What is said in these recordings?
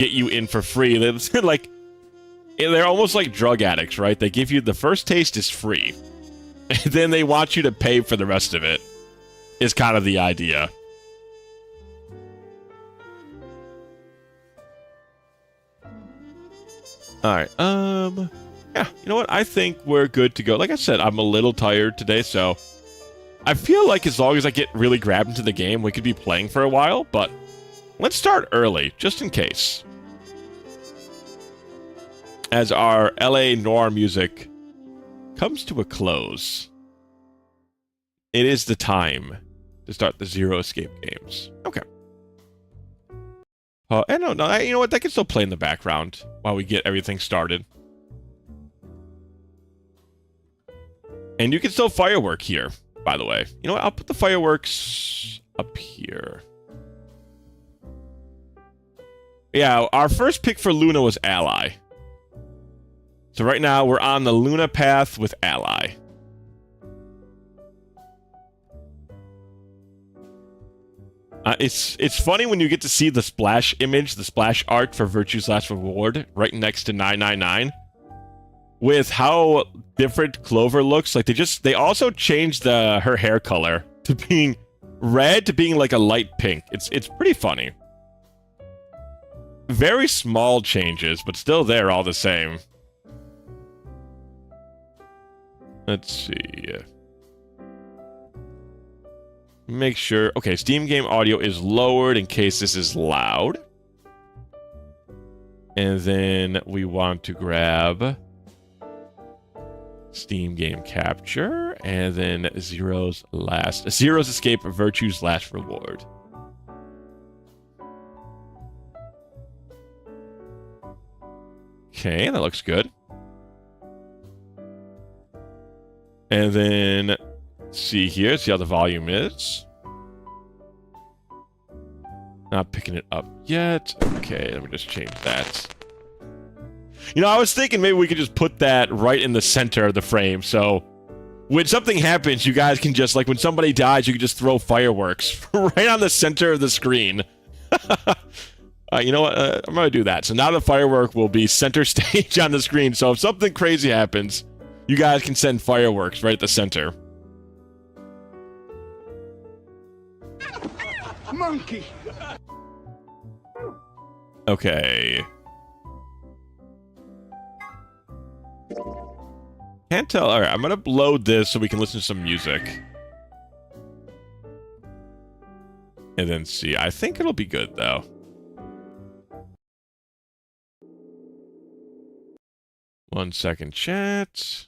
get you in for free. They're like, they're almost like drug addicts, right? They give you the first taste is free, and then they want you to pay for the rest of it. Is kind of the idea. All right. Yeah. You know what? I think we're good to go. Like I said, I'm a little tired today, so I feel like as long as I get really grabbed into the game, we could be playing for a while. But let's start early, just in case. As our LA Noire music comes to a close, it is the time to start the Zero Escape games. Okay. And no, you know what? That can still play in the background while we get everything started. And you can still firework here, by the way. You know what? I'll put the fireworks up here. Yeah, our first pick for Luna was Ally. So right now, we're on the Luna path with Ally. It's funny when you get to see the splash image, the splash art for Virtue's Last Reward, right next to 999. With how different Clover looks. Like, they also changed her hair color to being red to being like a light pink. It's pretty funny. Very small changes, but still there all the same. Let's see. Make sure... Okay, Steam game audio is lowered in case this is loud. And then we want to grab Steam game capture. And then Zero's Escape, Virtue's Last Reward. Okay, that looks good. And then... see here, see how the volume is. Not picking it up yet. Okay, let me just change that. You know, I was thinking maybe we could just put that right in the center of the frame, so when something happens, you guys can just, like, when somebody dies, you can just throw fireworks right on the center of the screen. You know what? I'm going to do that. So now the firework will be center stage on the screen, so if something crazy happens, you guys can send fireworks right at the center. Monkey. Okay. Can't tell. All right, I'm gonna load this so we can listen to some music. And then see. I think it'll be good, though. One second, chat.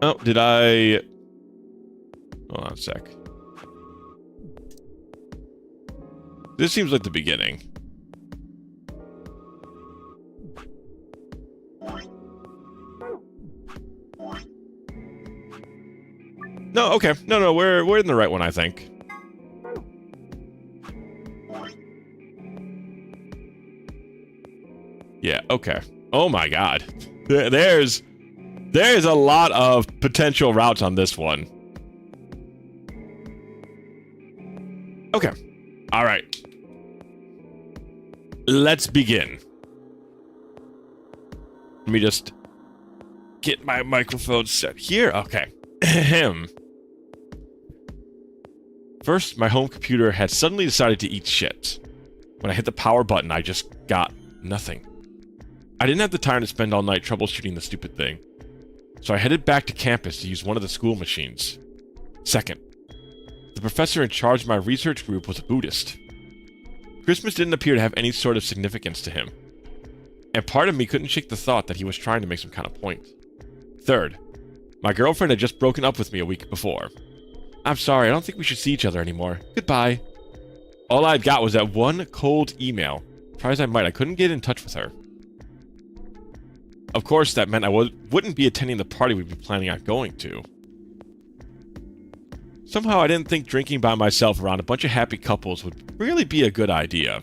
Oh, did I... Hold on a sec. This seems like the beginning. No, okay. No, we're in the right one, I think. Yeah, okay. Oh my god. There's a lot of potential routes on this one. Okay. All right. Let's begin. Let me just get my microphone set here. Okay. Ahem. First, my home computer had suddenly decided to eat shit. When I hit the power button, I just got nothing. I didn't have the time to spend all night troubleshooting the stupid thing. So I headed back to campus to use one of the school machines. Second, the professor in charge of my research group was a Buddhist. Christmas didn't appear to have any sort of significance to him. And part of me couldn't shake the thought that he was trying to make some kind of point. Third, my girlfriend had just broken up with me a week before. I'm sorry, I don't think we should see each other anymore. Goodbye. All I'd got was that one cold email. Try as I might, I couldn't get in touch with her. Of course, that meant I wouldn't be attending the party we'd be planning on going to. Somehow I didn't think drinking by myself around a bunch of happy couples would really be a good idea.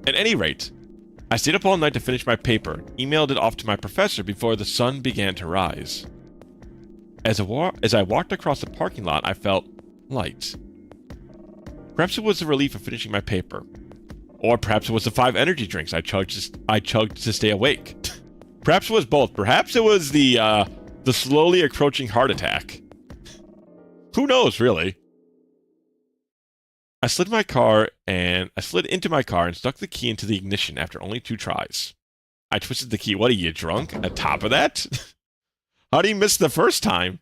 At any rate, I stayed up all night to finish my paper, emailed it off to my professor before the sun began to rise. As I walked across the parking lot, I felt light. Perhaps it was the relief of finishing my paper. Or perhaps it was the 5 energy drinks I chugged to stay awake. Perhaps it was both. Perhaps it was the slowly approaching heart attack. Who knows, really? I slid into my car and stuck the key into the ignition after only 2 tries. I twisted the key. What are you, drunk? On top of that? How do you miss the first time?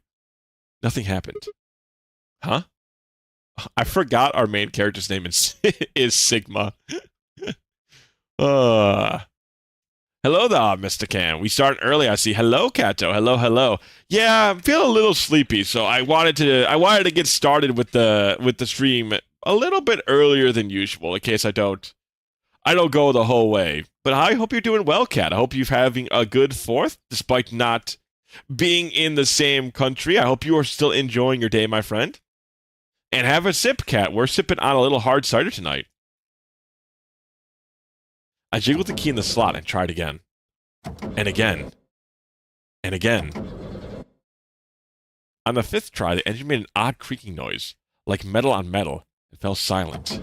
Nothing happened. Huh? I forgot our main character's name is Sigma. Hello there, Mr. Can. We start early, I see. Hello, Kato. Hello, hello. Yeah, I'm feeling a little sleepy, so I wanted to get started with the stream a little bit earlier than usual, in case I don't go the whole way. But I hope you're doing well, Kat. I hope you're having a good 4th, despite not being in the same country. I hope you are still enjoying your day, my friend. And have a sip, Kat. We're sipping on a little hard cider tonight. I jiggled the key in the slot and tried again. And again. And again. On the 5th try, the engine made an odd creaking noise, like metal on metal, and fell silent.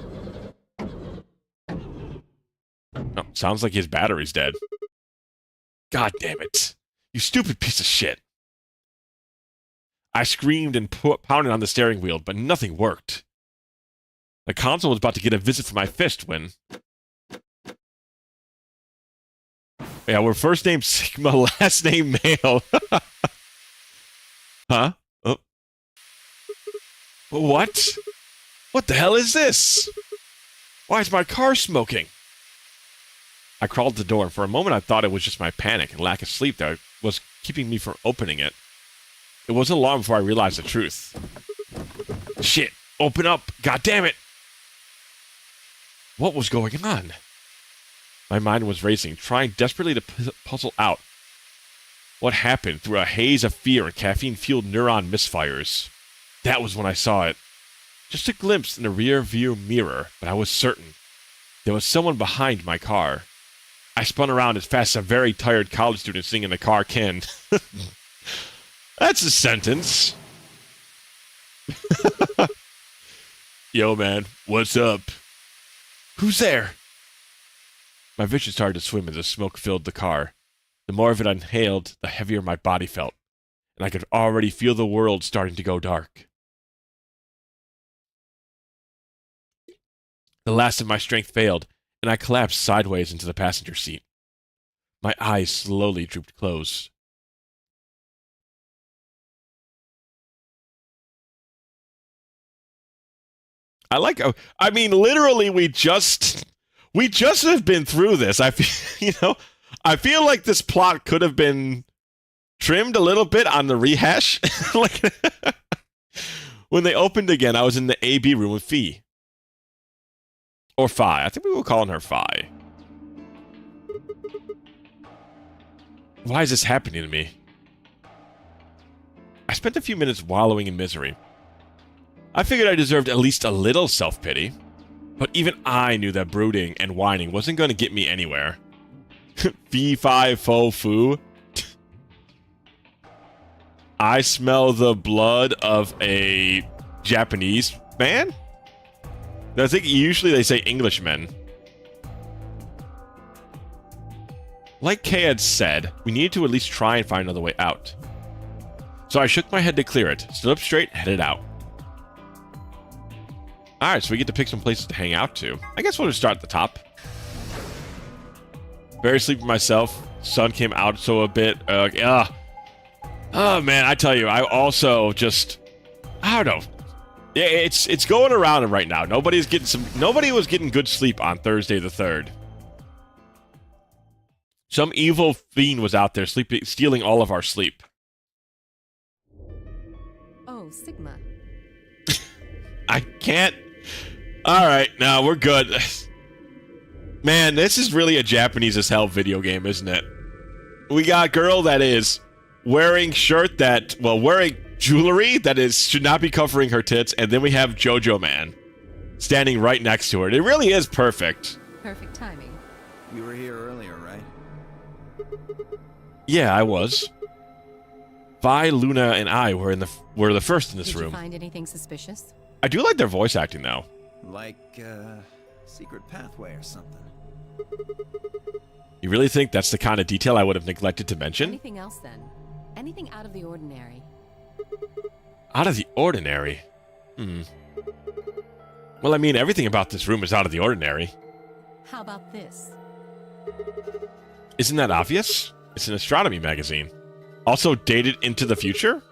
Oh, sounds like his battery's dead. God damn it. You stupid piece of shit. I screamed and pounded on the steering wheel, but nothing worked. The console was about to get a visit from my fist when... Yeah, we're first name Sigma, last name Male. Huh? Oh. What? What the hell is this? Why is my car smoking? I crawled to the door, and for a moment I thought it was just my panic and lack of sleep that was keeping me from opening it. It wasn't long before I realized the truth. Shit! Open up! God damn it! What was going on? My mind was racing, trying desperately to puzzle out what happened through a haze of fear and caffeine-fueled neuron misfires. That was when I saw it. Just a glimpse in the rear-view mirror, but I was certain. There was someone behind my car. I spun around as fast as a very tired college student sitting in the car can. That's a sentence. Yo, man, what's up? Who's there? My vision started to swim as the smoke filled the car. The more of it I inhaled, the heavier my body felt, and I could already feel the world starting to go dark. The last of my strength failed, and I collapsed sideways into the passenger seat. My eyes slowly drooped closed. I mean, literally, we just have been through this. I feel like this plot could have been trimmed a little bit on the rehash. Like, when they opened again, I was in the AB room with Fee. Or Fi. I think we were calling her Fi. Why is this happening to me? I spent a few minutes wallowing in misery. I figured I deserved at least a little self-pity. But even I knew that brooding and whining wasn't going to get me anywhere. Fee, fi, fo, fu. I smell the blood of a Japanese man? I think usually they say Englishmen. Like Kay had said, we needed to at least try and find another way out. So I shook my head to clear it, stood up straight, headed out. Alright, so we get to pick some places to hang out to. I guess we'll just start at the top. Very sleepy myself. Sun came out so a bit. Oh man, I tell you, I also just... I don't know. Yeah, it's going around right now. Nobody was getting good sleep on Thursday the 3rd. Some evil fiend was out there stealing all of our sleep. Oh, Sigma. I can't... Alright, no, we're good. Man, this is really a Japanese as hell video game, isn't it? We got a girl that is wearing wearing jewelry that should not be covering her tits, and then we have JoJo Man standing right next to her. It really is perfect. Perfect timing. You were here earlier, right? Yeah, I was. Vi, Luna, and I were the first in this Did you room. find anything suspicious? I do like their voice acting though. Like, secret pathway or something. You really think that's the kind of detail I would have neglected to mention? Anything else then? Anything out of the ordinary? Out of the ordinary? Well, I mean, everything about this room is out of the ordinary. How about this? Isn't that obvious? It's an astronomy magazine. Also dated into the future?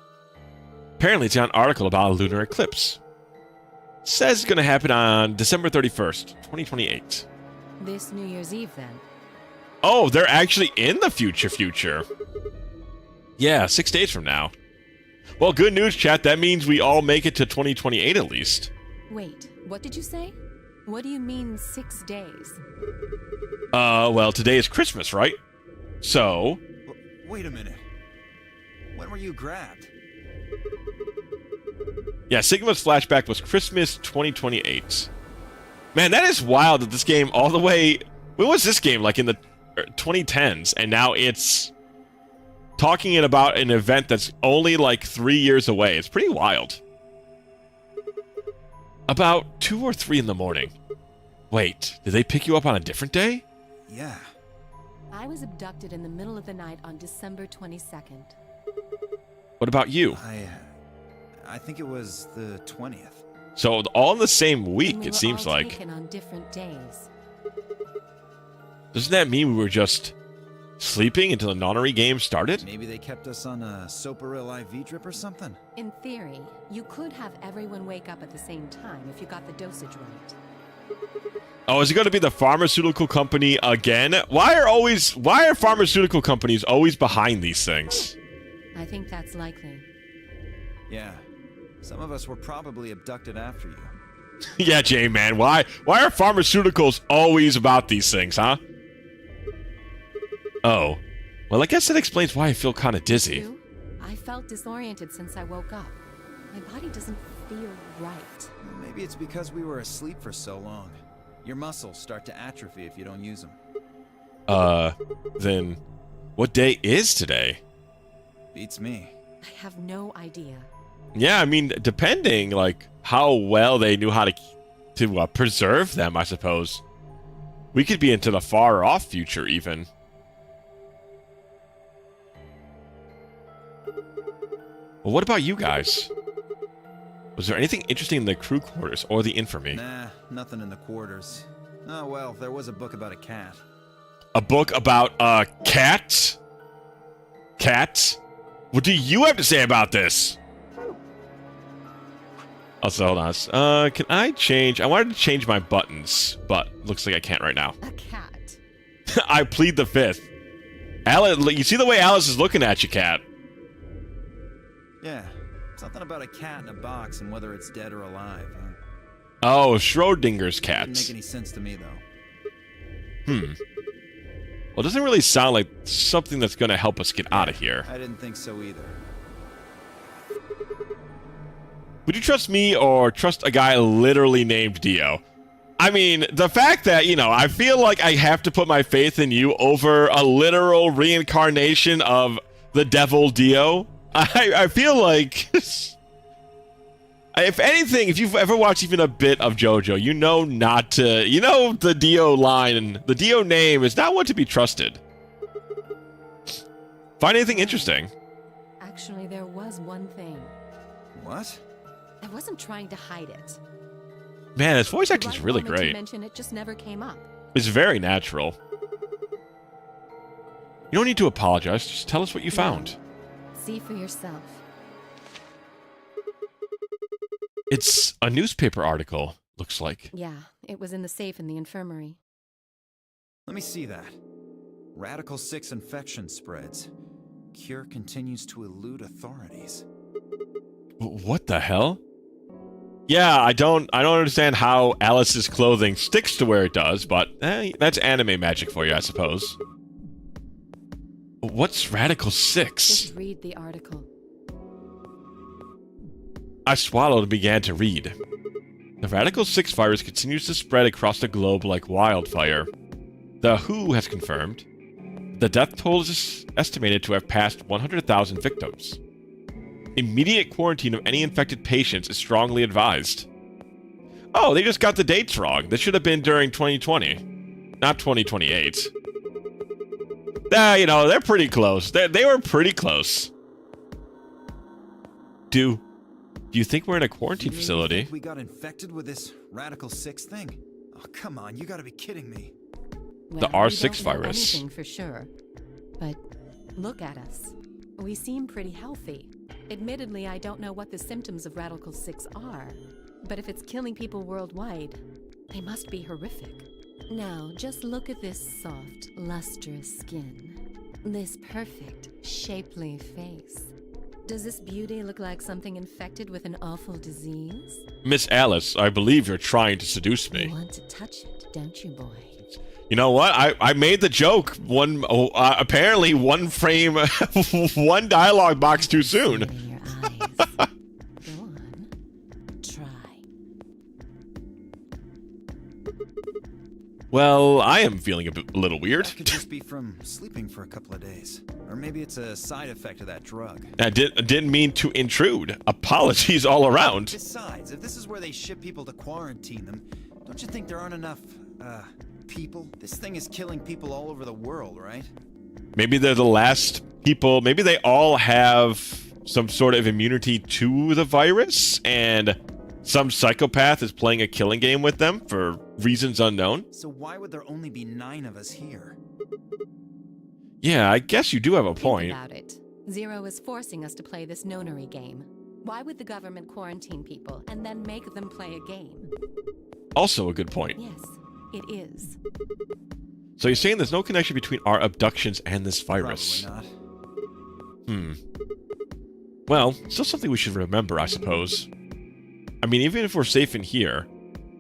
Apparently it's got an article about a lunar eclipse. Says it's going to happen on December 31st, 2028. This New Year's Eve then? Oh, they're actually in the future. Yeah, 6 days from now. Well, good news, chat. That means we all make it to 2028 at least. Wait, what did you say? What do you mean 6 days? Well, today is Christmas, right? So... Wait a minute. When were you grabbed? Yeah, Sigma's flashback was Christmas 2028. Man, that is wild that this game all the way... When was this game? Like in the 2010s, and now it's talking about an event that's only like 3 years away. It's pretty wild. About 2 or 3 in the morning. Wait, did they pick you up on a different day? Yeah. I was abducted in the middle of the night on December 22nd. What about you? I think it was the 20th. So all in the same week, And we it were seems all like. taken on different days. Doesn't that mean we were just sleeping until the nonary game started? Maybe they kept us on a Soparil IV drip or something? In theory, you could have everyone wake up at the same time if you got the dosage right. Oh, is it going to be the pharmaceutical company again? Why are pharmaceutical companies always behind these things? I think that's likely. Yeah. Some of us were probably abducted after you. Yeah, Jay, man. Why are pharmaceuticals always about these things, huh? Oh. Well, I guess that explains why I feel kind of dizzy. You? I felt disoriented since I woke up. My body doesn't feel right. Maybe it's because we were asleep for so long. Your muscles start to atrophy if you don't use them. Then what day is today? Beats me. I have no idea. Yeah, I mean, depending, like, how well they knew how to preserve them, I suppose. We could be into the far-off future, even. Well, what about you guys? Was there anything interesting in the crew quarters or the infirmary? Nah, nothing in the quarters. Oh, well, there was a book about a cat. A book about, cats? Cats? What do you have to say about this? Also, hold on. Can I change? I wanted to change my buttons, but looks like I can't right now. A cat. I plead the fifth. Alice, you see the way Alice is looking at you, cat. Yeah, something about a cat in a box and whether it's dead or alive. Oh, Schrodinger's Didn't cats. make any sense to me, though. Well, it doesn't really sound like something that's going to help us get out of here. I didn't think so either. Would you trust me or trust a guy literally named Dio? I mean, the fact that, you know, I feel like I have to put my faith in you over a literal reincarnation of the devil Dio, I feel like... If anything, if you've ever watched even a bit of JoJo, you know not to... You know the Dio line and the Dio name is not one to be trusted. Find anything interesting? Actually, there was one thing. What? I wasn't trying to hide it. Man, his voice acting The is right really moment to great. mention it just never came up. It's very natural. You don't need to apologize. Just tell us what you found. See for yourself. It's a newspaper article, looks like. Yeah, it was in the safe in the infirmary. Let me see that. Radical 6 infection spreads. Cure continues to elude authorities. What the hell? Yeah, I don't understand how Alice's clothing sticks to where it does, but that's anime magic for you, I suppose. What's Radical 6? Just read the article. I swallowed and began to read. The Radical 6 virus continues to spread across the globe like wildfire. The WHO has confirmed the death toll is estimated to have passed 100,000 victims. Immediate quarantine of any infected patients is strongly advised. Oh, they just got the dates wrong. This should have been during 2020, not 2028. You know, they're pretty close. They were pretty close. Do you think we're in a quarantine facility? We got infected with this Radical 6 thing? Oh, come on, you gotta be kidding me. The Well, we R6 don't know virus. anything for sure. But look at us. We seem pretty healthy. Admittedly, I don't know what the symptoms of Radical 6 are. But if it's killing people worldwide, they must be horrific. Now, just look at this soft, lustrous skin. This perfect, shapely face. Does this beauty look like something infected with an awful disease? Miss Alice, I believe you're trying to seduce You me. want to touch it, don't you, boy? You know what? I made the joke apparently one frame, one dialogue box too soon. In your eyes. Go on. Try. Well, I am feeling a little weird. That could just be from sleeping for a couple of days. Or maybe it's a side effect of that drug. I didn't mean to intrude. Apologies all around. Besides, if this is where they ship people to quarantine them, don't you think there aren't enough, people? This thing is killing people all over the world, right? Maybe they're the last people. Maybe they all have some sort of immunity to the virus, and some psychopath is playing a killing game with them for reasons unknown. So why would there only be 9 of us here? Yeah, I guess you do have a Think point. about it. Zero is forcing us to play this nonary game. Why would the government quarantine people and then make them play a game? Also a good point. Yes, it is. So you're saying there's no connection between our abductions and this virus? Probably not. Well, still something we should remember, I suppose. I mean, even if we're safe in here,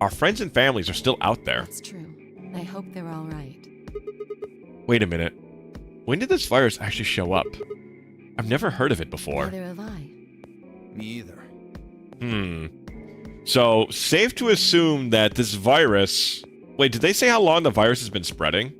our friends and families are still out there. That's true. I hope they're all right. Wait a minute. When did this virus actually show up? I've never heard of it before. Neither have I. Me either. So, safe to assume that this virus... Wait, did they say how long the virus has been spreading?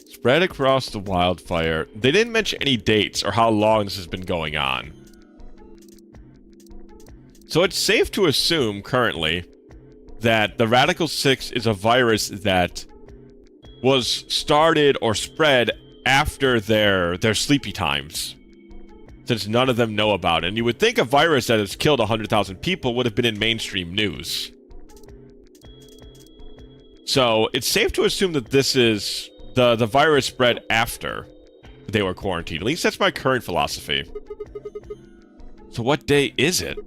Spread across the wildfire. They didn't mention any dates or how long this has been going on. So it's safe to assume, currently, that the Radical 6 is a virus that was started or spread after their sleepy times, since none of them know about it. And you would think a virus that has killed 100,000 people would have been in mainstream news. So it's safe to assume that this is the virus spread after they were quarantined. At least that's my current philosophy. So what day is it?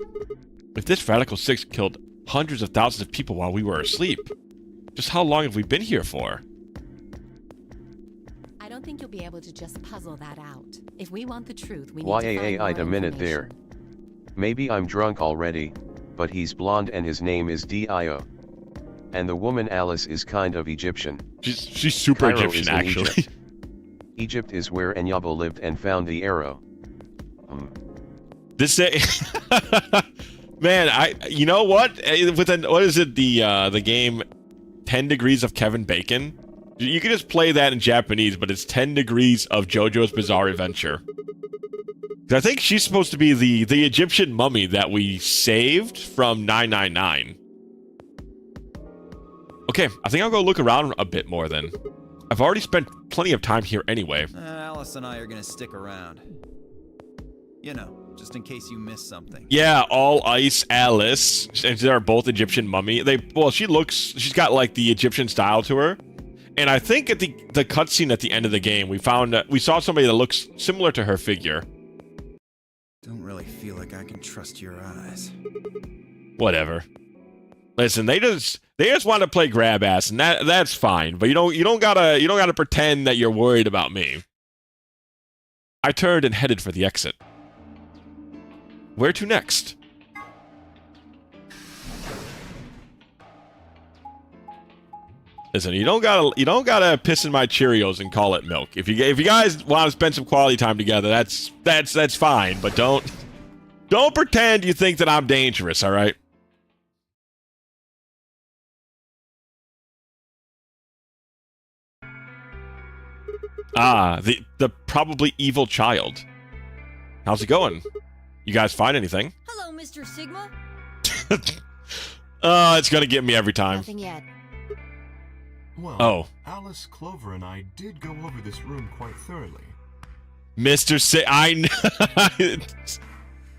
If this Radical 6 killed hundreds of thousands of people while we were asleep, just how long have we been here for? I don't think you'll be able to just puzzle that out. If we want the truth, we need Wait to find more a minute there. information. Maybe I'm drunk already, but he's blonde and his name is Dio. And the woman Alice is kind of Egyptian. She's super Cairo Egyptian, is in actually. Egypt. Egypt is where Enyabo lived and found the arrow. This man, you know what? What is it? The game 10 Degrees of Kevin Bacon. You can just play that in Japanese, but it's 10 Degrees of JoJo's Bizarre Adventure. I think she's supposed to be the Egyptian mummy that we saved from 999. Okay, I think I'll go look around a bit more then. I've already spent plenty of time here anyway. Alice and I are gonna stick around. You know, just in case you miss something. Yeah, All Ice Alice, and they're both Egyptian mummy. She's got like the Egyptian style to her. And I think at the cutscene at the end of the game, we saw somebody that looks similar to her figure. Don't really feel like I can trust your eyes. Whatever. Listen, they just want to play grab ass, and that's fine. But you don't gotta pretend that you're worried about me. I turned and headed for the exit. Where to next? Listen, you don't gotta piss in my Cheerios and call it milk. If you guys want to spend some quality time together, that's fine. But don't pretend you think that I'm dangerous. All right. Ah, the probably evil child. How's it going? You guys find anything? Hello, Mr. Sigma. It's gonna get me every time. Nothing yet. Well, Oh. Alice, Clover, and I did go over this room quite thoroughly. Mr.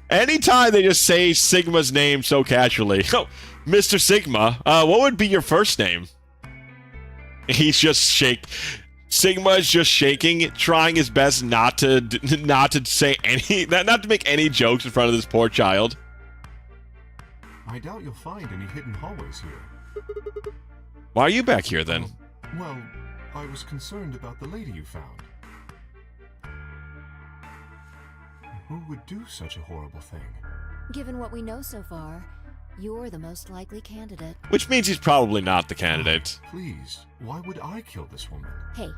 Anytime they just say Sigma's name so casually. Oh, Mr. Sigma, what would be your first name? He's just Sigma is just shaking, trying his best not to say not to make any jokes in front of this poor child. I doubt you'll find any hidden hallways here. Why are you back here then? Well, I was concerned about the lady you found. Who would do such a horrible thing? Given what we know so far, you're the most likely candidate. Which means he's probably not the candidate. Please, why would I kill this woman? Hey,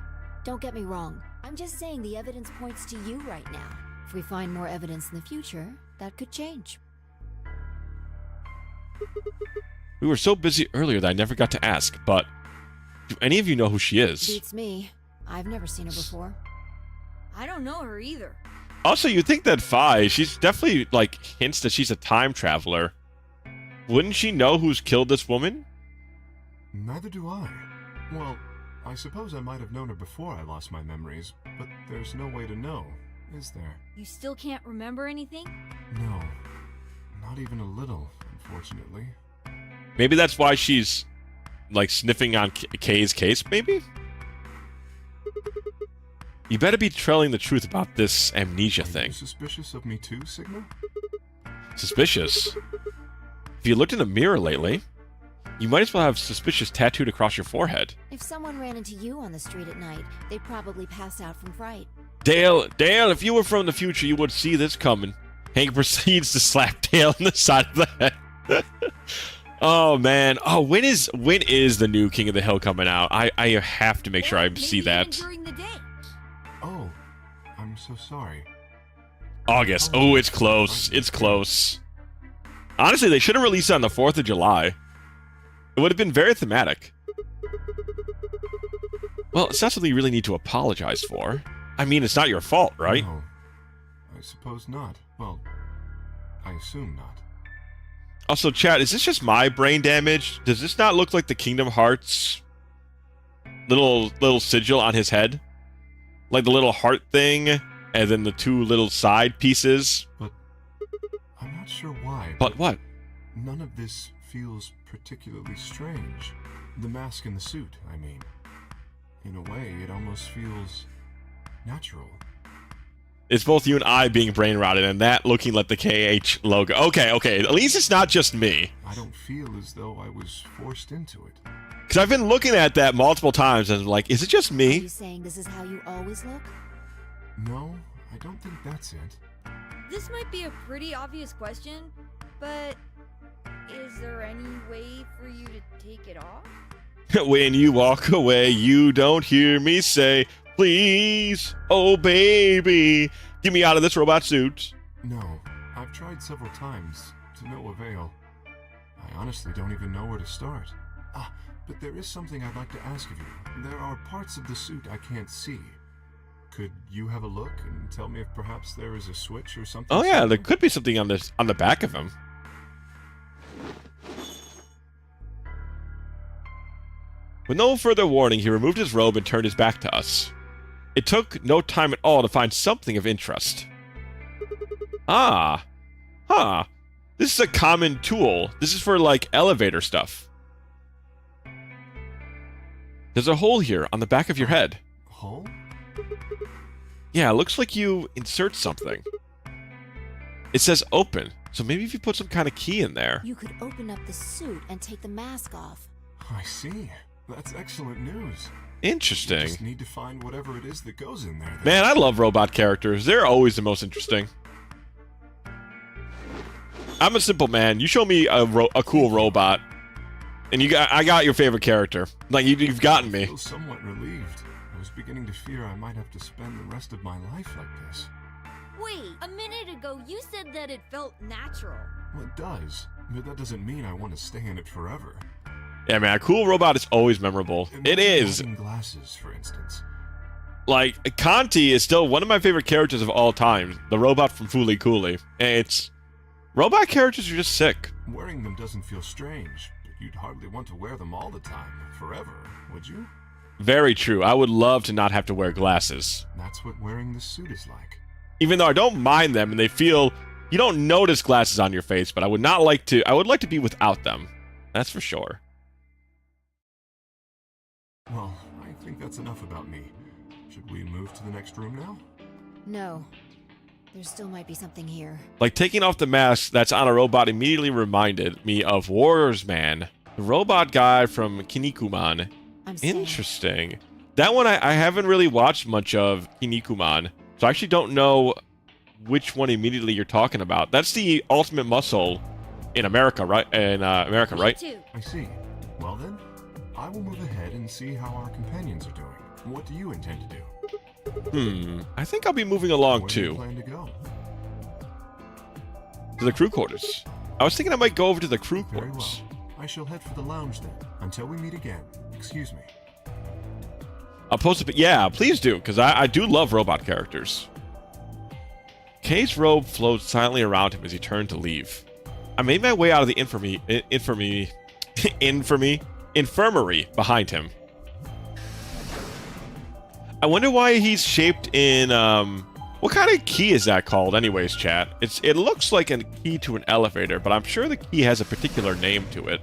don't get me wrong. I'm just saying the evidence points to you right now. If we find more evidence in the future, that could change. We were so busy earlier that I never got to ask, but do any of you know who she is? Beats me. I've never seen her before. I don't know her either. Also, you'd think that Fi, she's definitely, like, hints that she's a time traveler. Wouldn't she know who's killed this woman? Neither do I. Well, I suppose I might have known her before I lost my memories, but there's no way to know, is there? You still can't remember anything? No. Not even a little, unfortunately. Maybe that's why she's, like, sniffing on Kay's case, maybe? You better be telling the truth about this amnesia Are you thing. suspicious of me too, Sigma? Suspicious? If you looked in the mirror lately, you might as well have suspicious tattooed across your forehead. If someone ran into you on the street at night, they'd probably pass out from fright. Dale, if you were from the future, you would see this coming. Hank proceeds to slap Dale on the side of the head. Oh, man. Oh, when is the new King of the Hill coming out? I have to make sure I Or see maybe that. even during the day. Oh, I'm so sorry. August. Oh, it's close. It's close. Honestly, they should have released it on the 4th of July. It would have been very thematic. Well, it's not something you really need to apologize for. I mean, it's not your fault, right? No, I suppose not. Well, I assume not. Also, chat, is this just my brain damage? Does this not look like the Kingdom Hearts little sigil on his head? Like the little heart thing, and then the two little side pieces? But I'm not sure why. But what? None of this feels particularly strange. The mask and the suit, I mean. In a way, it almost feels natural. It's both you and I being brain rotted, and that looking like the KH logo. Okay, at least it's not just me. I don't feel as though I was forced into it. Because I've been looking at that multiple times, and I'm like, is it just Are me? you saying this is how you always look? No, I don't think that's it. This might be a pretty obvious question, but is there any way for you to take it off? When you walk away, you don't hear me say, please, oh baby, get me out of this robot suit. No, I've tried several times, to no avail. I honestly don't even know where to start. But there is something I'd like to ask of you. There are parts of the suit I can't see. Could you have a look and tell me if perhaps there is a switch or something? Oh yeah, there could be something on the back of him. With no further warning, he removed his robe and turned his back to us. It took no time at all to find something of interest. Ah. Huh. This is a common tool. This is for, like, elevator stuff. There's a hole here on the back of your head. Hole? Yeah, it looks like you insert something. It says open, so maybe if you put some kind of key in there. You could open up the suit and take the mask off. I see. That's excellent news. Interesting. You just need to find whatever it is that goes in there. Man, I love robot characters. They're always the most interesting. I'm a simple man. You show me a cool robot, and I got your favorite character. Like, you've gotten I me. feel somewhat relieved. I was beginning to fear I might have to spend the rest of my life like this. Wait, a minute ago you said that it felt natural. Well, it does, but that doesn't mean I want to stay in it forever. Yeah, man, a cool robot is always memorable. It Imagine is. having glasses, for instance. Like, Conti is still one of my favorite characters of all time. The robot from Fooly Cooly. Robot characters are just sick. Wearing them doesn't feel strange, but you'd hardly want to wear them all the time, forever, would you? Very true. I would love to not have to wear glasses. That's what wearing this suit is like. Even though I don't mind them and they feel... You don't notice glasses on your face, but I would like to be without them. That's for sure. Well, I think that's enough about me. Should we move to the next room now? No. There still might be something here. Like, taking off the mask that's on a robot immediately reminded me of Warriors Man, the robot guy from Kinnikuman. I'm staying. Interesting. That one I haven't really watched much of, Kinnikuman, so I actually don't know which one immediately you're talking about. That's the Ultimate Muscle in America, right? America, Me right? too. I see. Well then, I will move ahead and see how our companions are doing. What do you intend to do? I think I'll be moving along Where do you too. plan to go? To the crew quarters. I was thinking I might go over to the crew Very well. quarters. I shall head for the lounge then. Until we meet again. Excuse me. I'll post it, yeah, please do, because I do love robot characters. Kay's robe flowed silently around him as he turned to leave. I made my way out of the infirmary behind him. I wonder why he's shaped in, what kind of key is that called anyways, chat? It looks like a key to an elevator, but I'm sure the key has a particular name to it.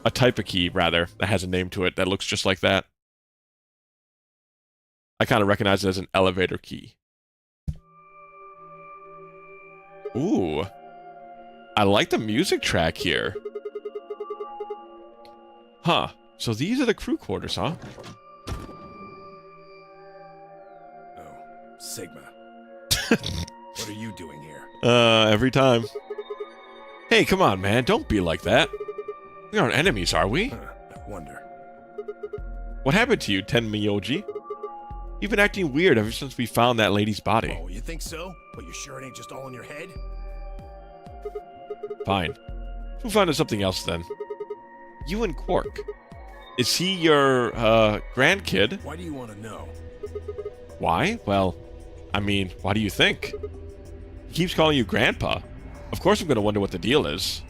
A type of key, rather, that has a name to it that looks just like that. I kind of recognize it as an elevator key. Ooh. I like the music track here. Huh. So these are the crew quarters, huh? Oh, Sigma. What are you doing here? Every time. Hey, come on, man. Don't be like that. We aren't enemies, are we? I wonder. What happened to you, Tenmyoji? You've been acting weird ever since we found that lady's body. Oh, you think so? But you sure it ain't just all in your head? Fine. Move on to something else then. You and Quark. Is he your, grandkid? Why do you want to know? Why? Well, I mean, why do you think? He keeps calling you Grandpa. Of course I'm gonna wonder what the deal is.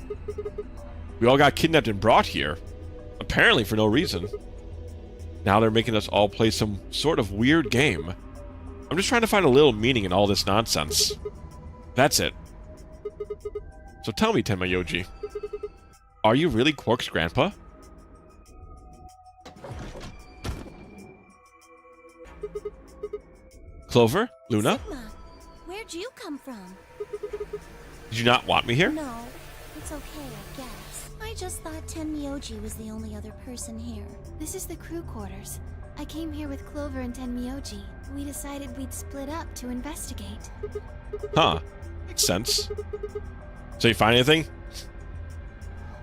We all got kidnapped and brought here. Apparently for no reason. Now they're making us all play some sort of weird game. I'm just trying to find a little meaning in all this nonsense. That's it. So tell me, Tenmayoji. Are you really Quark's grandpa? Clover? Luna? Sigma, where'd you come from? Did you not want me here? No, it's okay, I guess. I just thought Tenmyoji was the only other person here. This is the crew quarters. I came here with Clover and Tenmyoji. We decided we'd split up to investigate. Huh. Makes sense. So you find anything?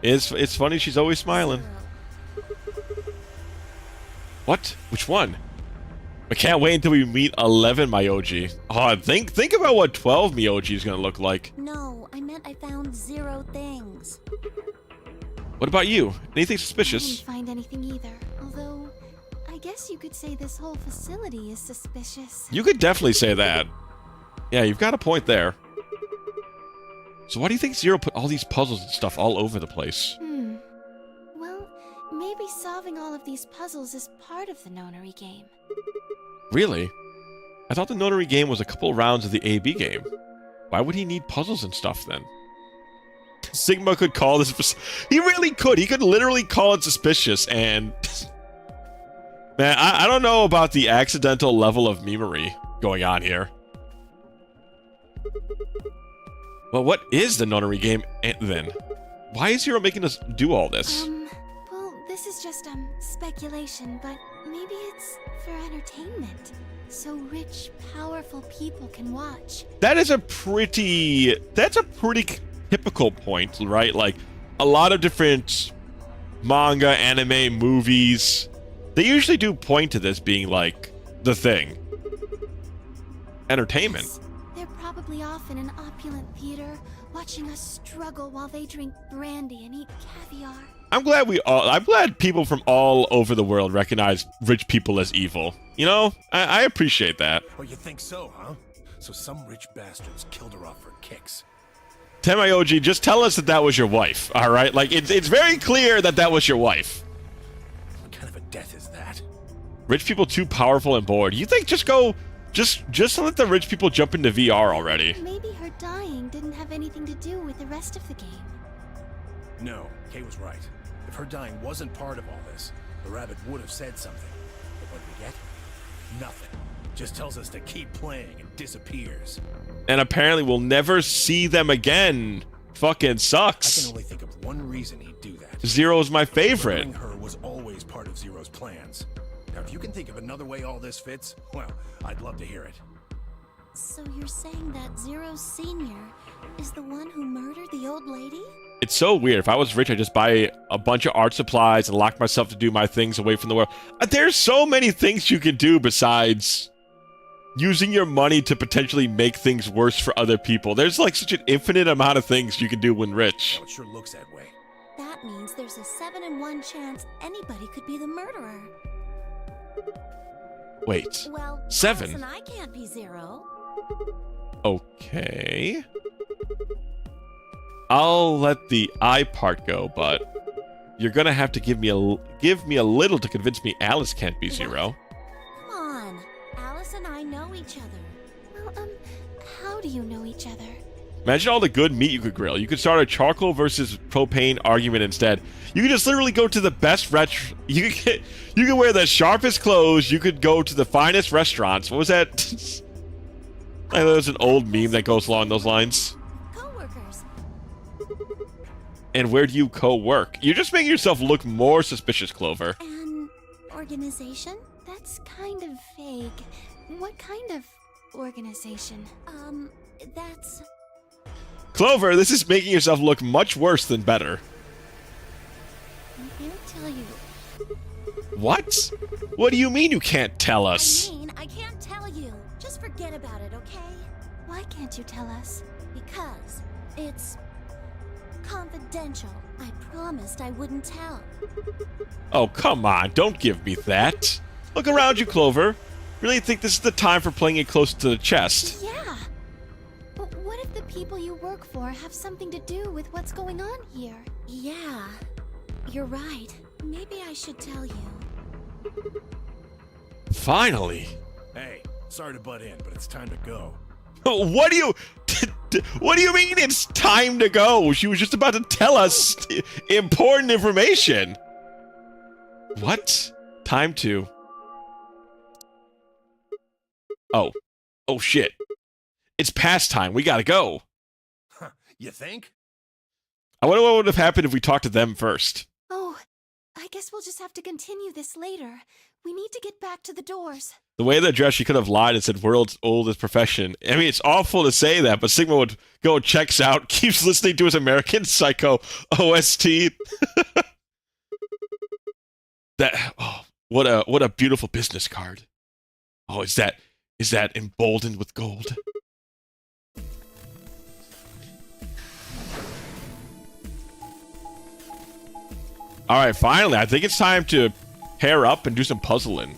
It's funny she's always smiling. What? Which one? I can't wait until we meet 11 Myoji. Oh, think about what 12 Myoji is gonna look like. No, I meant I found 0 things. What about you? Anything I suspicious? didn't find anything either. Although, I guess you could say this whole facility is suspicious. You could definitely say that. Yeah, you've got a point there. So why do you think Zero put all these puzzles and stuff all over the place? Well, maybe solving all of these puzzles is part of the nonary game. Really? I thought the notary game was a couple rounds of the AB game. Why would he need puzzles and stuff then? Sigma could call this... He really could. He could literally call it suspicious and... Man, I don't know about the accidental level of memery going on here. Well, what is the notary game then? Why is Hero making us do all this? Well, this is just, speculation, but maybe it's for entertainment. So rich, powerful people can watch. That's a pretty typical point, right? Like, a lot of different manga, anime, movies, they usually do point to this being, like, the thing. Entertainment. Yes, they're probably off in an opulent theater, watching us struggle while they drink brandy and eat caviar. I'm glad people from all over the world recognize rich people as evil. You know, I appreciate that. Oh, you think so, huh? So some rich bastards killed her off for kicks. Temayoji, just tell us that that was your wife, all right? Like, it's very clear that that was your wife. What kind of a death is that? Rich people too powerful and bored. You think just let the rich people jump into VR already. Maybe her dying didn't have anything to do with the rest of the game. No, Kay was right. If her dying wasn't part of all this, the rabbit would have said something. But what do we get? Nothing. Just tells us to keep playing and disappears. And apparently we'll never see them again. Fucking I sucks. can only think of one reason he'd do that. Zero's my favorite. Murdering her was always part of Zero's plans. Now, if you can think of another way all this fits, well, I'd love to hear it. So you're saying that Zero Sr. is the one who murdered the old lady? It's so weird. If I was rich, I'd just buy a bunch of art supplies and lock myself to do my things away from the world. There's so many things you can do besides using your money to potentially make things worse for other people. There's like such an infinite amount of things you can do when rich. Well, it sure looks that way. That means there's a 7 in 1 chance anybody could be the murderer. Wait. Well, 7? Alice and I can't be Zero. Okay. I'll let the I part go, but you're gonna have to give me a little to convince me Alice can't be Zero. Come on. Alice and I know each other. Well, how do you know each other? Imagine all the good meat you could grill. You could start a charcoal versus propane argument instead. You could just literally go to the best you could wear the sharpest clothes. You could go to the finest restaurants. What was that? I know there's an old meme that goes along those lines. Co-workers. And where do you co-work? You're just making yourself look more suspicious, Clover. An organization? That's kind of vague. What kind of organization? That's... Clover, this is making yourself look much worse than better. I can't tell you. What? What do you mean you can't tell us? I can't tell you. Just forget about it, okay? Why can't you tell us? Because it's confidential. I promised I wouldn't tell. Oh, come on. Don't give me that. Look around you, Clover. Really think this is the time for playing it close to the chest? Yeah. But what if the people you work for have something to do with what's going on here? Yeah, you're right. Maybe I should tell you. Finally. Hey, sorry to butt in, but it's time to go. What do you mean it's time to go? She was just about to tell us important information. What? Time to... Oh. Oh, shit. It's past time. We gotta go. Huh, you think? I wonder what would have happened if we talked to them first. Oh, I guess we'll just have to continue this later. We need to get back to the doors. The way they're dressed, she could have lied and said world's oldest profession. I mean, it's awful to say that, but Sigma would go checks out, keeps listening to his American Psycho OST. What a beautiful business card. Oh, is that emboldened with gold? All right, finally, I think it's time to pair up and do some puzzling.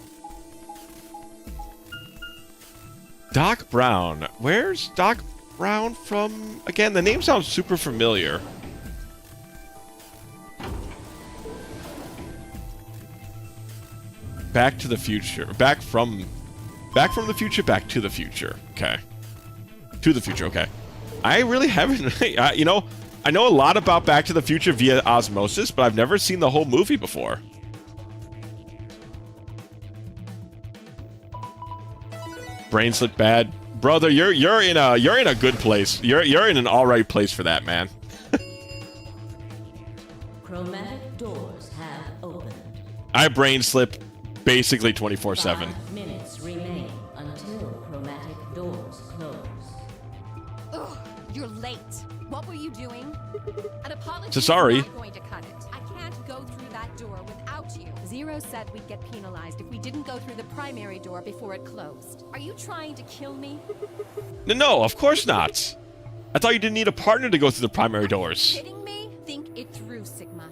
Doc Brown. Where's Doc Brown from? Again, the name sounds super familiar. Back to the Future. Back from the future, back to the future. Okay. To the future, okay. I really haven't, you know, I know a lot about Back to the Future via osmosis, but I've never seen the whole movie before. Brain slip bad. Brother, you're in a good place. You're in an alright place for that, man. Chromatic doors have opened. I brain slip basically 24/7. 5 minutes remain until chromatic doors close. Ugh, you're late. What were you doing? An apology So sorry. is not going to cut it. I can't go through that door without you. Zero said we'd get penalized if we didn't go through the primary door before it closed. Are you trying to kill me? No, of course not. I thought you didn't need a partner to go through the primary doors. Kidding me? Think it through, Sigma.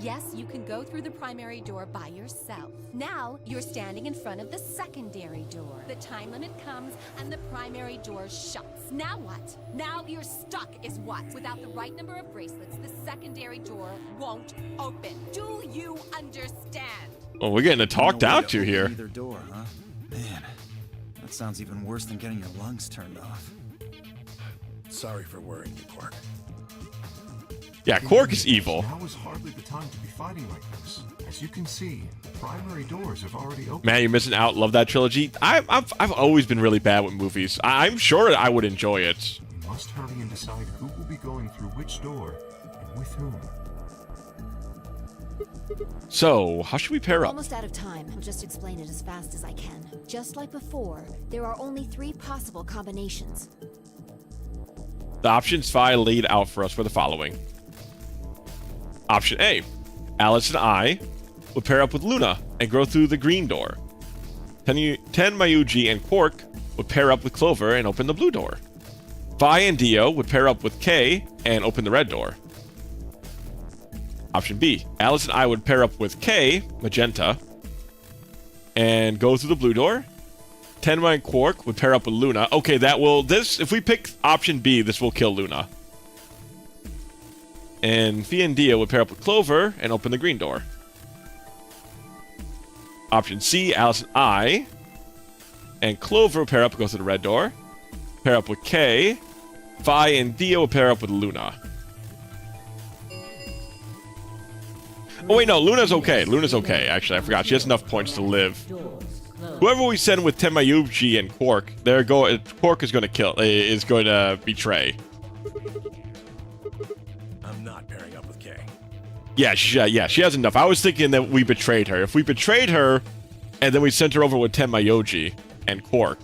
Yes, you can go through the primary door by yourself. Now, you're standing in front of the secondary door. The time limit comes and the primary door shuts. Now what? Now you're stuck is what? Without the right number of bracelets, the secondary door won't open. Do you understand? Oh, we're getting talked out to here. Either door, huh? Man, that sounds even worse than getting your lungs turned off. Sorry for worrying you, Quark. Yeah, Quark is evil. Now is hardly the time to be fighting like this. As you can see, the primary doors have already opened. Man, you're missing out. Love that trilogy. I've always been really bad with movies. I'm sure I would enjoy it. We must hurry and decide who will be going through which door and with whom. So, how should we pair up? Almost out of time. I'll just explain it as fast as I can. Just like before, there are only 3 possible combinations. The options Fi laid out for us were the following. Option A, Alice and I would pair up with Luna and go through the green door. Tenmayuji and Quark would pair up with Clover and open the blue door. Fi and Dio would pair up with Kay and open the red door. Option B, Alice and I would pair up with Kay, magenta, and go through the blue door. Tenma and Quark would pair up with Luna. Okay, if we pick option B, this will kill Luna. And Fi and Dio would pair up with Clover and open the green door. Option C, Alice and I and Clover would pair up and go through the red door. Pair up with Kay. Fi and Dio would pair up with Luna. Oh wait, no, Luna's okay. Luna's okay, actually. I forgot. She has enough points to live. Whoever we send with Tenmayuji and Quark, Quark is going to betray. I'm not pairing up with Kay. Yeah, she has enough. I was thinking that we betrayed her. If we betrayed her, and then we sent her over with Tenmayuji and Quark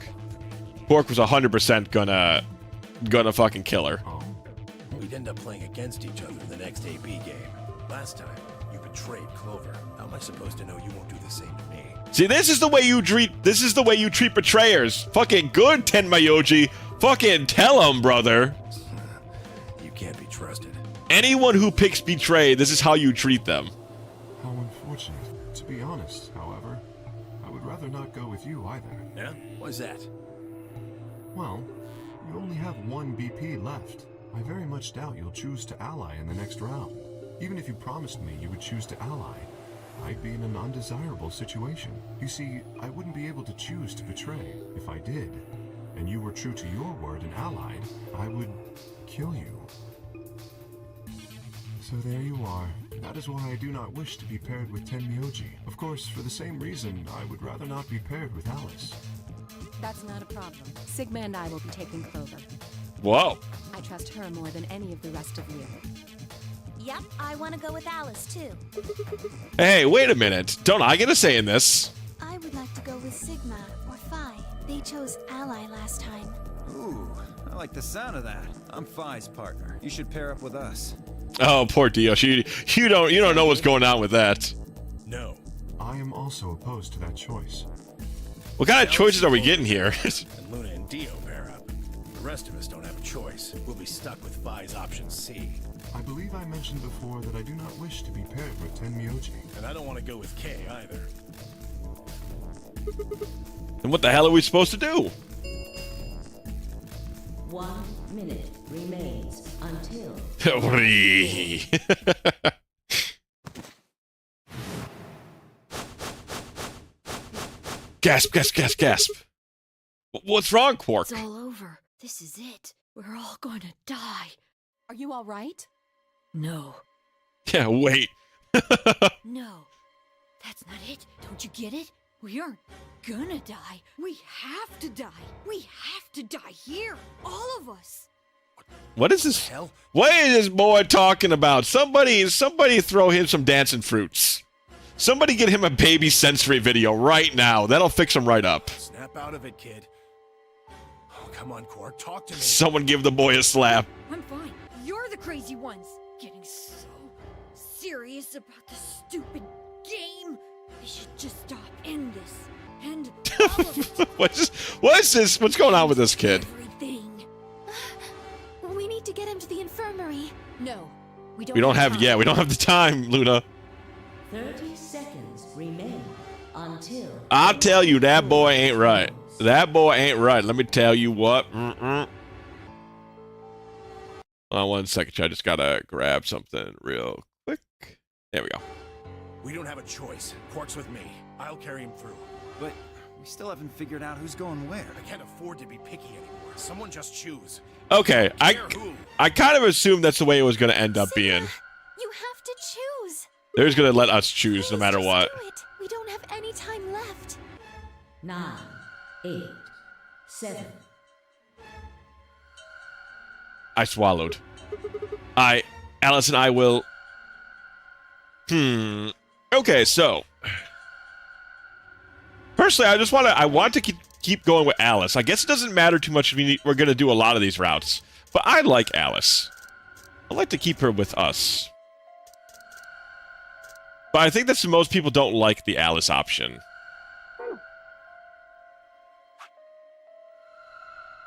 was 100% gonna fucking kill her. We'd end up playing against each other in the next AB game. Last time, you betrayed Clover. How am I supposed to know you won't do the same to me? See, this is the way you treat betrayers. Fucking good, Tenmayuji. Fucking tell him, brother. You can't be trusted. Anyone who picks betray, this is how you treat them. How unfortunate. To be honest, however, I would rather not go with you either. Yeah? Why's that? Well, you only have 1 BP left. I very much doubt you'll choose to ally in the next round. Even if you promised me you would choose to ally, I'd be in an undesirable situation. You see, I wouldn't be able to choose to betray. If I did, and you were true to your word and allied, I would kill you. So there you are. That is why I do not wish to be paired with Tenmyoji. Of course, for the same reason, I would rather not be paired with Alice. That's not a problem. Sigma and I will be taking Clover. Whoa. I trust her more than any of the rest of you. Yep, I want to go with Alice too. Hey, wait a minute. Don't I get a say in this? I would like to go with Sigma or Phi. They chose Ally last time. Ooh, I like the sound of that. I'm Phi's partner. You should pair up with us. Oh, poor Dio. You don't know what's going on with that. No. I am also opposed to that choice. What kind of choices are we getting here? And Luna and Dio pair up. The rest of us don't have a choice. We'll be stuck with Phi's option C. I believe I mentioned before that I do not wish to be paired with Tenmyoji. And I don't want to go with Kay either. And what the hell are we supposed to do? 1 minute remains until... Gasp, gasp, gasp, gasp. What's wrong, Quark? It's all over. This is it. We're all going to die. Are you all right? No. Yeah, wait. No. That's not it. Don't you get it? We aren't gonna die. We have to die. We have to die here. All of us. What is this? Hell? What is this boy talking about? Somebody throw him some dancing fruits. Somebody get him a baby sensory video right now. That'll fix him right up. Snap out of it, kid. Oh, come on, Quark. Talk to me. Someone give the boy a slap. I'm fine. You're the crazy ones. Getting so serious about the stupid game. We should just stop. End this. End all of it. What is this? What's going on with this kid? Everything. We need to get him to the infirmary. No. We don't have the time, Luna. 30 seconds remain until... I'll tell you, that boy ain't right. That boy ain't right. Let me tell you what. Hold on 1 second. I just gotta grab something real quick. There we go. We don't have a choice. Quark's with me. I'll carry him through. But we still haven't figured out who's going where. I can't afford to be picky anymore. Someone just choose. Okay, I Who? kind of assumed that's the way it was gonna end up being. You have to choose. They're just gonna let us choose no Please, matter just what. do it. We don't have any time left. 9, 8, 7. I swallowed. Alice and I will... Okay, so... Personally, I want to keep going with Alice. I guess it doesn't matter too much if we're going to do a lot of these routes. But I like Alice. I'd like to keep her with us. But I think that most people don't like the Alice option.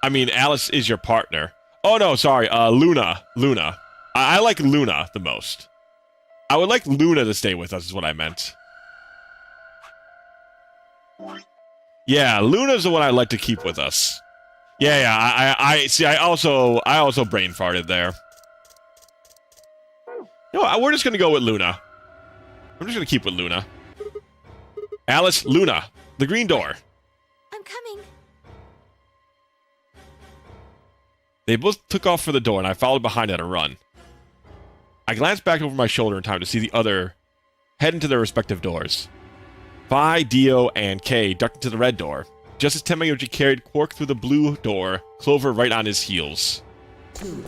I mean, Alice is your partner. Oh, no, sorry. Luna. Luna. I like Luna the most. I would like Luna to stay with us, is what I meant. Yeah, Luna's the one I'd like to keep with us. Yeah, I see, I also brain farted there. No, we're just gonna go with Luna. I'm just gonna keep with Luna. Alice, Luna. The green door. I'm coming. They both took off for the door, and I followed behind at a run. I glanced back over my shoulder in time to see the other head into their respective doors. Vi, Dio, and Kay ducked into the red door, just as Tenmayoji carried Quark through the blue door, Clover right on his heels. 2,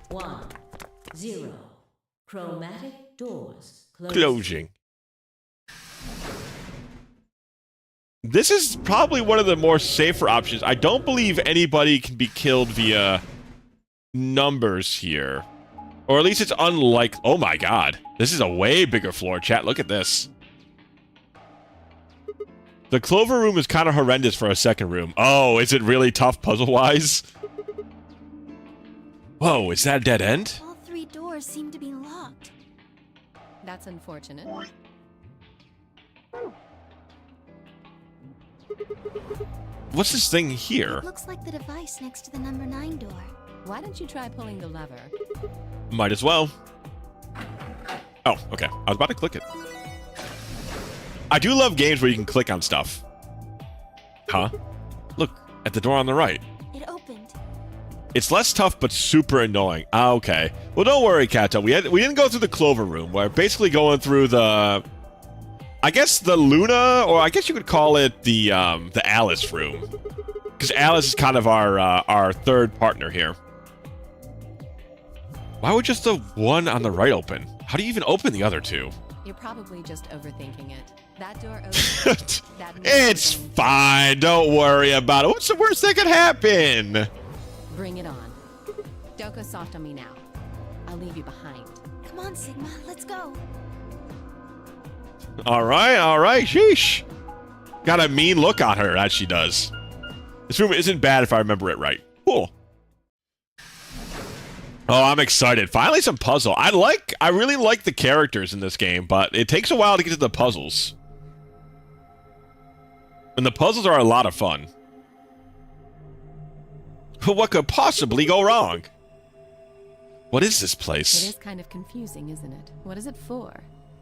1, 0. Chromatic doors Closing. This is probably one of the more safer options. I don't believe anybody can be killed via numbers here. Or at least it's unlike... Oh my god. This is a way bigger floor, chat. Look at this. The Clover room is kind of horrendous for a second room. Oh, is it really tough puzzle-wise? Whoa, is that a dead end? All 3 doors seem to be locked. That's unfortunate. What's this thing here? It looks like the device next to the number 9 door. Why don't you try pulling the lever? Might as well. Oh, okay. I was about to click it. I do love games where you can click on stuff. Huh? Look, at the door on the right. It opened. It's less tough, but super annoying. Ah, okay. Well, don't worry, Kato. We didn't go through the Clover room. We're basically going through the... I guess the Luna, or I guess you could call it the Alice room. Because Alice is kind of our third partner here. Why would just the one on the right open? How do you even open the other two? You're probably just overthinking it. That door opens. It's fine. Don't worry about it. What's the worst that could happen? Bring it on. Don't go soft on me now. I'll leave you behind. Come on, Sigma. Let's go. All right. Sheesh. Got a mean look on her, as she does. This room isn't bad if I remember it right. Cool. Oh, I'm excited. Finally some puzzle. I really like the characters in this game, but it takes a while to get to the puzzles. And the puzzles are a lot of fun. But what could possibly go wrong? What is this place? It is kind of confusing, isn't it? What is it for?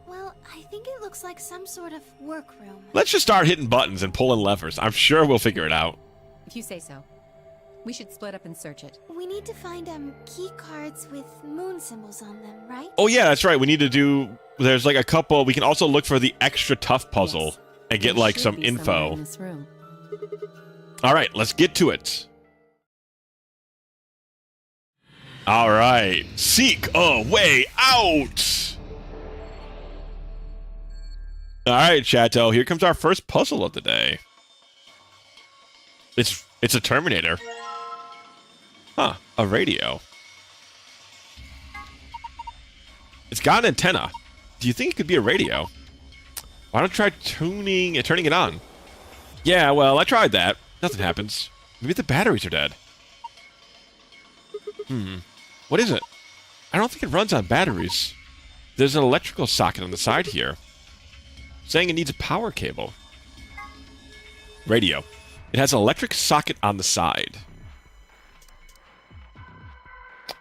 Well, I think it looks like some sort of workroom. Let's just start hitting buttons and pulling levers. I'm sure we'll figure it out. If you say so. We should split up and search it. We need to find key cards with moon symbols on them, right? Oh yeah, that's right. We need to do... There's like a couple... We can also look for the extra tough puzzle. Yes. And get like some info. In this room. All right, let's get to it. All right, seek a way out. All right, Chateau. Here comes our first puzzle of the day. It's a Terminator. Huh? A radio. It's got an antenna. Do you think it could be a radio? Why don't I try turning it on? Yeah, well, I tried that. Nothing happens. Maybe the batteries are dead. What is it? I don't think it runs on batteries. There's an electrical socket on the side here. saying it needs a power cable. Radio. It has an electric socket on the side.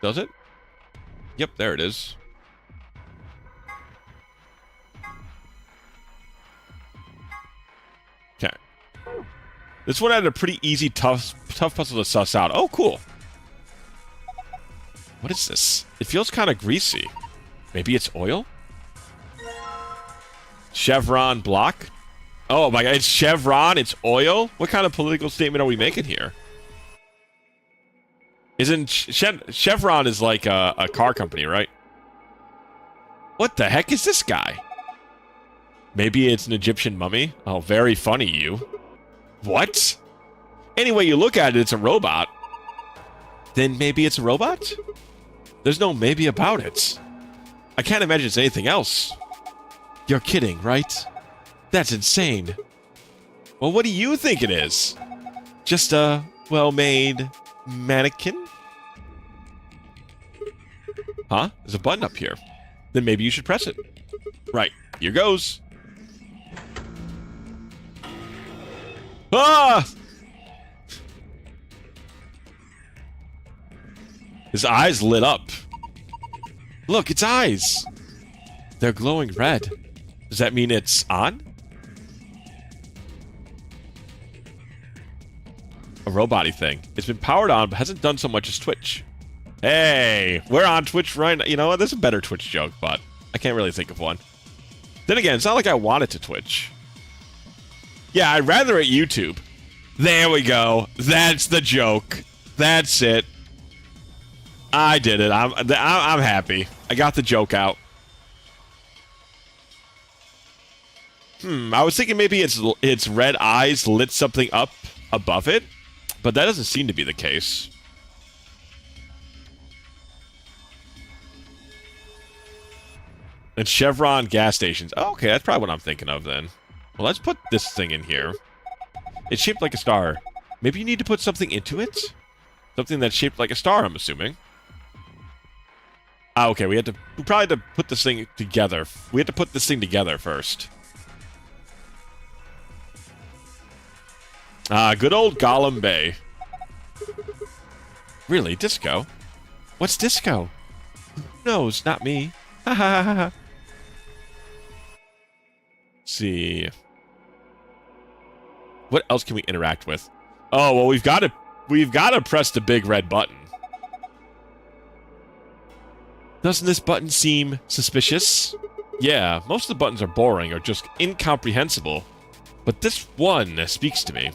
Does it? Yep, there it is. Okay. This one had a pretty easy, tough puzzle to suss out. Oh, cool. What is this? It feels kind of greasy. Maybe it's oil? Chevron block? Oh my god, it's Chevron, it's oil? What kind of political statement are we making here? Isn't Chevron is like a car company, right? What the heck is this guy? Maybe it's an Egyptian mummy? Oh, very funny, you. What? Any way you look at it, it's a robot. Then maybe it's a robot? There's no maybe about it. I can't imagine it's anything else. You're kidding, right? That's insane. Well, what do you think it is? Just a well-made mannequin? Huh? There's a button up here. Then maybe you should press it. Right. Here goes. Ah! His eyes lit up. Look, its eyes. They're glowing red. Does that mean it's on? A robot-y thing. It's been powered on, but hasn't done so much as Twitch. Hey, we're on Twitch right now. You know what? There's a better Twitch joke, but I can't really think of one. Then again, it's not like I want it to Twitch. Yeah, I'd rather at YouTube. There we go. That's the joke. That's it. I did it. I'm happy. I got the joke out. I was thinking maybe its red eyes lit something up above it, but that doesn't seem to be the case. And Chevron gas stations. Oh, okay, that's probably what I'm thinking of then. Well, let's put this thing in here. It's shaped like a star. Maybe you need to put something into it? Something that's shaped like a star, I'm assuming. Ah, okay, we probably had to put this thing together. We had to put this thing together first. Ah, good old Gollum Bay. Really, disco? What's disco? Who knows? Not me. Ha ha ha ha. See. What else can we interact with? Oh, well, we've got to press the big red button. Doesn't this button seem suspicious? Yeah, most of the buttons are boring or just incomprehensible. But this one speaks to me.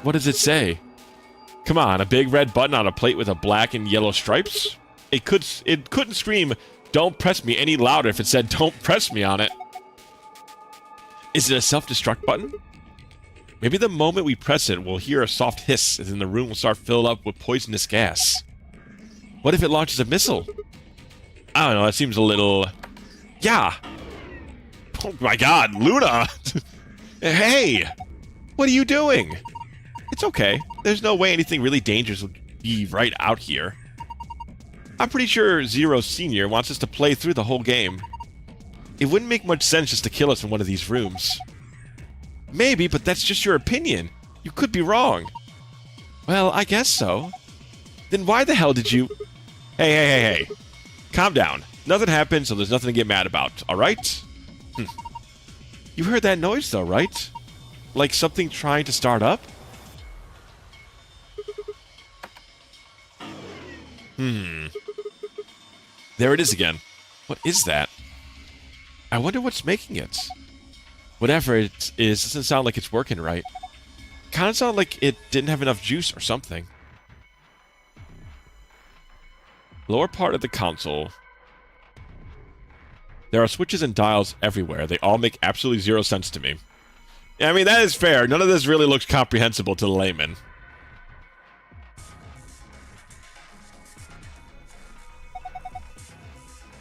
What does it say? Come on, a big red button on a plate with a black and yellow stripes? It couldn't scream, "Don't press me," any louder if it said, "Don't press me" on it. Is it a self-destruct button? Maybe the moment we press it, we'll hear a soft hiss, and then the room will start filling up with poisonous gas. What if it launches a missile? I don't know, that seems a little... Yeah! Oh my god, Luna! Hey! What are you doing? It's okay. There's no way anything really dangerous would be right out here. I'm pretty sure Zero Sr. wants us to play through the whole game. It wouldn't make much sense just to kill us in one of these rooms. Maybe, but that's just your opinion. You could be wrong. Well, I guess so. Then why the hell did you... Hey. Calm down. Nothing happened, so there's nothing to get mad about, alright? You heard that noise, though, right? Like something trying to start up? There it is again. What is that? I wonder what's making it. Whatever it is, doesn't sound like it's working right. Kind of sound like it didn't have enough juice or something. Lower part of the console. There are switches and dials everywhere. They all make absolutely zero sense to me. I mean, that is fair. None of this really looks comprehensible to the layman.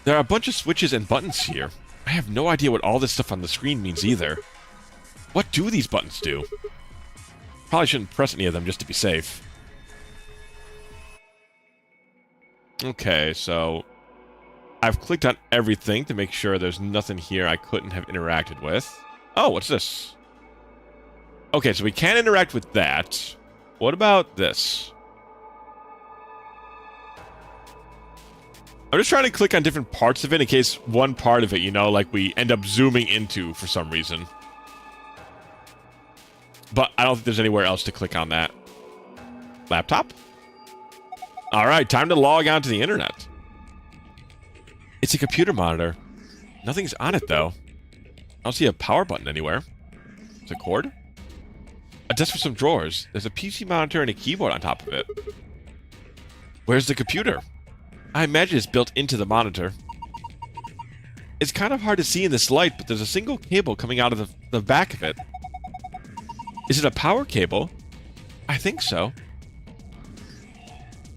There are a bunch of switches and buttons here. I have no idea what all this stuff on the screen means either. What do these buttons do? Probably shouldn't press any of them just to be safe. Okay, so... I've clicked on everything to make sure there's nothing here I couldn't have interacted with. Oh, what's this? Okay, so we can't interact with that. What about this? I'm just trying to click on different parts of it in case one part of it, you know, like we end up zooming into for some reason. But I don't think there's anywhere else to click on that. Laptop? Alright, time to log on to the internet. It's a computer monitor. Nothing's on it, though. I don't see a power button anywhere. Is it a cord? A desk with some drawers. There's a PC monitor and a keyboard on top of it. Where's the computer? I imagine it's built into the monitor. It's kind of hard to see in this light, but there's a single cable coming out of the back of it. Is it a power cable? I think so.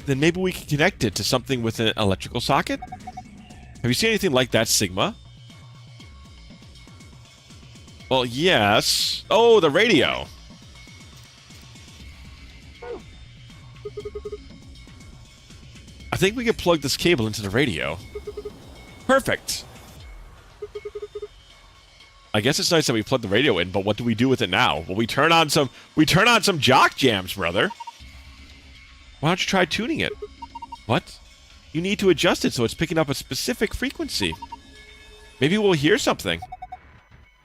Then maybe we can connect it to something with an electrical socket? Have you seen anything like that, Sigma? Well, yes. Oh, the radio. I think we could plug this cable into the radio. Perfect. I guess it's nice that we plugged the radio in, but what do we do with it now? Well, we turn on some jock jams, brother. Why don't you try tuning it? What? You need to adjust it so it's picking up a specific frequency. Maybe we'll hear something.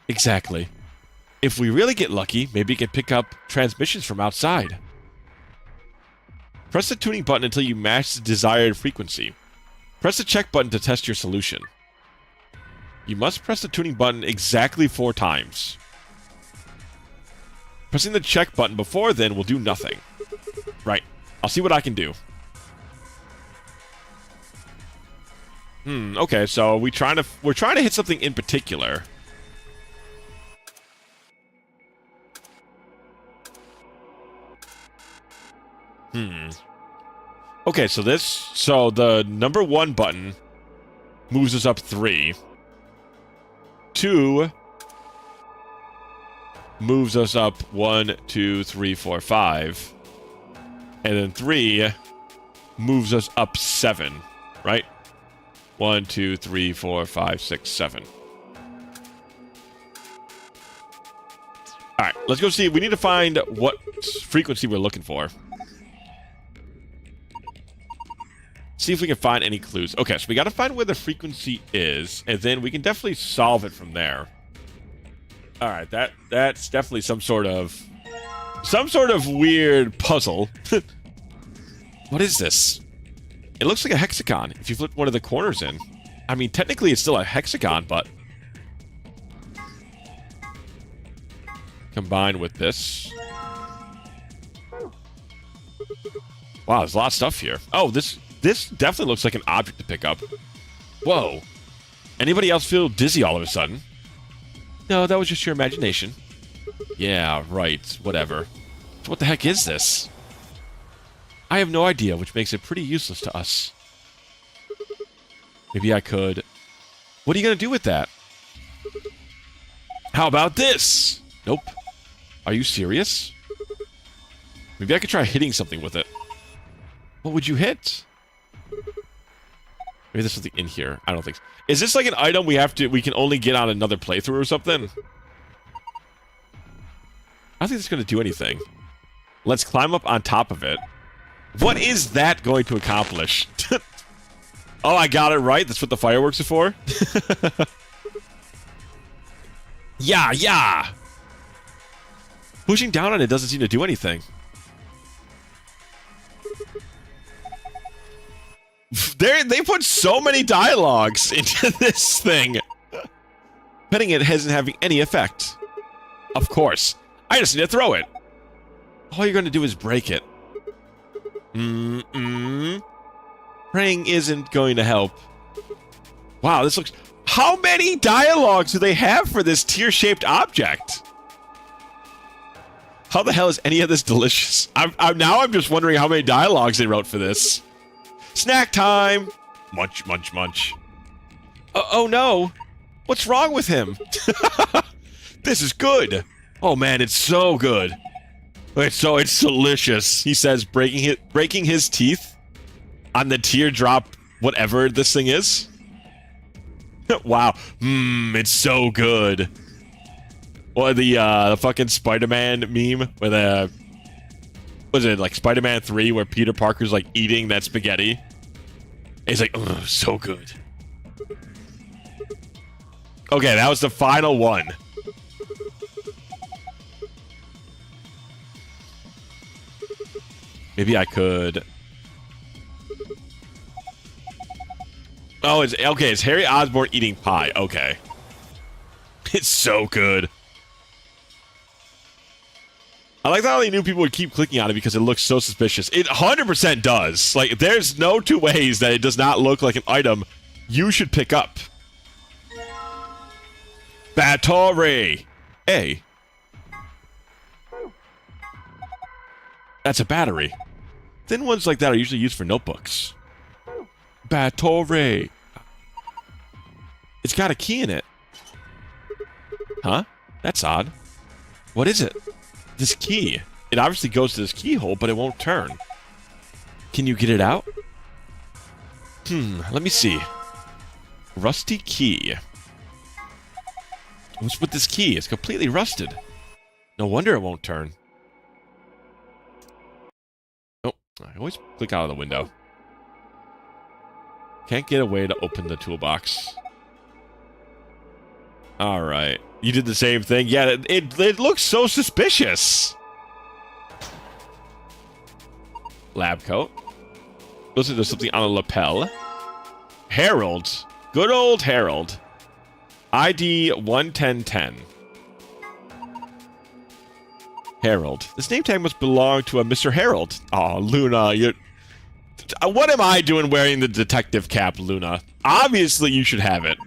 Exactly. If we really get lucky, maybe it can pick up transmissions from outside. Press the tuning button until you match the desired frequency. Press the check button to test your solution. You must press the tuning button exactly 4 times. Pressing the check button before then will do nothing. Right. I'll see what I can do. Okay, so we're trying to hit something in particular. Okay, so the number 1 button moves us up 3. 2 moves us up 1, 2, 3, 4, 5. And then 3 moves us up 7, right? 1, 2, 3, 4, 5, 6, 7. Alright, let's go see. We need to find what frequency we're looking for. See if we can find any clues. Okay, so we got to find where the frequency is, and then we can definitely solve it from there. All right, that's definitely some sort of weird puzzle. What is this? It looks like a hexagon. If you flip one of the corners in, I mean, technically it's still a hexagon, but combined with this. Wow, there's a lot of stuff here. Oh, this definitely looks like an object to pick up. Whoa. Anybody else feel dizzy all of a sudden? No, that was just your imagination. Yeah, right. Whatever. So what the heck is this? I have no idea, which makes it pretty useless to us. Maybe I could... What are you going to do with that? How about this? Nope. Are you serious? Maybe I could try hitting something with it. What would you hit? Maybe there's something in here. I don't think so. Is this like an item we can only get on another playthrough or something? I don't think it's going to do anything. Let's climb up on top of it. What is that going to accomplish? Oh, I got it right. That's what the fireworks are for? Yeah. Pushing down on it doesn't seem to do anything. They put so many dialogues into this thing. Petting it isn't having any effect. Of course. I just need to throw it. All you're going to do is break it. Praying isn't going to help. Wow, this looks... How many dialogues do they have for this tear-shaped object? How the hell is any of this delicious? Now I'm just wondering how many dialogues they wrote for this. Snack time! Munch, munch, munch. Oh no! What's wrong with him? This is good! Oh man, it's so good. It's delicious. He says, breaking his teeth on the teardrop, whatever this thing is. Wow. It's so good. Or the fucking Spider-Man meme with was it like Spider-Man 3 where Peter Parker's like eating that spaghetti? And he's like, ugh, so good. Okay, that was the final one. Maybe I could... Oh, it's okay. It's Harry Osborn eating pie. Okay. It's so good. I like how they knew people would keep clicking on it because it looks so suspicious. It 100% does. Like, there's no two ways that it does not look like an item you should pick up. Battery. A. That's a battery. Thin ones like that are usually used for notebooks. Battery. It's got a key in it. Huh? That's odd. What is it? This key. It obviously goes to this keyhole, but it won't turn. Can you get it out? Let me see. Rusty key. What's with this key? It's completely rusted. No wonder it won't turn. Oh, I always click out of the window. Can't get a way to open the toolbox. Alright. You did the same thing? Yeah, it looks so suspicious. Lab coat. Looks like there's something on a lapel. Harold. Good old Harold. ID 11010. Harold. This name tag must belong to a Mr. Harold. Aw, Luna, you... What am I doing wearing the detective cap, Luna? Obviously, you should have it.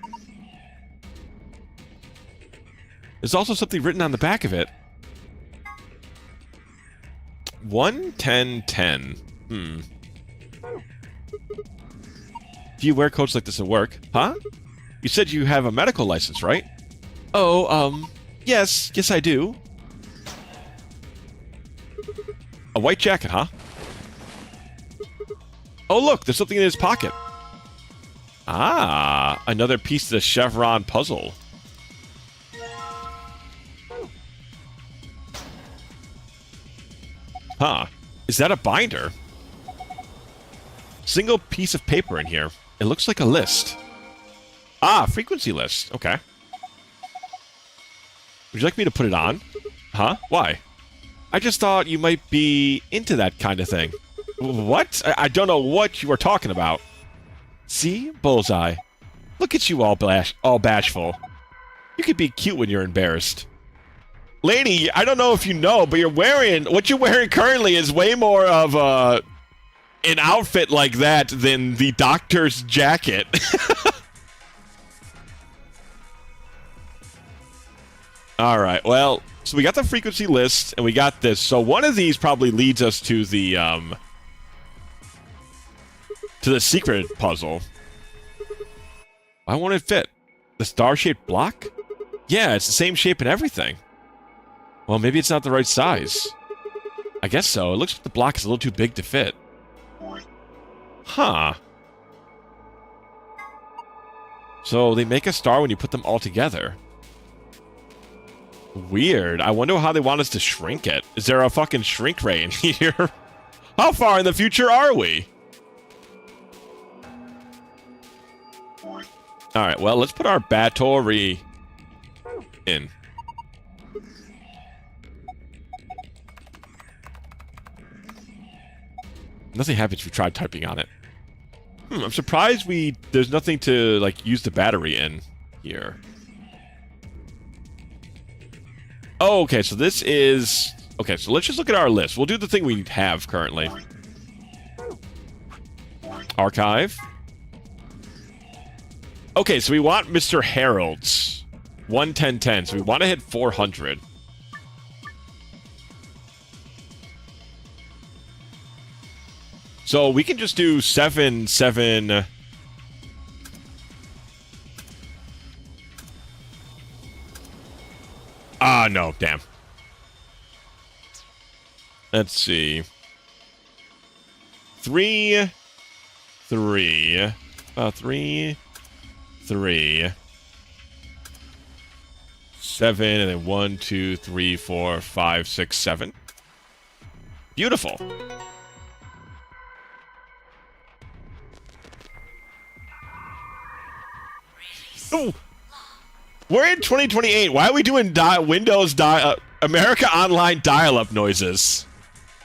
There's also something written on the back of it. 11010. Do you wear coats like this at work? Huh? You said you have a medical license, right? Oh, yes I do. A white jacket, huh? Oh, look, there's something in his pocket. Ah, another piece of the chevron puzzle. Huh. Is that a binder? Single piece of paper in here. It looks like a list. Ah, frequency list. Okay. Would you like me to put it on? Huh? Why? I just thought you might be into that kind of thing. What? I don't know what you were talking about. See? Bullseye. Look at you all bashful. You could be cute when you're embarrassed. Lady, I don't know if you know, but what you're wearing currently is way more of an outfit like that than the doctor's jacket. Alright, well, so we got the frequency list, and we got this. So one of these probably leads us to the secret puzzle. Why won't it fit? The star-shaped block? Yeah, it's the same shape and everything. Well, maybe it's not the right size. I guess so. It looks like the block is a little too big to fit. Huh. So they make a star when you put them all together. Weird. I wonder how they want us to shrink it. Is there a fucking shrink ray in here? How far in the future are we? Alright, well, let's put our battery in. Nothing happens if you try typing on it. I'm surprised there's nothing to, like, use the battery in here. Oh, okay, so this is... Okay, so let's just look at our list. We'll do the thing we have currently. Archive. Okay, so we want Mr. Harold's. 11010, so we want to hit 400. So we can just do 7, 7... Ah, no, damn. Let's see. 3, 3. 3, 3. 7, and then 1, 2, 3, 4, 5, 6, 7. Beautiful. Ooh. We're in 2028. Why are we doing America Online dial-up noises?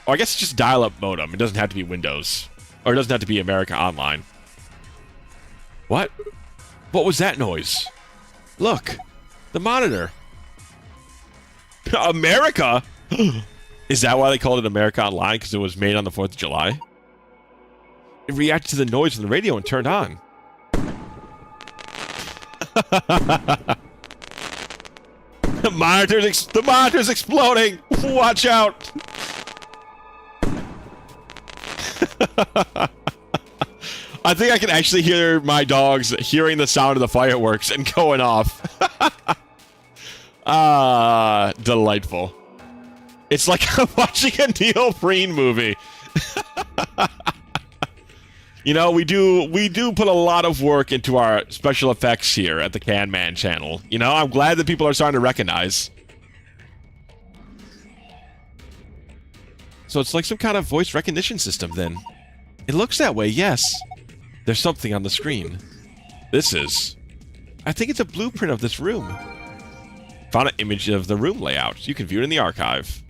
Or I guess it's just dial-up modem. It doesn't have to be Windows. Or it doesn't have to be America Online. What? What was that noise? Look. The monitor. America? Is that why they called it America Online? Because it was made on the 4th of July? It reacted to the noise on the radio and turned on. The monitor's exploding! Watch out! I think I can actually hear my dogs hearing the sound of the fireworks and going off. Ah, delightful. It's like I'm watching a Neil Breen movie. You know, we do put a lot of work into our special effects here at the Can Man channel. You know, I'm glad that people are starting to recognize. So it's like some kind of voice recognition system then. It looks that way, yes. There's something on the screen. This is... I think it's a blueprint of this room. Found an image of the room layout. You can view it in the archive.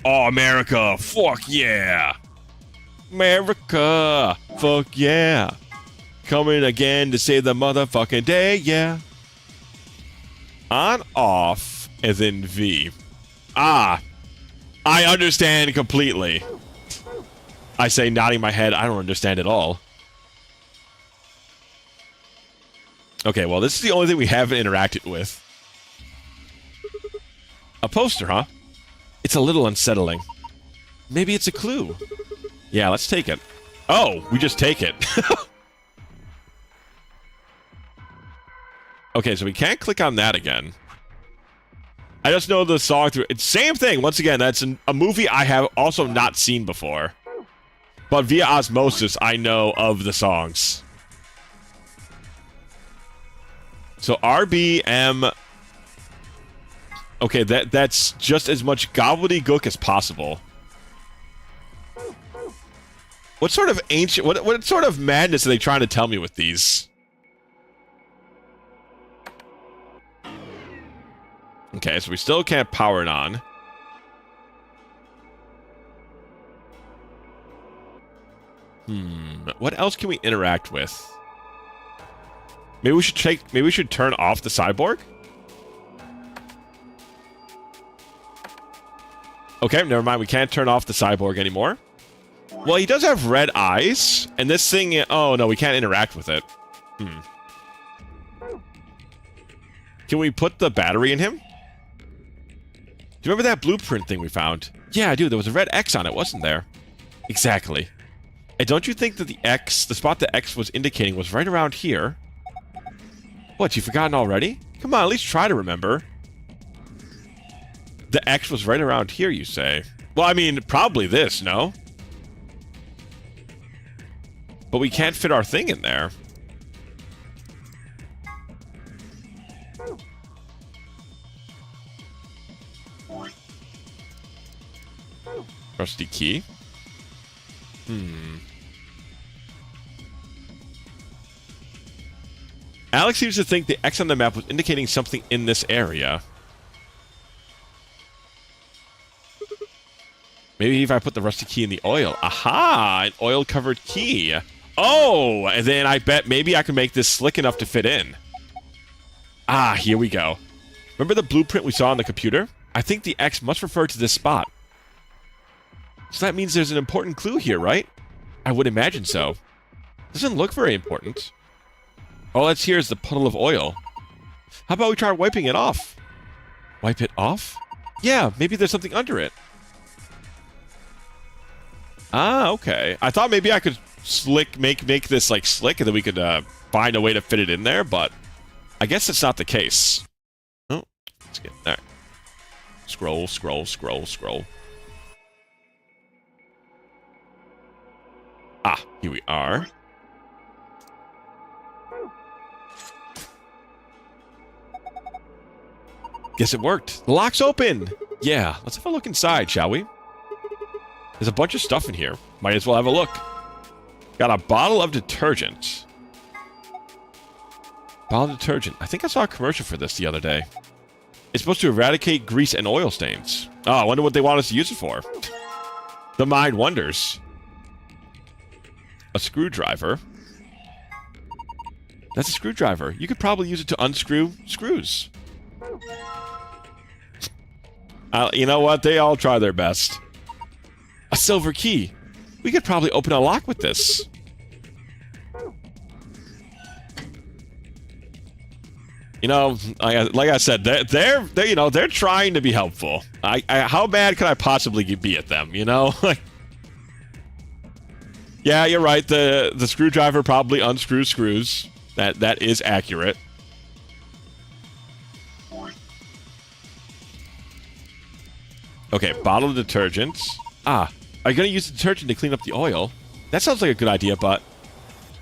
Oh, America! Fuck yeah! America! Fuck yeah! Coming again to save the motherfucking day, yeah! On, off, and then V. Ah! I understand completely. I say, nodding my head, I don't understand at all. Okay, well, this is the only thing we haven't interacted with. A poster, huh? It's a little unsettling. Maybe it's a clue. Yeah, let's take it. Oh, we just take it. Okay, so we can't click on that again. I just know the song through... It's same thing. Once again, that's a movie I have also not seen before. But via osmosis, I know of the songs. So RBM... Okay, that's just as much gobbledygook as possible. What sort of ancient... What sort of madness are they trying to tell me with these? Okay, so we still can't power it on. What else can we interact with? Maybe we should turn off the cyborg? Okay, never mind. We can't turn off the cyborg anymore. Well, he does have red eyes, and this thing... Oh, no, we can't interact with it. Can we put the battery in him? Do you remember that blueprint thing we found? Yeah, I do. There was a red X on it, wasn't there? Exactly. And don't you think that the spot the X was indicating was right around here? What, you've forgotten already? Come on, at least try to remember. The X was right around here, you say? Well, I mean, probably this, no? But we can't fit our thing in there. Rusty key? Alex seems to think the X on the map was indicating something in this area. Maybe if I put the rusty key in the oil. Aha! An oil-covered key. Oh! And then I bet maybe I can make this slick enough to fit in. Ah, here we go. Remember the blueprint we saw on the computer? I think the X must refer to this spot. So that means there's an important clue here, right? I would imagine so. Doesn't look very important. All that's here is the puddle of oil. How about we try wiping it off? Wipe it off? Yeah, maybe there's something under it. Ah, okay. I thought maybe I could make this like slick and then we could find a way to fit it in there, but I guess that's not the case. Oh, let's get there. Scroll, scroll, scroll, scroll. Ah, here we are. Guess it worked. The lock's open. Yeah, let's have a look inside, shall we? There's a bunch of stuff in here. Might as well have a look. Got a bottle of detergent. Bottle of detergent. I think I saw a commercial for this the other day. It's supposed to eradicate grease and oil stains. Oh, I wonder what they want us to use it for. The mind wonders. A screwdriver. That's a screwdriver. You could probably use it to unscrew screws. You know what? They all try their best. A silver key. We could probably open a lock with this. You know, like I said, they're trying to be helpful. How bad could I possibly be at them? You know, yeah, you're right. The screwdriver probably unscrews screws. That is accurate. Okay, bottle of detergent. Ah, are you going to use the detergent to clean up the oil? That sounds like a good idea, but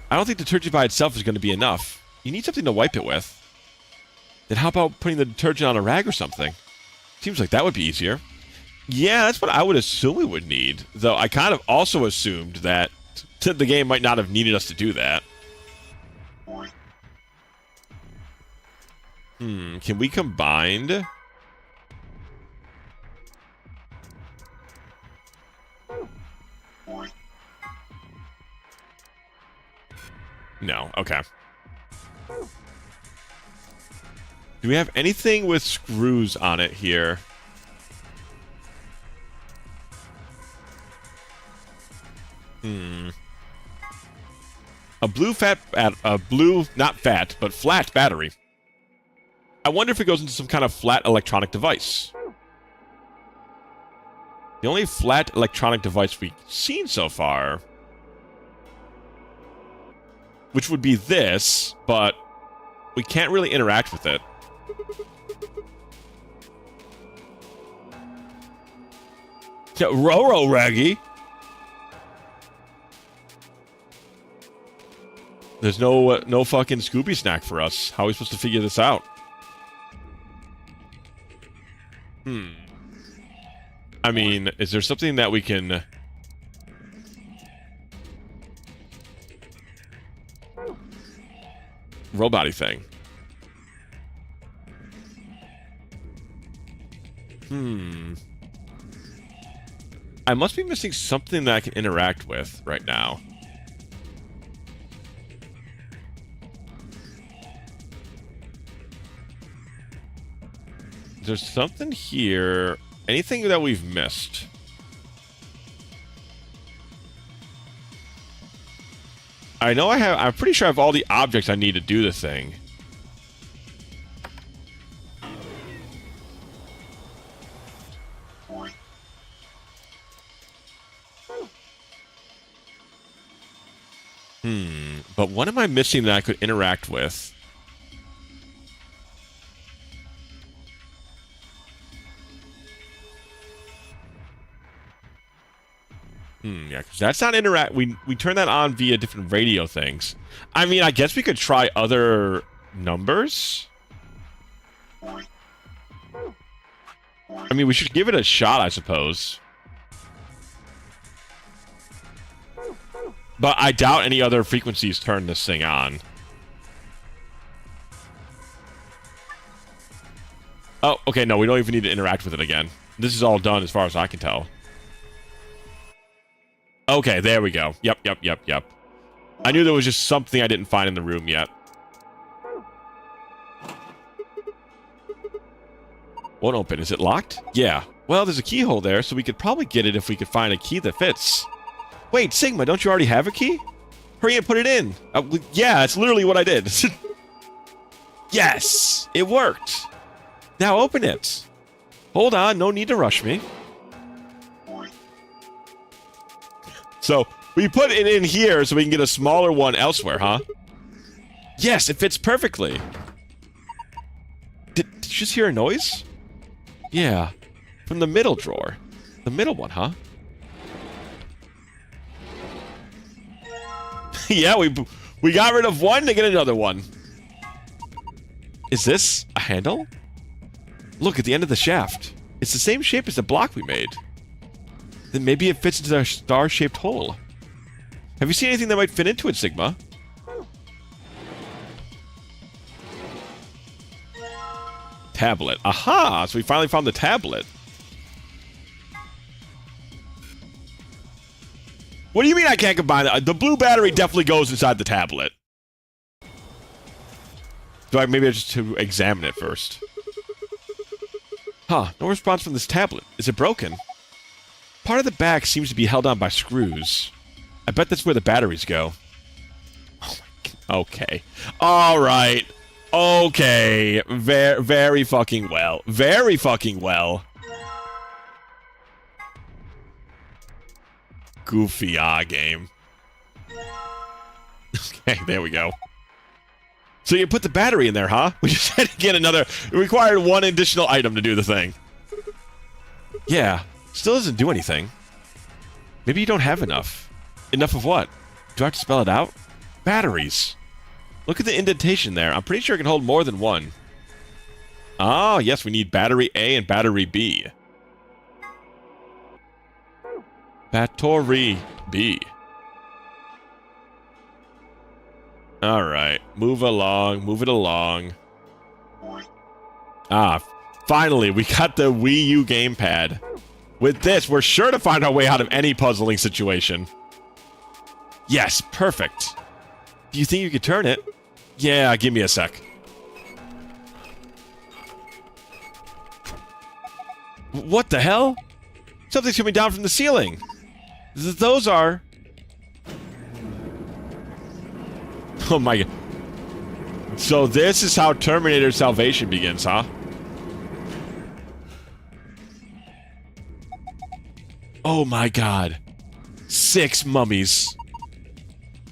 I don't think detergent by itself is going to be enough. You need something to wipe it with. Then how about putting the detergent on a rag or something? Seems like that would be easier. Yeah, that's what I would assume we would need. Though I kind of also assumed that the game might not have needed us to do that. Can we combine? No, okay. Do we have anything with screws on it here? A blue, not fat, but flat battery. I wonder if it goes into some kind of flat electronic device. The only flat electronic device we've seen so far, which would be this, but we can't really interact with it. Yeah, Roro Raggy. There's no fucking Scooby snack for us. How are we supposed to figure this out? I mean, is there something that we can... robot-y thing? I must be missing something that I can interact with right now. There's something here. Anything that we've missed? I know I'm pretty sure I have all the objects I need to do the thing. But what am I missing that I could interact with? Yeah, because that's not interact. We turn that on via different radio things. I mean, I guess we could try other numbers. I mean, we should give it a shot, I suppose. But I doubt any other frequencies turn this thing on. Oh, okay, no, we don't even need to interact with it again. This is all done as far as I can tell. Okay, there we go. Yep. I knew there was just something I didn't find in the room yet. Won't open. Is it locked? Yeah. Well, there's a keyhole there, so we could probably get it if we could find a key that fits. Wait, Sigma, don't you already have a key? Hurry and put it in. Yeah, that's literally what I did. Yes! It worked. Now open it. Hold on, no need to rush me. So, we put it in here so we can get a smaller one elsewhere, huh? Yes, it fits perfectly. Did you just hear a noise? Yeah, from the middle drawer. The middle one, huh? Yeah, we got rid of one to get another one. Is this a handle? Look at the end of the shaft. It's the same shape as the block we made. Then maybe it fits into our star-shaped hole. Have you seen anything that might fit into it, Sigma? Tablet. Aha! So we finally found the tablet. What do you mean I can't combine it? The blue battery definitely goes inside the tablet. Maybe I just to examine it first. Huh, no response from this tablet. Is it broken? Part of the back seems to be held on by screws. I bet that's where the batteries go. Oh my god. Okay. Alright. Okay. Very fucking well. Very fucking well. Goofy game. Okay, there we go. So you put the battery in there, huh? We just had to get another... It required one additional item to do the thing. Yeah. Still doesn't do anything. Maybe you don't have enough. Enough of what? Do I have to spell it out? Batteries. Look at the indentation there. I'm pretty sure it can hold more than one. Ah, yes, we need battery A and battery B. Battery B. Alright, move along, move it along. Ah, finally, we got the Wii U gamepad. With this, we're sure to find our way out of any puzzling situation. Yes, perfect. Do you think you could turn it? Yeah, give me a sec. What the hell? Something's coming down from the ceiling. Those are... Oh my god. So this is how Terminator Salvation begins, huh? Oh my god. 6 mummies.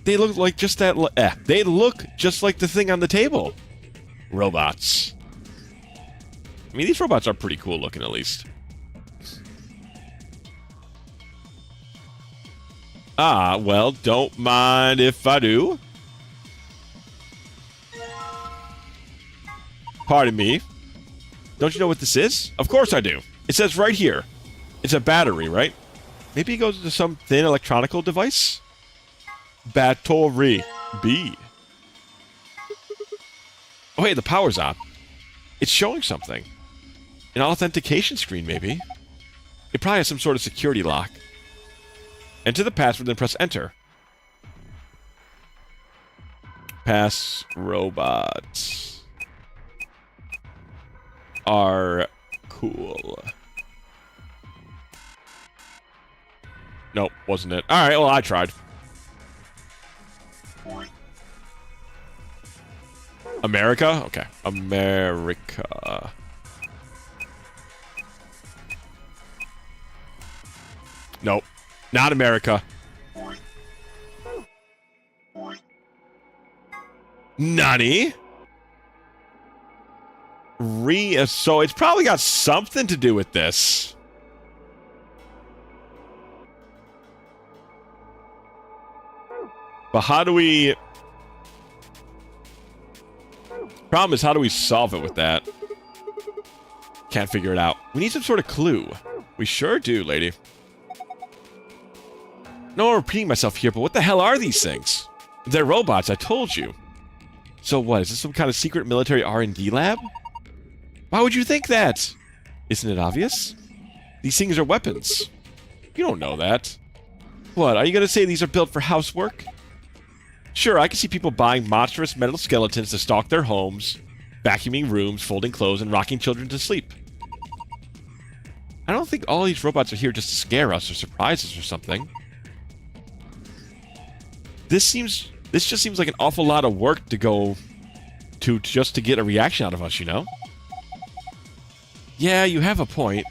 They look like just that... They look just like the thing on the table. Robots. I mean, these robots are pretty cool looking, at least. Ah, well, don't mind if I do. Pardon me. Don't you know what this is? Of course I do. It says right here. It's a battery, right? Maybe it goes into some thin electronical device? Battery B. Oh, hey, the power's on. It's showing something. An authentication screen, maybe. It probably has some sort of security lock. Enter the password, then press enter. Pass robots are cool. Nope, wasn't it. Alright, well, I tried. America? Okay. America. Nope. Not America. Nani? So it's probably got something to do with this. But how do we... Problem is, how do we solve it with that? Can't figure it out. We need some sort of clue. We sure do, lady. No, I'm repeating myself here, but what the hell are these things? They're robots, I told you. So what, is this some kind of secret military R&D lab? Why would you think that? Isn't it obvious? These things are weapons. You don't know that. What, are you gonna say these are built for housework? Sure, I can see people buying monstrous metal skeletons to stock their homes, vacuuming rooms, folding clothes, and rocking children to sleep. I don't think all these robots are here just to scare us or surprise us or something. This just seems like an awful lot of work to go to just to get a reaction out of us, you know? Yeah, you have a point.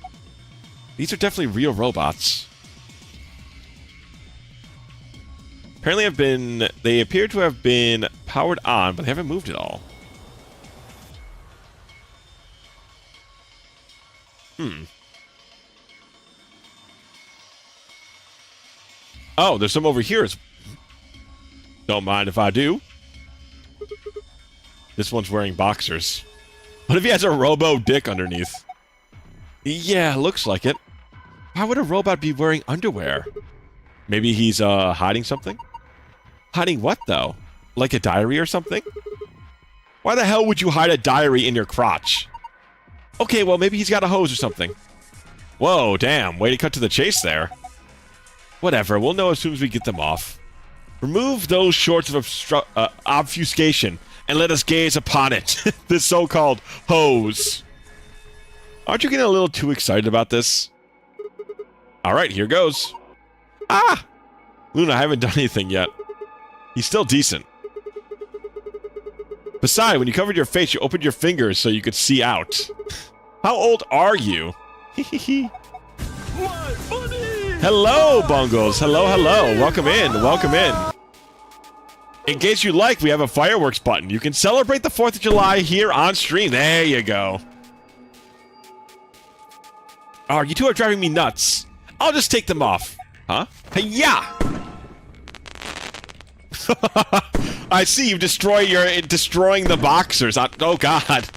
These are definitely real robots. Apparently they appear to have been powered on, but they haven't moved at all. Oh, there's some over here. Don't mind if I do. This one's wearing boxers. What if he has a robo dick underneath? Yeah, looks like it. Why would a robot be wearing underwear? Maybe he's, hiding something? Hiding what, though? Like a diary or something? Why the hell would you hide a diary in your crotch? Okay, well, maybe he's got a hose or something. Whoa, damn. Way to cut to the chase there. Whatever, we'll know as soon as we get them off. Remove those shorts of obfuscation and let us gaze upon it. This so-called hose. Aren't you getting a little too excited about this? Alright, here goes. Ah! Luna, I haven't done anything yet. He's still decent. Besides, when you covered your face, you opened your fingers so you could see out. How old are you? Hello, Bungles. Hello, hello. Welcome in. Welcome in. In case you like, we have a fireworks button. You can celebrate the 4th of July here on stream. There you go. Oh, you two are driving me nuts. I'll just take them off. Huh? Hey-ya! I see you're destroying the boxers. Oh God!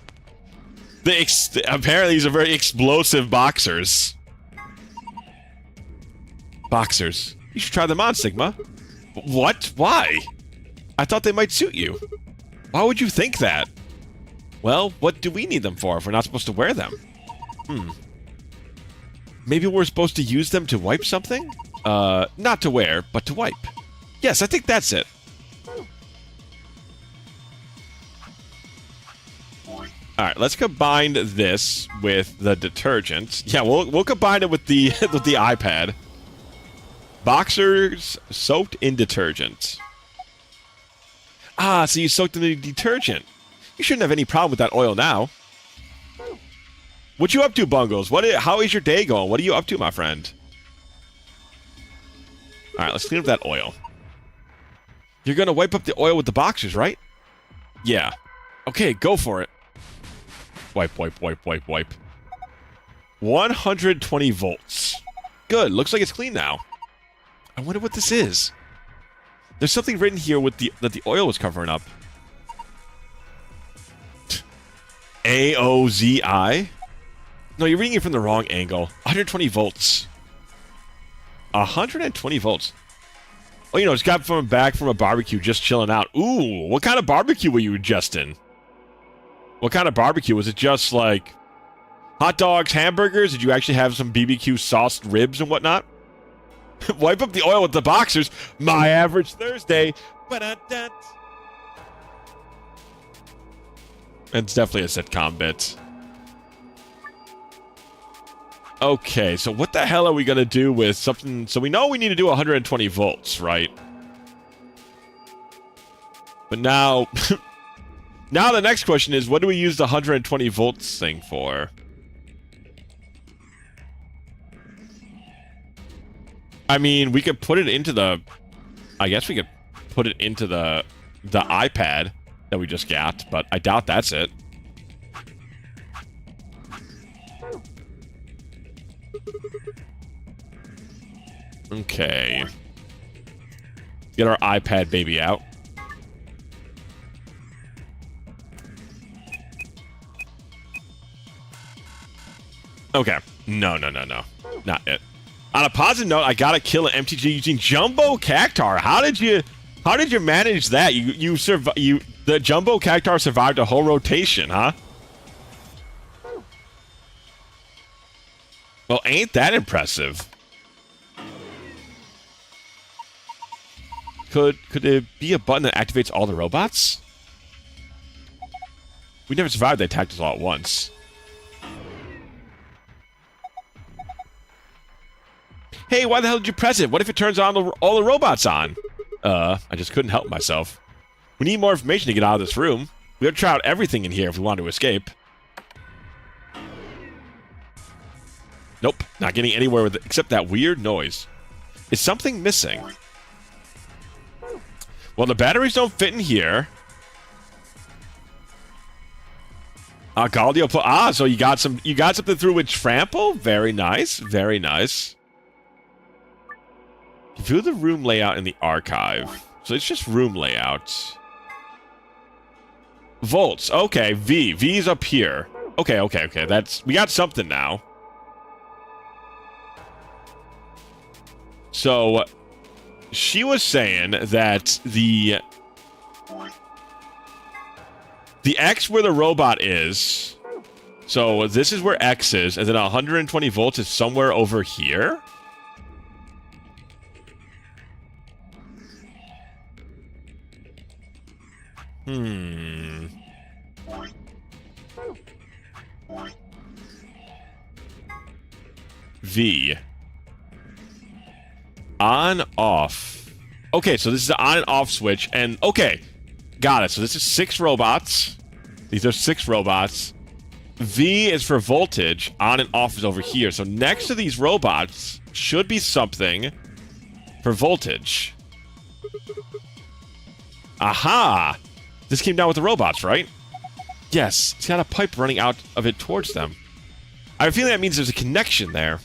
Apparently these are very explosive boxers. Boxers. You should try them on, Sigma. What? Why? I thought they might suit you. Why would you think that? Well, what do we need them for if we're not supposed to wear them? Maybe we're supposed to use them to wipe something? Not to wear, but to wipe. Yes, I think that's it. Alright, let's combine this with the detergent. Yeah, we'll combine it with the with the iPad. Boxers soaked in detergent. Ah, so you soaked in the detergent. You shouldn't have any problem with that oil now. What you up to, Bungles? How is your day going? What are you up to, my friend? Alright, let's clean up that oil. You're gonna wipe up the oil with the boxers, right? Yeah. Okay, go for it. Wipe, wipe, wipe, wipe, wipe. 120 volts. Good, looks like it's clean now. I wonder what this is. There's something written here with that the oil was covering up. AOZI? No, you're reading it from the wrong angle. 120 volts. 120 volts. Oh, you know, it's got back from a barbecue, just chilling out. Ooh, what kind of barbecue were you just in? What kind of barbecue? Was it just like hot dogs, hamburgers? Did you actually have some BBQ sauced ribs and whatnot? Wipe up the oil with the boxers. My average Thursday. It's definitely a sitcom bit. Okay, so what the hell are we gonna do with something? So we know we need to do 120 volts, right? But now... now the next question is, what do we use the 120 volts thing for? I mean, we could put it into the... I guess we could put it into the iPad that we just got, but I doubt that's it. Okay. Get our iPad baby out. Okay. No. Not it. On a positive note, I gotta kill an MTG using Jumbo Cactuar. How did you manage that? The Jumbo Cactuar survived a whole rotation, huh? Well, ain't that impressive? Could it be a button that activates all the robots? We never survived. They attacked us all at once. Hey, why the hell did you press it? What if it turns on all the robots on? I just couldn't help myself. We need more information to get out of this room. We have to try out everything in here if we want to escape. Nope, not getting anywhere with it except that weird noise. Is something missing? Well, the batteries don't fit in here. Galdio. So you got something through with Trample? Very nice. Very nice. View the room layout in the archive. So it's just room layout. Volts. Okay, V. V is up here. Okay. We got something now. So she was saying that the X where the robot is. So this is where X is, and then 120 volts is somewhere over here. V. On, off. Okay, so this is the on and off switch, and okay. Got it. So this is 6 robots. These are 6 robots. V is for voltage. On and off is over here. So next to these robots should be something for voltage. Aha! This came down with the robots, right? Yes. It's got a pipe running out of it towards them. I have a feeling that means there's a connection there.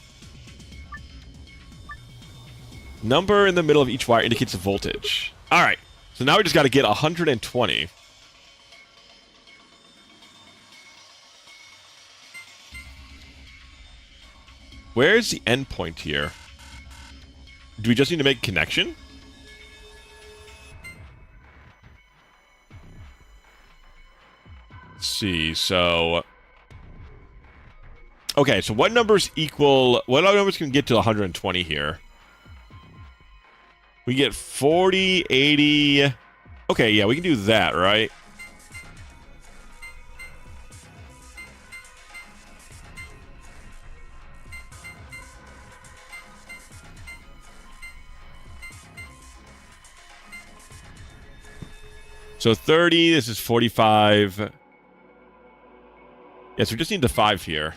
Number in the middle of each wire indicates the voltage. Alright. So now we just got to get 120. Where's the endpoint here? Do we just need to make a connection? Let's see, so... Okay, so what numbers equal... What numbers can get to 120 here? We get 40, 80... Okay, yeah, we can do that, right? So 30, this is 45. Yes, we just need the 5 here.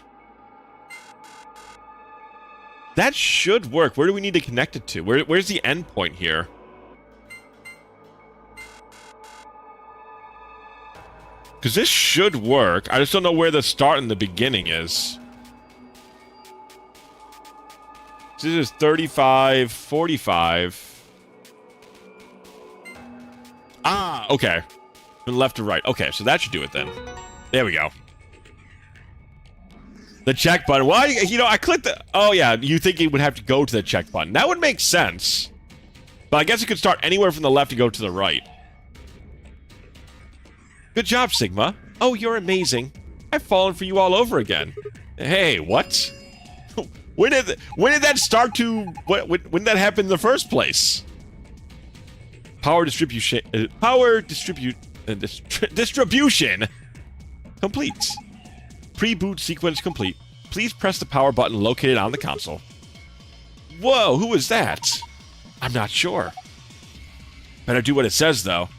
That should work. Where do we need to connect it to? Where's the end point here? Because this should work. I just don't know where the start and the beginning is. So this is 35, 45. Ah, okay. From left to right. Okay, so that should do it then. There we go. The check button. Well, I clicked the... Oh, yeah, you think it would have to go to the check button. That would make sense. But I guess it could start anywhere from the left to go to the right. Good job, Sigma. Oh, you're amazing. I've fallen for you all over again. Hey, what? When did that start to... When did that happen in the first place? Distribution complete. Pre-boot sequence complete. Please press the power button located on the console. Whoa, who is that? I'm not sure. Better do what it says, though.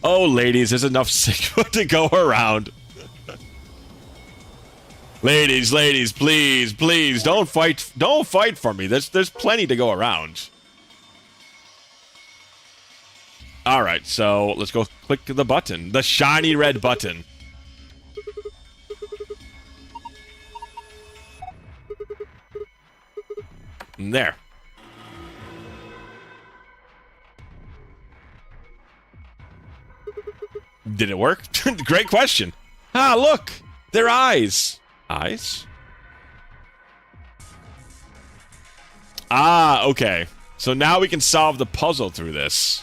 Oh, ladies, there's enough Sigma to go around. Ladies, please, don't fight for me. There's plenty to go around. Alright, so let's go click the button. The shiny red button. There. Did it work? Great question. Ah, look! They're eyes. Eyes? Ah, okay. So now we can solve the puzzle through this.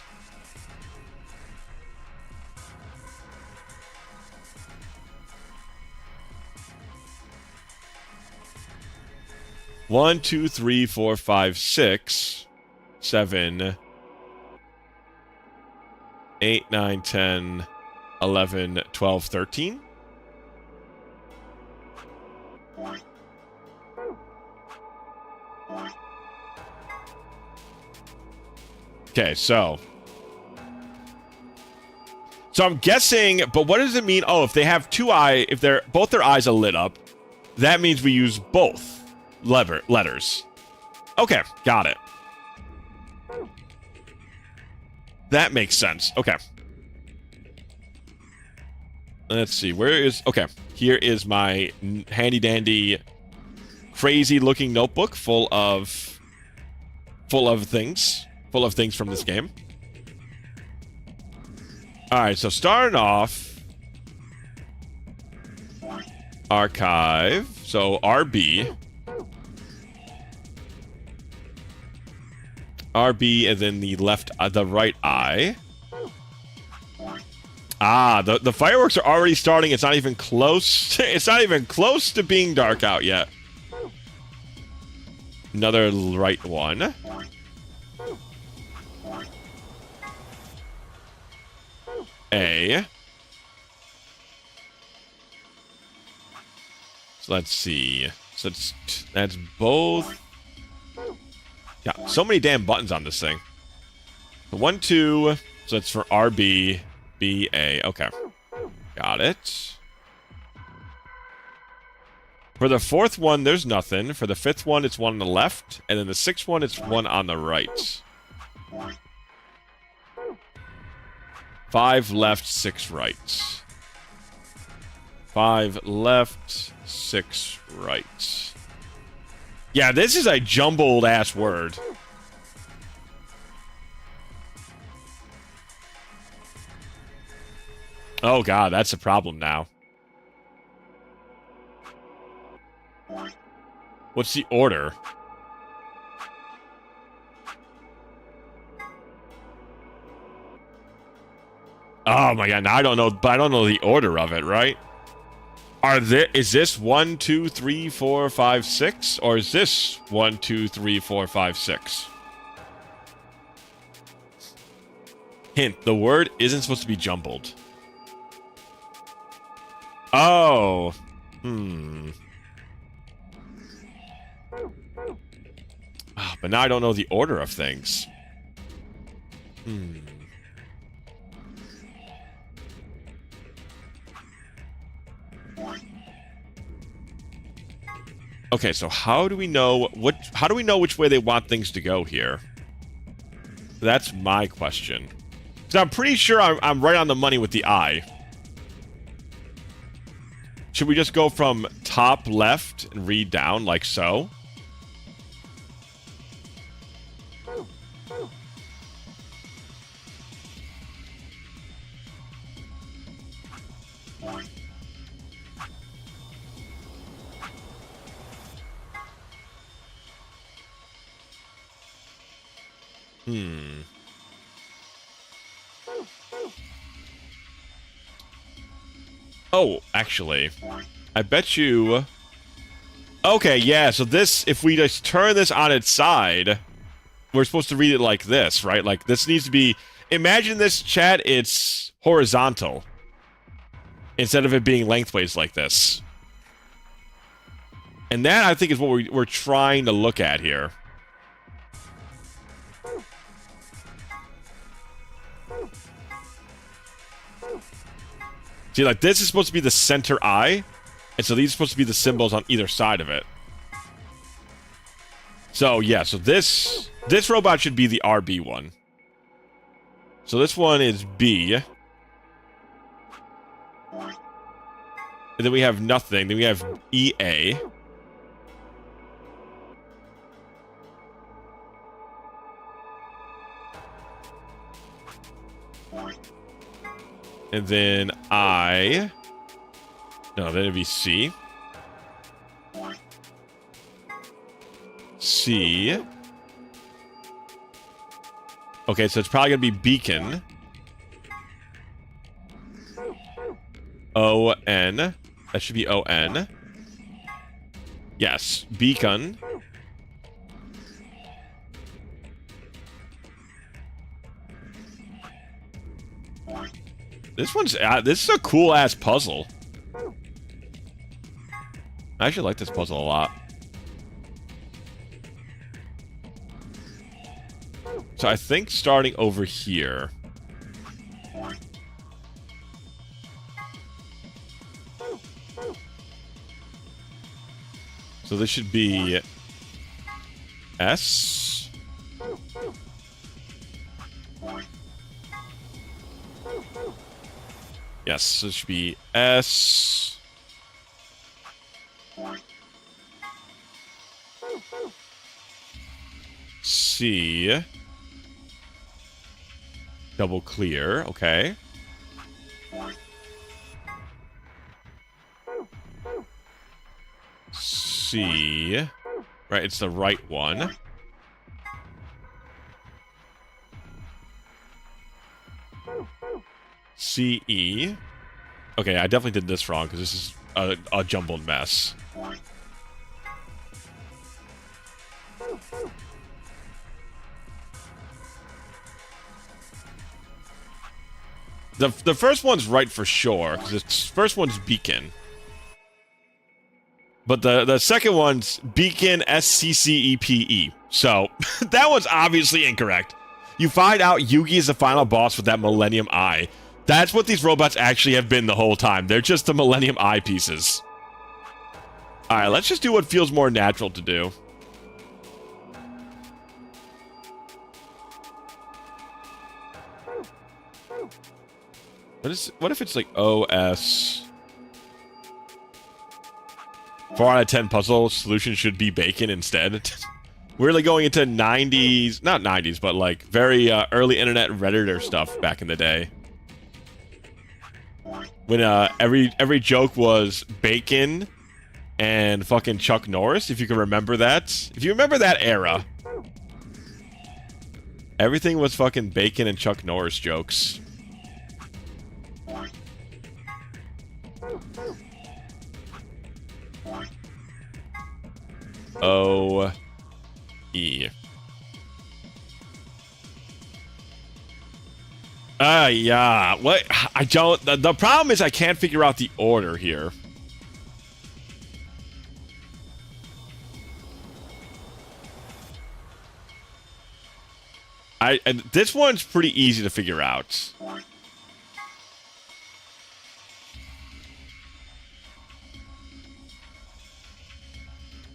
One, 2, 3, 4, 5, 6, 7, 8, 9, 10, 11, 12, 13. Okay, so I'm guessing, but what does it mean? Oh, if they have two eyes, if both their eyes are lit up, that means we use both letters. Okay, got it. That makes sense. Okay. Let's see. Where is... Okay. Here is my handy-dandy, crazy-looking notebook full of things. Full of things from this game. Alright, so starting off... Archive. So, RB. RB, and then the the right eye. Ah, the fireworks are already starting. It's not even close. It's not even close to being dark out yet. Another right one. A. So let's see. So that's both. Yeah, so many damn buttons on this thing. 1, 2. So that's for RB, B, A. Okay. Got it. For the fourth one, there's nothing. For the fifth one, it's one on the left. And then the sixth one, it's one on the right. 5 left, 6 right. 5 left, 6 right. Yeah, this is a jumbled ass word. Oh god, that's a problem now. What's the order? Oh my god, now I don't know, but I don't know the order of it, right? Is this 1, 2, 3, 4, 5, 6? Or is this 1, 2, 3, 4, 5, 6? Hint, the word isn't supposed to be jumbled. Oh. Oh, but now I don't know the order of things. Okay, so how do we know which way they want things to go here? That's my question. So I'm pretty sure I'm right on the money with the eye. Should we just go from top left and read down like so? Oh, actually, I bet you... Okay, yeah, so this, if we just turn this on its side, we're supposed to read it like this, right? Like, this needs to be... Imagine this, chat, it's horizontal. Instead of it being lengthways like this. And that, I think, is what we're trying to look at here. See, like, this is supposed to be the center eye, and so these are supposed to be the symbols on either side of it. So, yeah, so this robot should be the RB one. So this one is B. And then we have nothing. Then we have EA. And then I... No, then it'd be C. C. Okay, so it's probably going to be Beacon. O-N. That should be O-N. Yes, Beacon. This one's... this is a cool-ass puzzle. I actually like this puzzle a lot. So I think starting over here... So this should be... S... Yes, so it should be S... C... Double clear, okay. C... Right, it's the right one. CE. Okay, I definitely did this wrong because this is a jumbled mess. The first one's right for sure, because the first one's Beacon. But the second one's Beacon SCCEPE. So, that one's obviously incorrect. You find out Yugi is the final boss with that Millennium Eye. That's what these robots actually have been the whole time. They're just the Millennium Eye pieces. Alright, let's just do what feels more natural to do. What if it's like OS? 4 out of 10 puzzle solution should be bacon instead. We're really going into 90s, not 90s, but like very early internet Redditor stuff back in the day. When every joke was bacon and fucking Chuck Norris, if you can remember that. If you remember that era. Everything was fucking bacon and Chuck Norris jokes. O-E. Yeah. What? I don't... The problem is I can't figure out the order here. This one's pretty easy to figure out.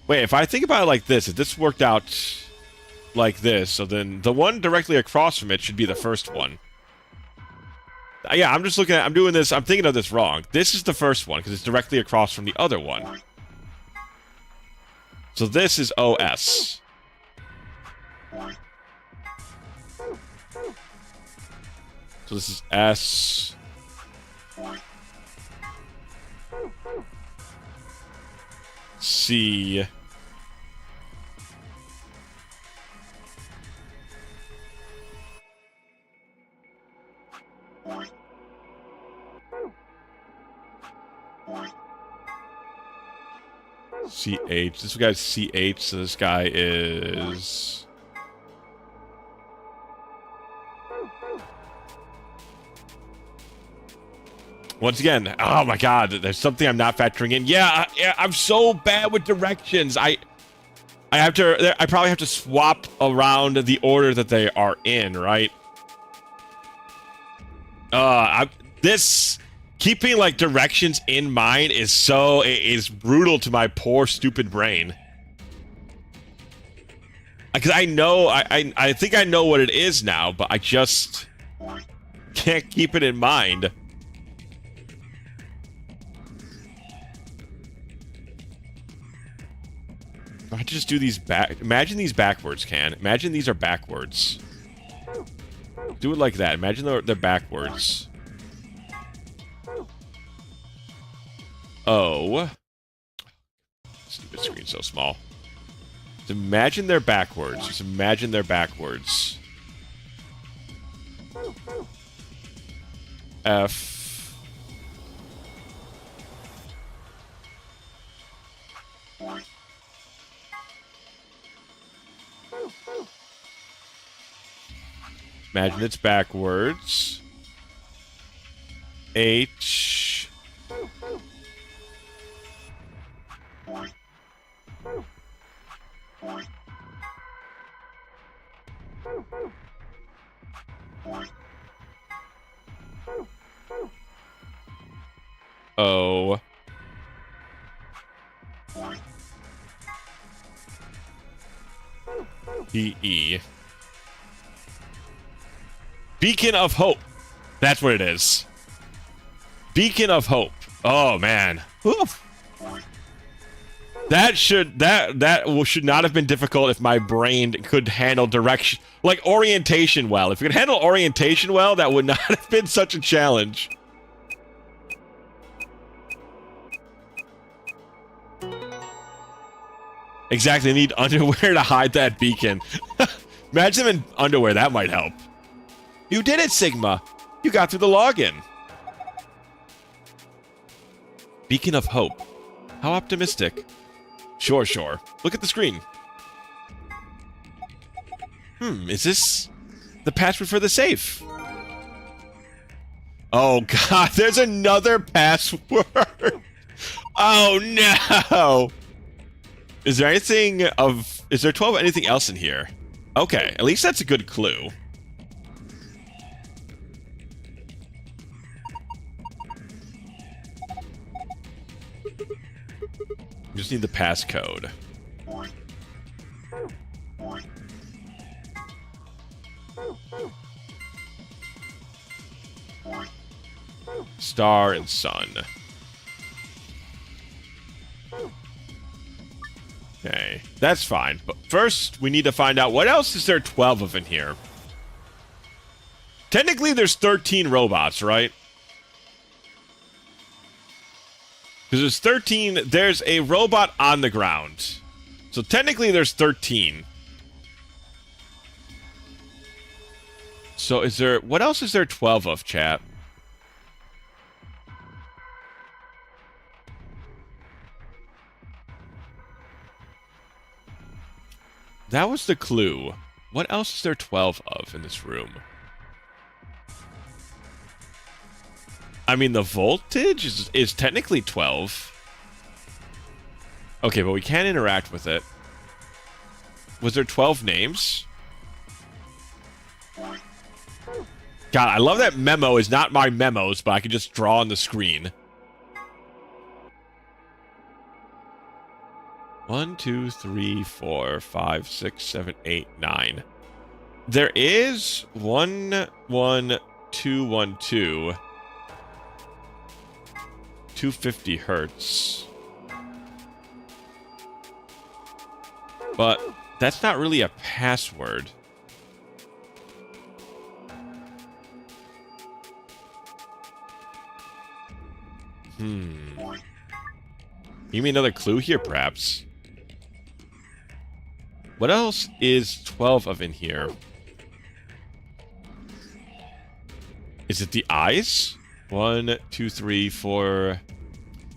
Wait, if I think about it like this, if this worked out like this, so then the one directly across from it should be the first one. Yeah, I'm just looking at... I'm doing this... I'm thinking of this wrong. This is the first one, because it's directly across from the other one. So this is OS. So this is S... C... CH. This guy's CH, so this guy is... Once again, oh my god, there's something I'm not factoring in. Yeah, I'm so bad with directions. I probably have to swap around the order that they are in, right? Keeping like directions in mind is brutal to my poor stupid brain. Because I know, I think I know what it is now, but I just can't keep it in mind. I just do these back... Imagine these backwards, Can. Imagine these are backwards. Do it like that. Imagine they're backwards. Oh. Stupid screen so small. Just imagine they're backwards. Just imagine they're backwards. F. Imagine it's backwards. H. O. P-E. Beacon of Hope. That's what it is. Beacon of Hope. Oh man. Oof. That should not have been difficult if my brain could handle direction, like orientation well. If it could handle orientation well, that would not have been such a challenge. Exactly, they need underwear to hide that beacon. Imagine them in underwear, that might help. You did it, Sigma! You got through the login. Beacon of hope. How optimistic. Sure, sure. Look at the screen. Is this the password for the safe? Oh god, there's another password. Oh no. Is there anything of... Is there 12 anything else in here? Okay, at least that's a good clue. Just need the passcode. Star and sun. Okay, that's fine. But first, we need to find out what else is there 12 of in here. Technically, there's 13 robots, right? Because there's 13, there's a robot on the ground. So technically there's 13. So is there, what else is there 12 of, chat? That was the clue. What else is there 12 of in this room? I mean, the voltage is technically 12. Okay, but we can't interact with it. Was there 12 names? God, I love that memo is not my memos, but I can just draw on the screen. 1, 2, 3, 4, 5, 6, 7, 8, 9. There is 1, 1, 2, 1, 2. 250 hertz. But that's not really a password. Give me another clue here, perhaps. What else is 12 of in here? Is it the eyes? 1, 2, 3, 4.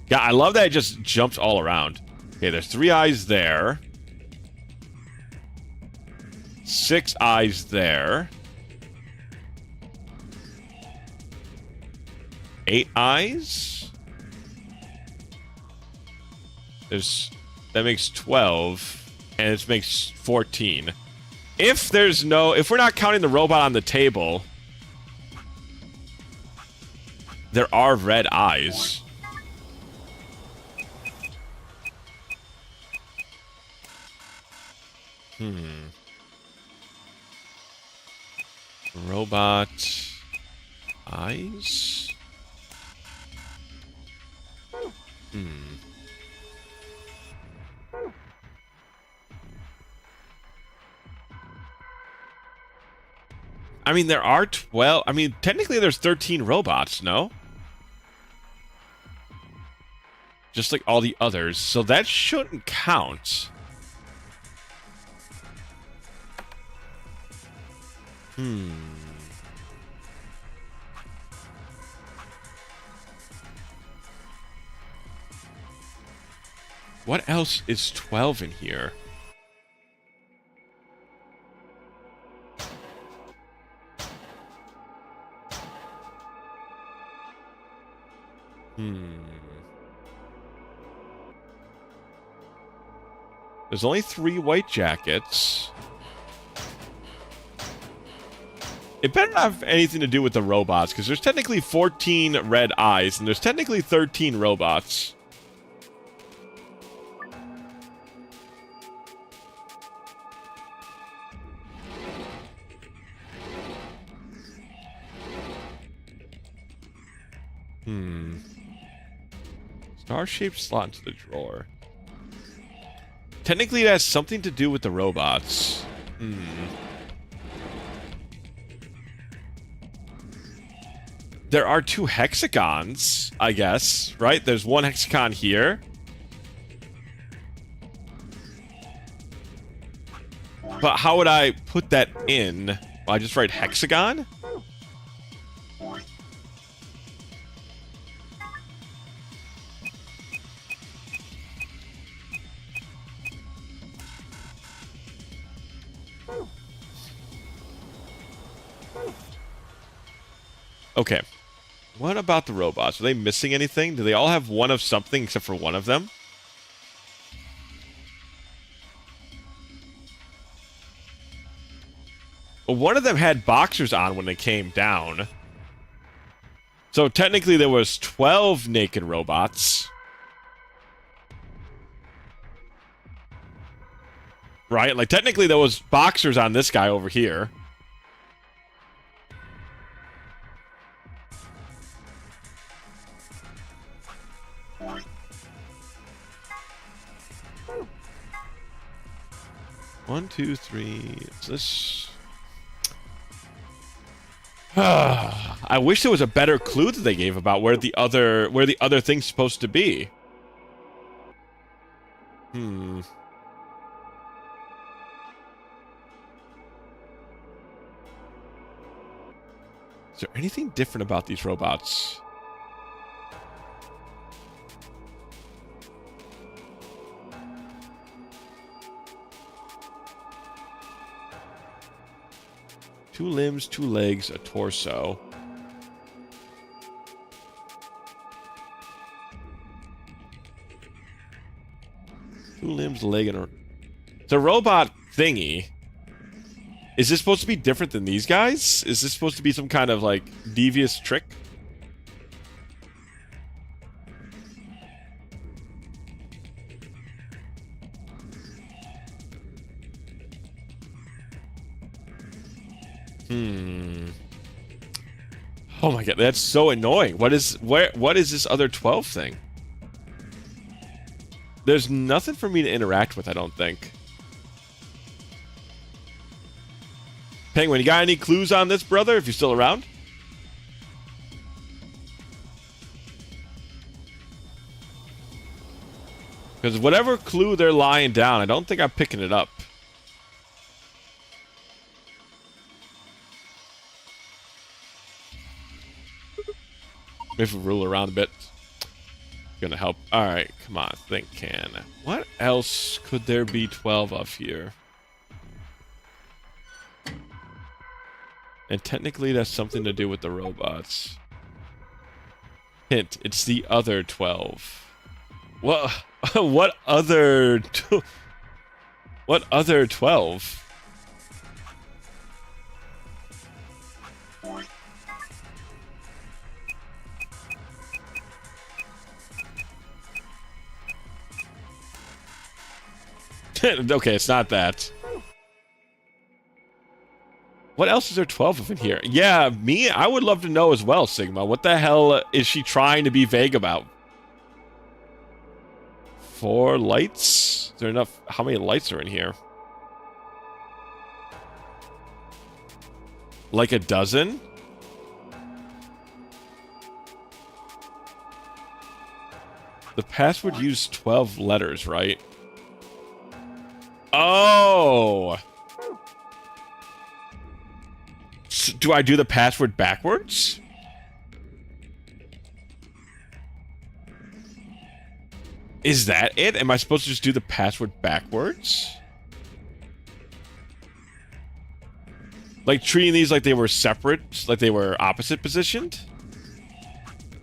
Yeah, I love that it just jumps all around. Okay, there's 3 eyes there. 6 eyes there. 8 eyes. That makes 12, and it makes 14. If we're not counting the robot on the table, there are red eyes. Robot eyes? I mean, there are 12. I mean, technically there's 13 robots, no? Just like all the others. So that shouldn't count. What else is 12 in here? There's only 3 white jackets. It better not have anything to do with the robots, because there's technically 14 red eyes, and there's technically 13 robots. Star-shaped slot into the drawer. Technically, it has something to do with the robots. There are 2 hexagons, I guess, right? There's 1 hexagon here. But how would I put that in? Well, I just write hexagon? Okay. What about the robots? Are they missing anything? Do they all have one of something except for one of them? Well, one of them had boxers on when they came down. So technically there was 12 naked robots. Right? Like technically there was boxers on this guy over here. One, two, three. Is this? I wish there was a better clue that they gave about where the other thing's supposed to be. Is there anything different about these robots? Two limbs, two legs, a torso. Two limbs, a leg, and a... The robot thingy. Is this supposed to be different than these guys? Is this supposed to be some kind of, like, devious trick? Oh my god, that's so annoying. What is this other 12 thing? There's nothing for me to interact with, I don't think. Penguin, you got any clues on this, brother, if you're still around? Because whatever clue they're lying down, I don't think I'm picking it up. If we rule around a bit, gonna help. All right, come on, think can. What else could there be 12 of here? And technically, that's something to do with the robots. Hint: it's the other 12. What? What other? What other 12? Okay, it's not that. What else is there 12 of in here? Yeah, I would love to know as well, Sigma. What the hell is she trying to be vague about? 4 lights? Is there enough? How many lights are in here? Like a dozen? The password used 12 letters, right? Oh! So do I do the password backwards? Is that it? Am I supposed to just do the password backwards? Like treating these like they were separate, like they were opposite positioned?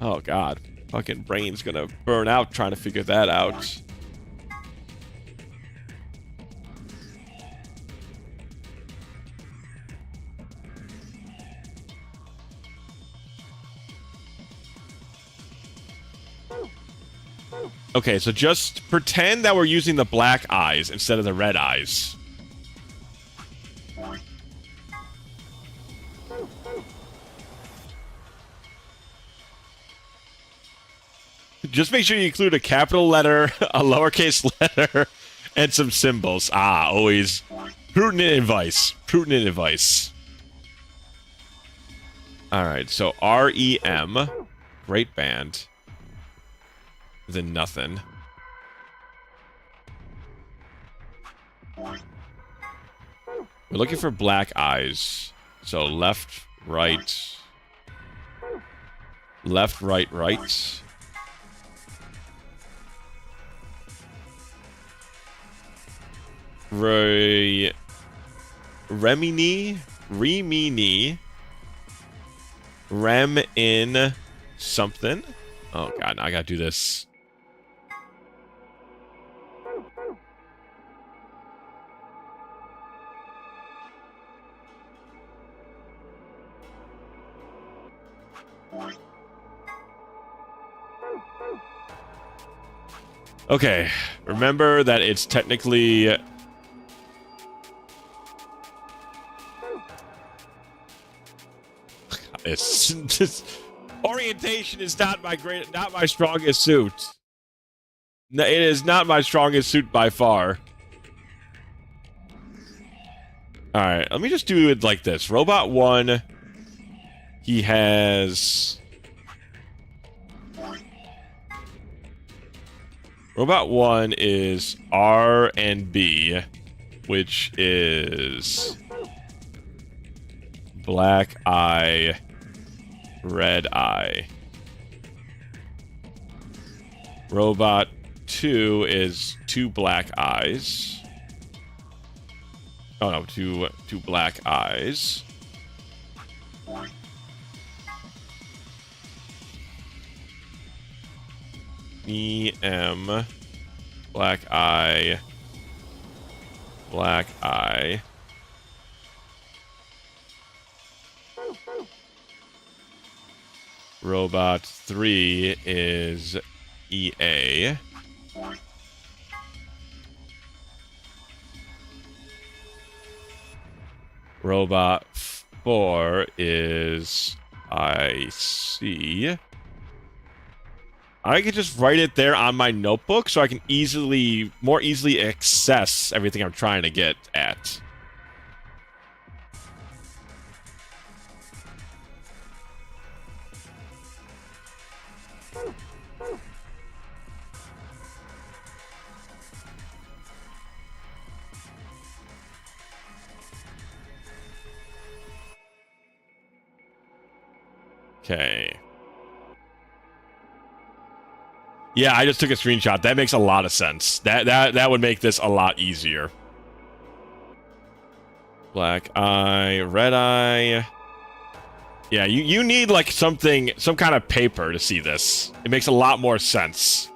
Oh god. Fucking brain's gonna burn out trying to figure that out. Okay, so just pretend that we're using the black eyes instead of the red eyes. Just make sure you include a capital letter, a lowercase letter, and some symbols. Ah, always prudent advice. Prudent advice. Alright, so REM. Great band. Then nothing. We're looking for black eyes. So left, right. Left, right, right. Remini. Rem in something. Oh god, now I gotta do this. Okay, remember that it's technically... Orientation is not my strongest suit. No, it is not my strongest suit by far. Alright, let me just do it like this. Robot 1, he has... Robot 1 is R and B, which is black eye, red eye. Robot 2 is 2 black eyes. Oh no, two black eyes. EM, black eye, black eye. Robot 3 is EA. Robot 4 is IC. I could just write it there on my notebook so I can more easily access everything I'm trying to get at. Okay. Yeah, I just took a screenshot. That makes a lot of sense. That would make this a lot easier. Black eye, red eye. Yeah, you need like some kind of paper to see this. It makes a lot more sense.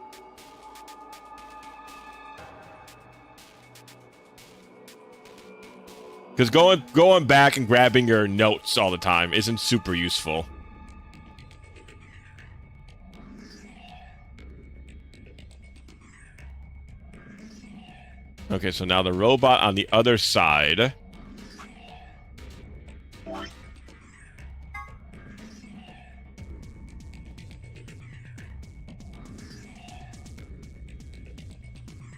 Because going back and grabbing your notes all the time isn't super useful. Okay, so now the robot on the other side.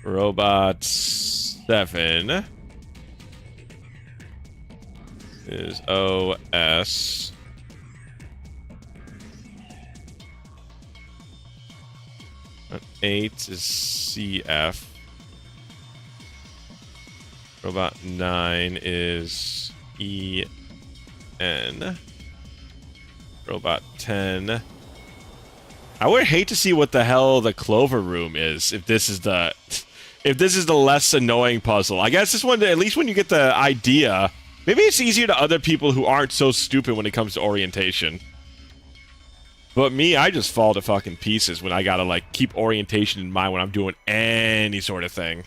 Robot 7 is OS. And 8 is CF. Robot 9 is EN. Robot 10. I would hate to see what the hell the Clover Room is if this is the less annoying puzzle. I guess this one, at least when you get the idea, maybe it's easier to other people who aren't so stupid when it comes to orientation. But me, I just fall to fucking pieces when I gotta like keep orientation in mind when I'm doing any sort of thing.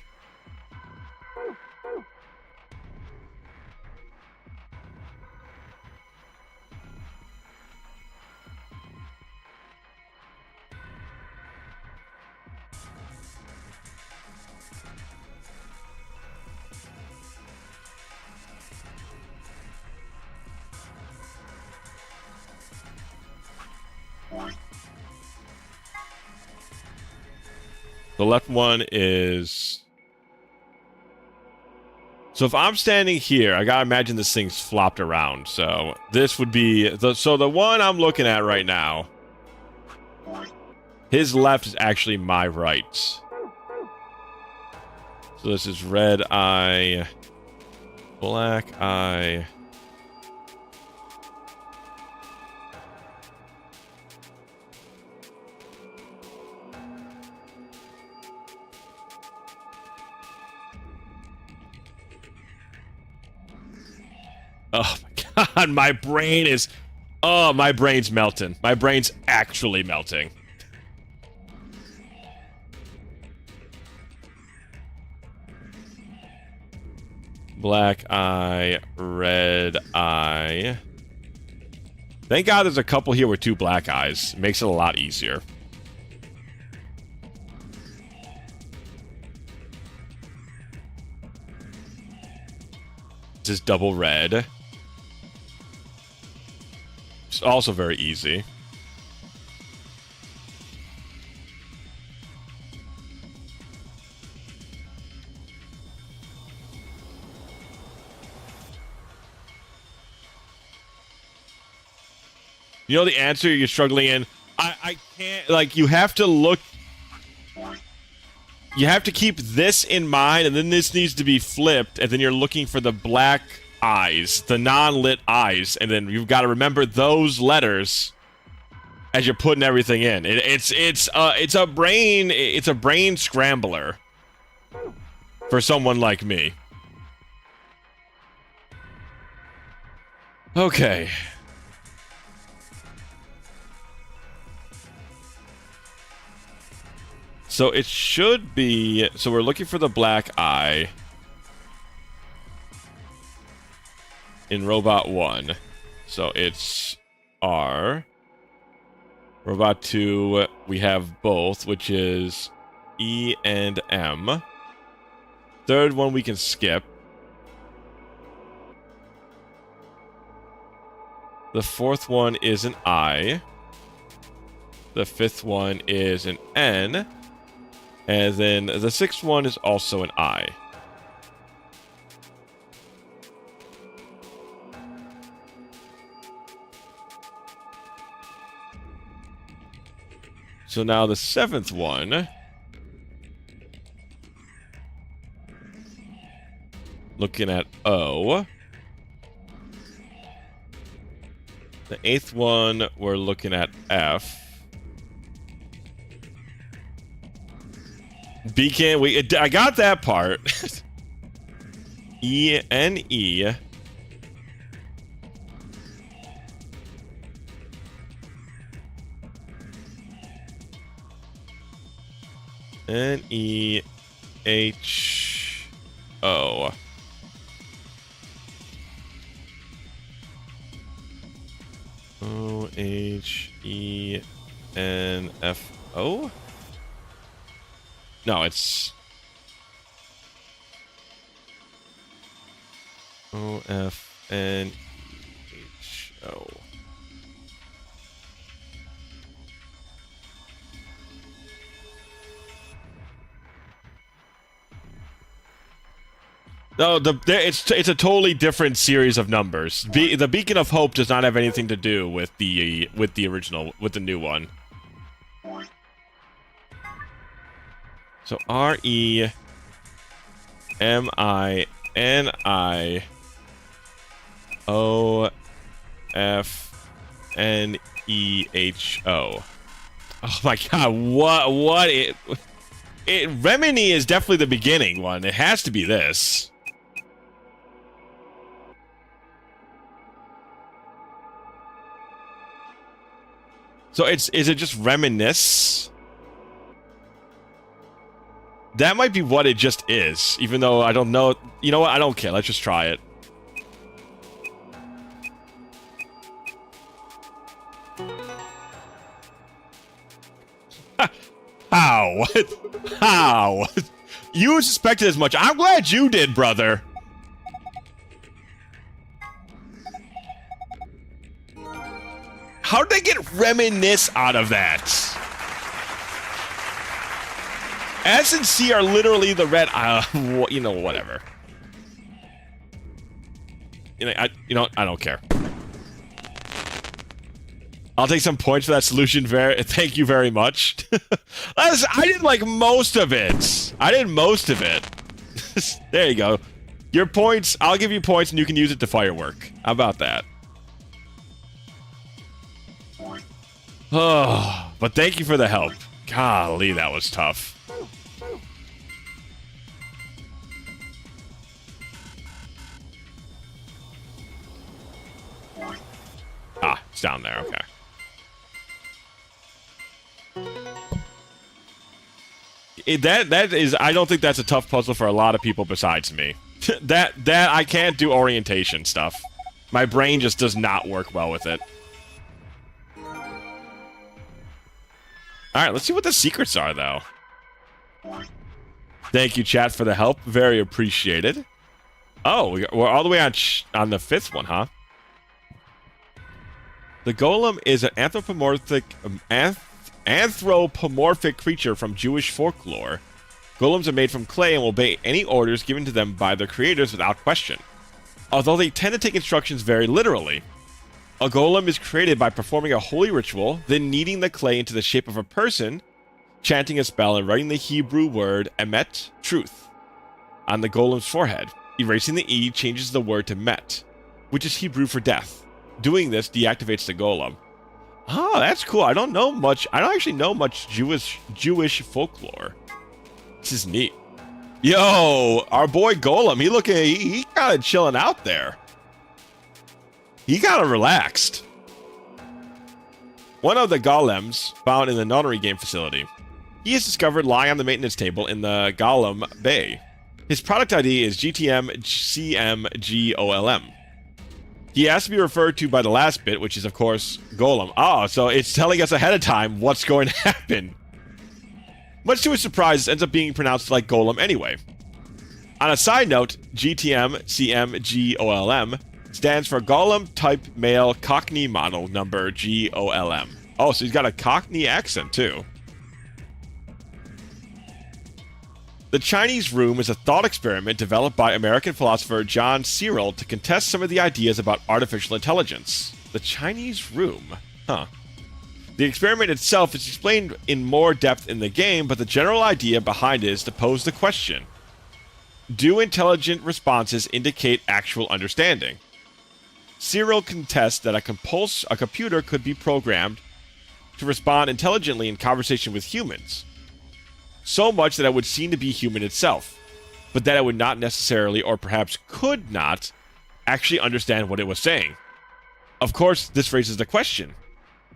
The left one is... So if I'm standing here, I gotta imagine this thing's flopped around. So this would be... the one I'm looking at right now, his left is actually my right. So this is red eye, black eye... Oh my god, my brain is Oh, my brain's melting. My brain's actually melting. Black eye, red eye. Thank God there's a couple here with 2 black eyes. It makes it a lot easier. This is double red. It's also very easy. You know the answer you're struggling in? I can't, like, you have to look... You have to keep this in mind, and then this needs to be flipped, and then you're looking for the black eyes, the non-lit eyes, and then you've got to remember those letters as you're putting everything in. It's a brain scrambler for someone like me. Okay. So it should be... So we're looking for the black eye in Robot 1. So it's R. Robot 2, we have both, which is E and M. Third one we can skip. The fourth one is an I. The fifth one is an N. And then the sixth one is also an I. So now the seventh one. Looking at O. The eighth one, we're looking at F. Beacon, I got that part. E, N, E. N, E, H, O. O, H, E, N, F, O? No, it's O, F, N, H, O. No, it's a totally different series of numbers. The Beacon of Hope does not have anything to do with the original, with the new one. So R E M I N I O F N E H O. Oh my God! What it Remini is definitely the beginning one. It has to be this. So is it just reminisce? That might be what it just is, even though I don't know. You know what? I don't care. Let's just try it. How? How? You suspected as much. I'm glad you did, brother. How did they get reminisce out of that? S and C are literally the red. You know, whatever. I don't care. I'll take some points for that solution. Thank you very much. I did like most of it. I did most of it. There you go. Your points. I'll give you points, and you can use it to firework. How about that? Oh, but thank you for the help. Golly, that was tough. down there. Okay. That is, I don't think that's a tough puzzle for a lot of people besides me. that I can't do orientation stuff. My brain just does not work well with it. Alright, let's see what the secrets are, though. Thank you, chat, for the help. Very appreciated. Oh, we're all the way on the 5th one, huh? The golem is an anthropomorphic creature from Jewish folklore. Golems are made from clay and will obey any orders given to them by their creators without question, although they tend to take instructions very literally. A golem is created by performing a holy ritual, then kneading the clay into the shape of a person, chanting a spell, and writing the Hebrew word emet, truth, on the golem's forehead. Erasing the E changes the word to met, which is Hebrew for death. Doing this deactivates the golem. Oh, that's cool. I don't actually know much Jewish folklore. This is neat. Yo, our boy Golem, he kind of chilling out there. He kind of relaxed. One of the golems found in the nunnery game facility. He is discovered lying on the maintenance table in the Golem Bay. His product ID is GTM-CM-GOLM. He has to be referred to by the last bit, which is, of course, Golem. Oh, so it's telling us ahead of time what's going to happen. Much to his surprise, it ends up being pronounced like Golem anyway. On a side note, GTM-CM-GOLM stands for Golem Type Male Cockney Model Number GOLM. Oh, so he's got a Cockney accent, too. The Chinese Room is a thought experiment developed by American philosopher John Searle to contest some of the ideas about artificial intelligence. The Chinese Room? Huh. The experiment itself is explained in more depth in the game, but the general idea behind it is to pose the question: do intelligent responses indicate actual understanding? Searle contests that a computer could be programmed to respond intelligently in conversation with humans, so much that it would seem to be human itself, but that it would not necessarily, or perhaps could not, actually understand what it was saying. Of course, this raises the question: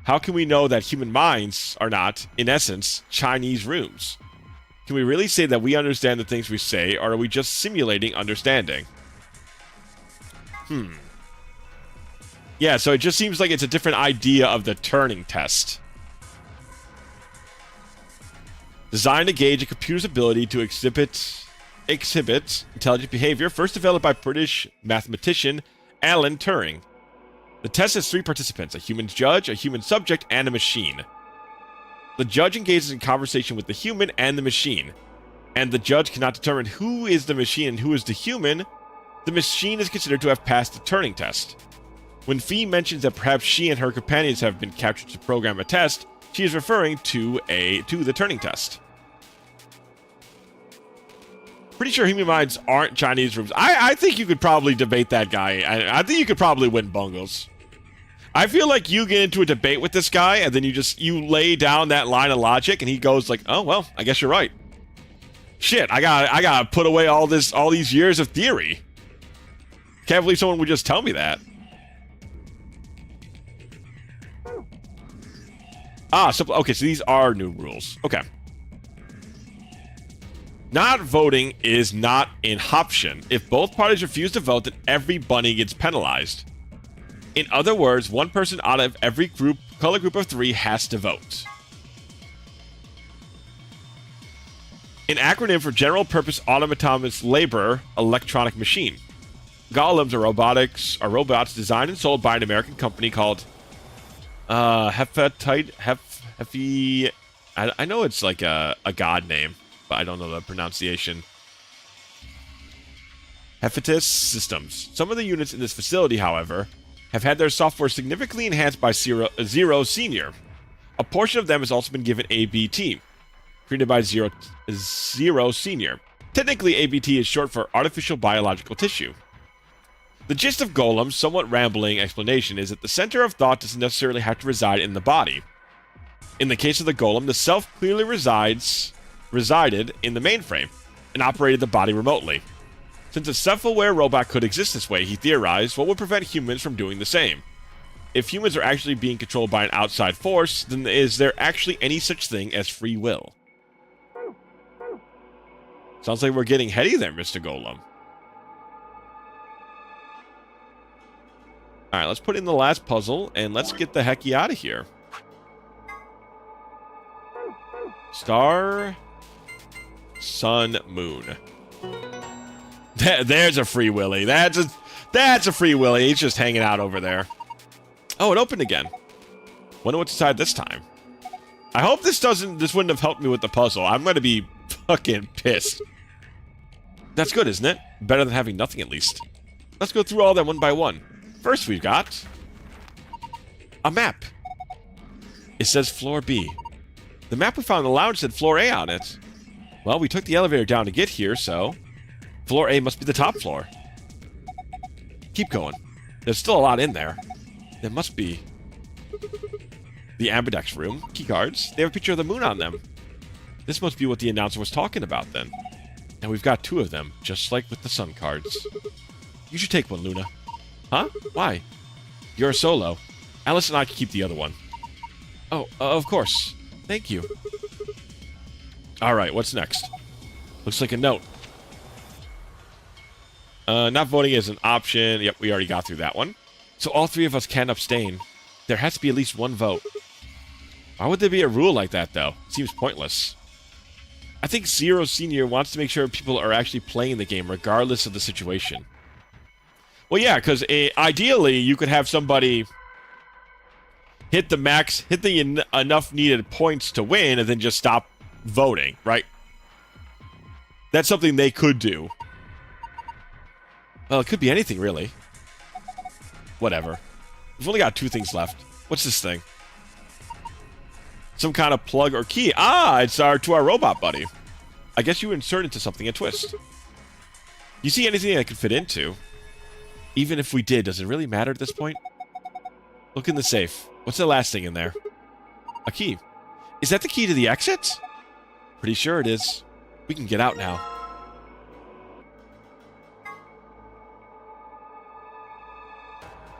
how can we know that human minds are not, in essence, Chinese rooms? Can we really say that we understand the things we say, or are we just simulating understanding? Yeah, so it just seems like it's a different idea of the Turing test. Designed to gauge a computer's ability to exhibit intelligent behavior, first developed by British mathematician Alan Turing. The test has 3 participants: a human judge, a human subject, and a machine. The judge engages in conversation with the human and the machine, and the judge cannot determine who is the machine and who is the human. The machine is considered to have passed the Turing test. When Fee mentions that perhaps she and her companions have been captured to program a test, she is referring to the Turing test. Pretty sure human minds aren't Chinese rooms. I think you could probably debate that guy. I think you could probably win bungles. I feel like you get into a debate with this guy, and then you lay down that line of logic, and he goes like, "Oh well, I guess you're right." Shit, I gotta put away all these years of theory. Can't believe someone would just tell me that. Okay, so these are new rules. Okay. Not voting is not an option. If both parties refuse to vote, then every bunny gets penalized. In other words, one person out of every color group of 3 has to vote. An acronym for General Purpose Autonomous Labor Electronic Machine. Golems are robots designed and sold by an American company called Hephatite. I know it's like a god name, but I don't know the pronunciation. Hephaestus Systems. Some of the units in this facility, however, have had their software significantly enhanced by Zero Senior. A portion of them has also been given ABT, created by Zero Senior. Technically, ABT is short for Artificial Biological Tissue. The gist of Golem's somewhat rambling explanation is that the center of thought doesn't necessarily have to reside in the body. In the case of the Golem, the self clearly resided in the mainframe and operated the body remotely. Since a self-aware robot could exist this way, he theorized, what would prevent humans from doing the same? if humans are actually being controlled by an outside force, then is there actually any such thing as free will? Sounds like we're getting heady there, Mr. Golem. Alright, let's put in the last puzzle, and let's get the hecky out of here. Star, sun, moon. There's a Free Willy. That's a Free Willy. He's just hanging out over there. Oh, it opened again. Wonder what's inside this time. I hope this wouldn't have helped me with the puzzle. I'm gonna be fucking pissed. That's good, isn't it? Better than having nothing, at least. Let's go through all them one by one. First, we've got a map. It says floor B. The map we found in the lounge said floor A on it. Well, we took the elevator down to get here, so floor A must be the top floor. Keep going. There's still a lot in there. There must be the ambidex room, keycards. They have a picture of the moon on them. This must be what the announcer was talking about then. And we've got 2 of them, just like with the sun cards. You should take one, Luna. Huh? Why? You're a solo. Alice and I can keep the other one. Oh, of course. Thank you. Alright, what's next? Looks like a note. Not voting is an option. Yep, we already got through that one. So all 3 of us can abstain. There has to be at least 1 vote. Why would there be a rule like that, though? Seems pointless. I think Zero Senior wants to make sure people are actually playing the game regardless of the situation. Well, yeah, because ideally you could have somebody hit the enough needed points to win and then just stop voting, right? That's something they could do. Well, it could be anything, really. Whatever. We've only got 2 things left. What's this thing? Some kind of plug or key. Ah, it's to our robot buddy. I guess you insert into something and twist. You see anything I could fit into? Even if we did, does it really matter at this point? Look in the safe. What's the last thing in there? A key. Is that the key to the exit? Pretty sure it is. We can get out now.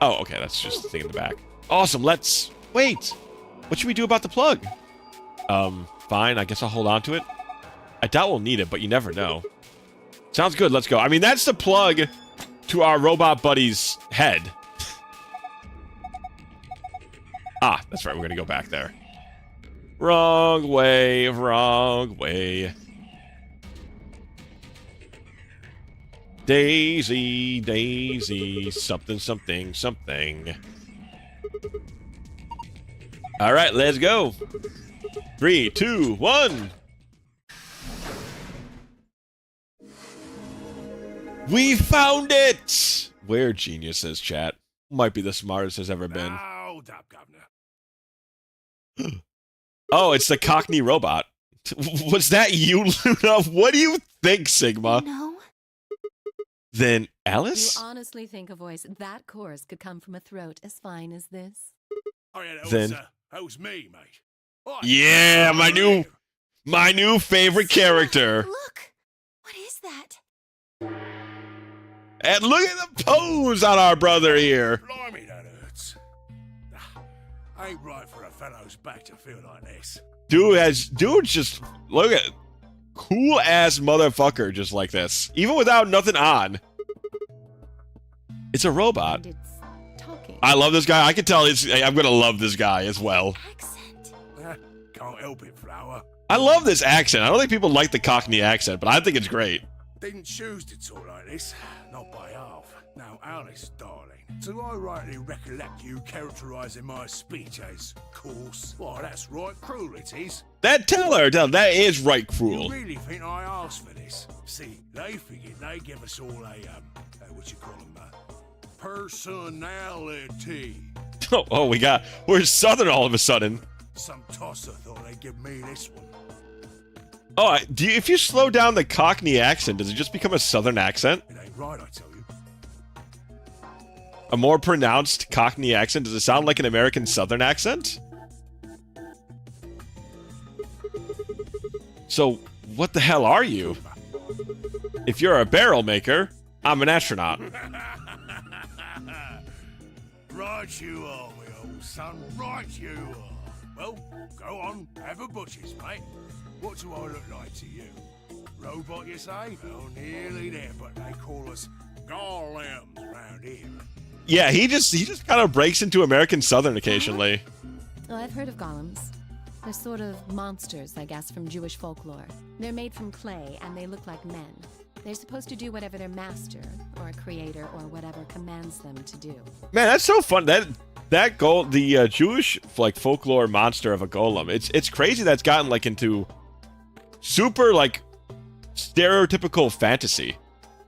Oh, okay, that's just the thing in the back. Awesome, let's... Wait! What should we do about the plug? Fine, I guess I'll hold on to it. I doubt we'll need it, but you never know. Sounds good, let's go. I mean, that's the plug to our robot buddy's head. Ah, that's right, we're gonna go back there. Wrong way, wrong way. Daisy, Daisy, something, something, something. All right, let's go. 3, 2, 1. We found it! We're geniuses, chat. Might be the smartest has ever been. Hold up, Governor. Oh, it's the Cockney robot. Was that you, Luna? What do you think, Sigma? No. Then Alice? You honestly think a voice that coarse could come from a throat as fine as this? Oh yeah, Then- that was me, mate. Right. Yeah, my new favorite character. Look! What is that? And look at the pose on our brother here. Blimey, that hurts. Ain't right for a fellow's back to feel like this. Dude's just, look at, cool ass motherfucker just like this. Even without nothing on. It's a robot. And it's talking. I love this guy. I can tell I'm gonna love this guy as well. Accent. Can't help it, Flower. I love this accent. I don't think people like the Cockney accent, but I think it's great. Didn't choose to talk like this, not by half. Now, Alice, darling, do I rightly recollect you characterising my speech as coarse? Why, that's right cruel, it is. Tell her, that is right You cruel. really think I asked for this? See, they figured they give us all a, what you call them, personality. We're Southern all of a sudden. Some tosser thought they'd give me this one. Oh, if you slow down the Cockney accent, does it just become a Southern accent? It ain't right, I tell you. A more pronounced Cockney accent? Does it sound like an American Southern accent? So, what the hell are you? If you're a barrel maker, I'm an astronaut. Right you are, son, right you are. Well, go on, have a butcher's, mate. What do I look like to you? Robot, you say? Well, nearly there, but they call us golems round here. Yeah, he just kind of breaks into American Southern occasionally. Oh, I've heard of golems. They're sort of monsters, I guess, from Jewish folklore. They're made from clay, and they look like men. They're supposed to do whatever their master, or creator, or whatever commands them to do. Man, that's so fun. The Jewish like folklore monster of a golem. It's crazy that's gotten like into super like stereotypical fantasy.